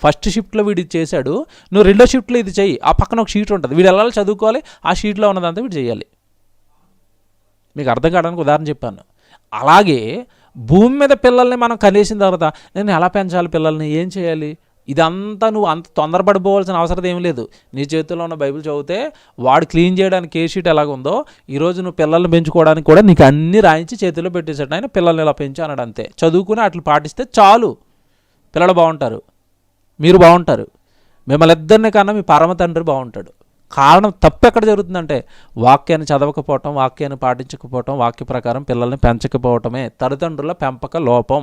ఫస్ట్ షిఫ్ట్లో వీడు చేశాడు, నువ్వు రెండో షిఫ్ట్లో ఇది చెయ్యి, ఆ పక్కన ఒక షీట్ ఉంటుంది. వీడు వెళ్ళాలి, చదువుకోవాలి, ఆ షీట్లో ఉన్నదంతా వీడు చేయాలి. మీకు అర్థం కావడానికి ఉదాహరణ చెప్పాను. అలాగే భూమి మీద పిల్లల్ని మనం కనేసిన తర్వాత నేను ఎలా పెంచాలి పిల్లల్ని, ఏం చేయాలి, ఇదంతా నువ్వు అంత తొందరపడిపోవాల్సిన అవసరం ఏమీ లేదు. నీ చేతుల్లో ఉన్న బైబిల్ చదివితే వాడు క్లీన్ చేయడానికి ఏ షీట్ ఎలాగుందో, ఈరోజు నువ్వు పిల్లల్ని పెంచుకోవడానికి కూడా నీకు అన్నీ రాయించి చేతిలో పెట్టేసాడు ఆయన. పిల్లల్ని ఇలా పెంచు అన్నాడు, అంతే. చదువుకుని అట్లా పాటిస్తే చాలు, పిల్లలు బాగుంటారు, మీరు బాగుంటారు, మిమ్మల్ని ఇద్దరిని కన్నా మీ పరమ తండ్రి బాగుంటాడు. కారణం తప్పు ఎక్కడ జరుగుతుందంటే, వాక్యాన్ని చదవకపోవటం, వాక్యాన్ని పాటించకపోవటం, వాక్య ప్రకారం పిల్లల్ని పెంచకపోవటమే తల్లిదండ్రుల పెంపక లోపం.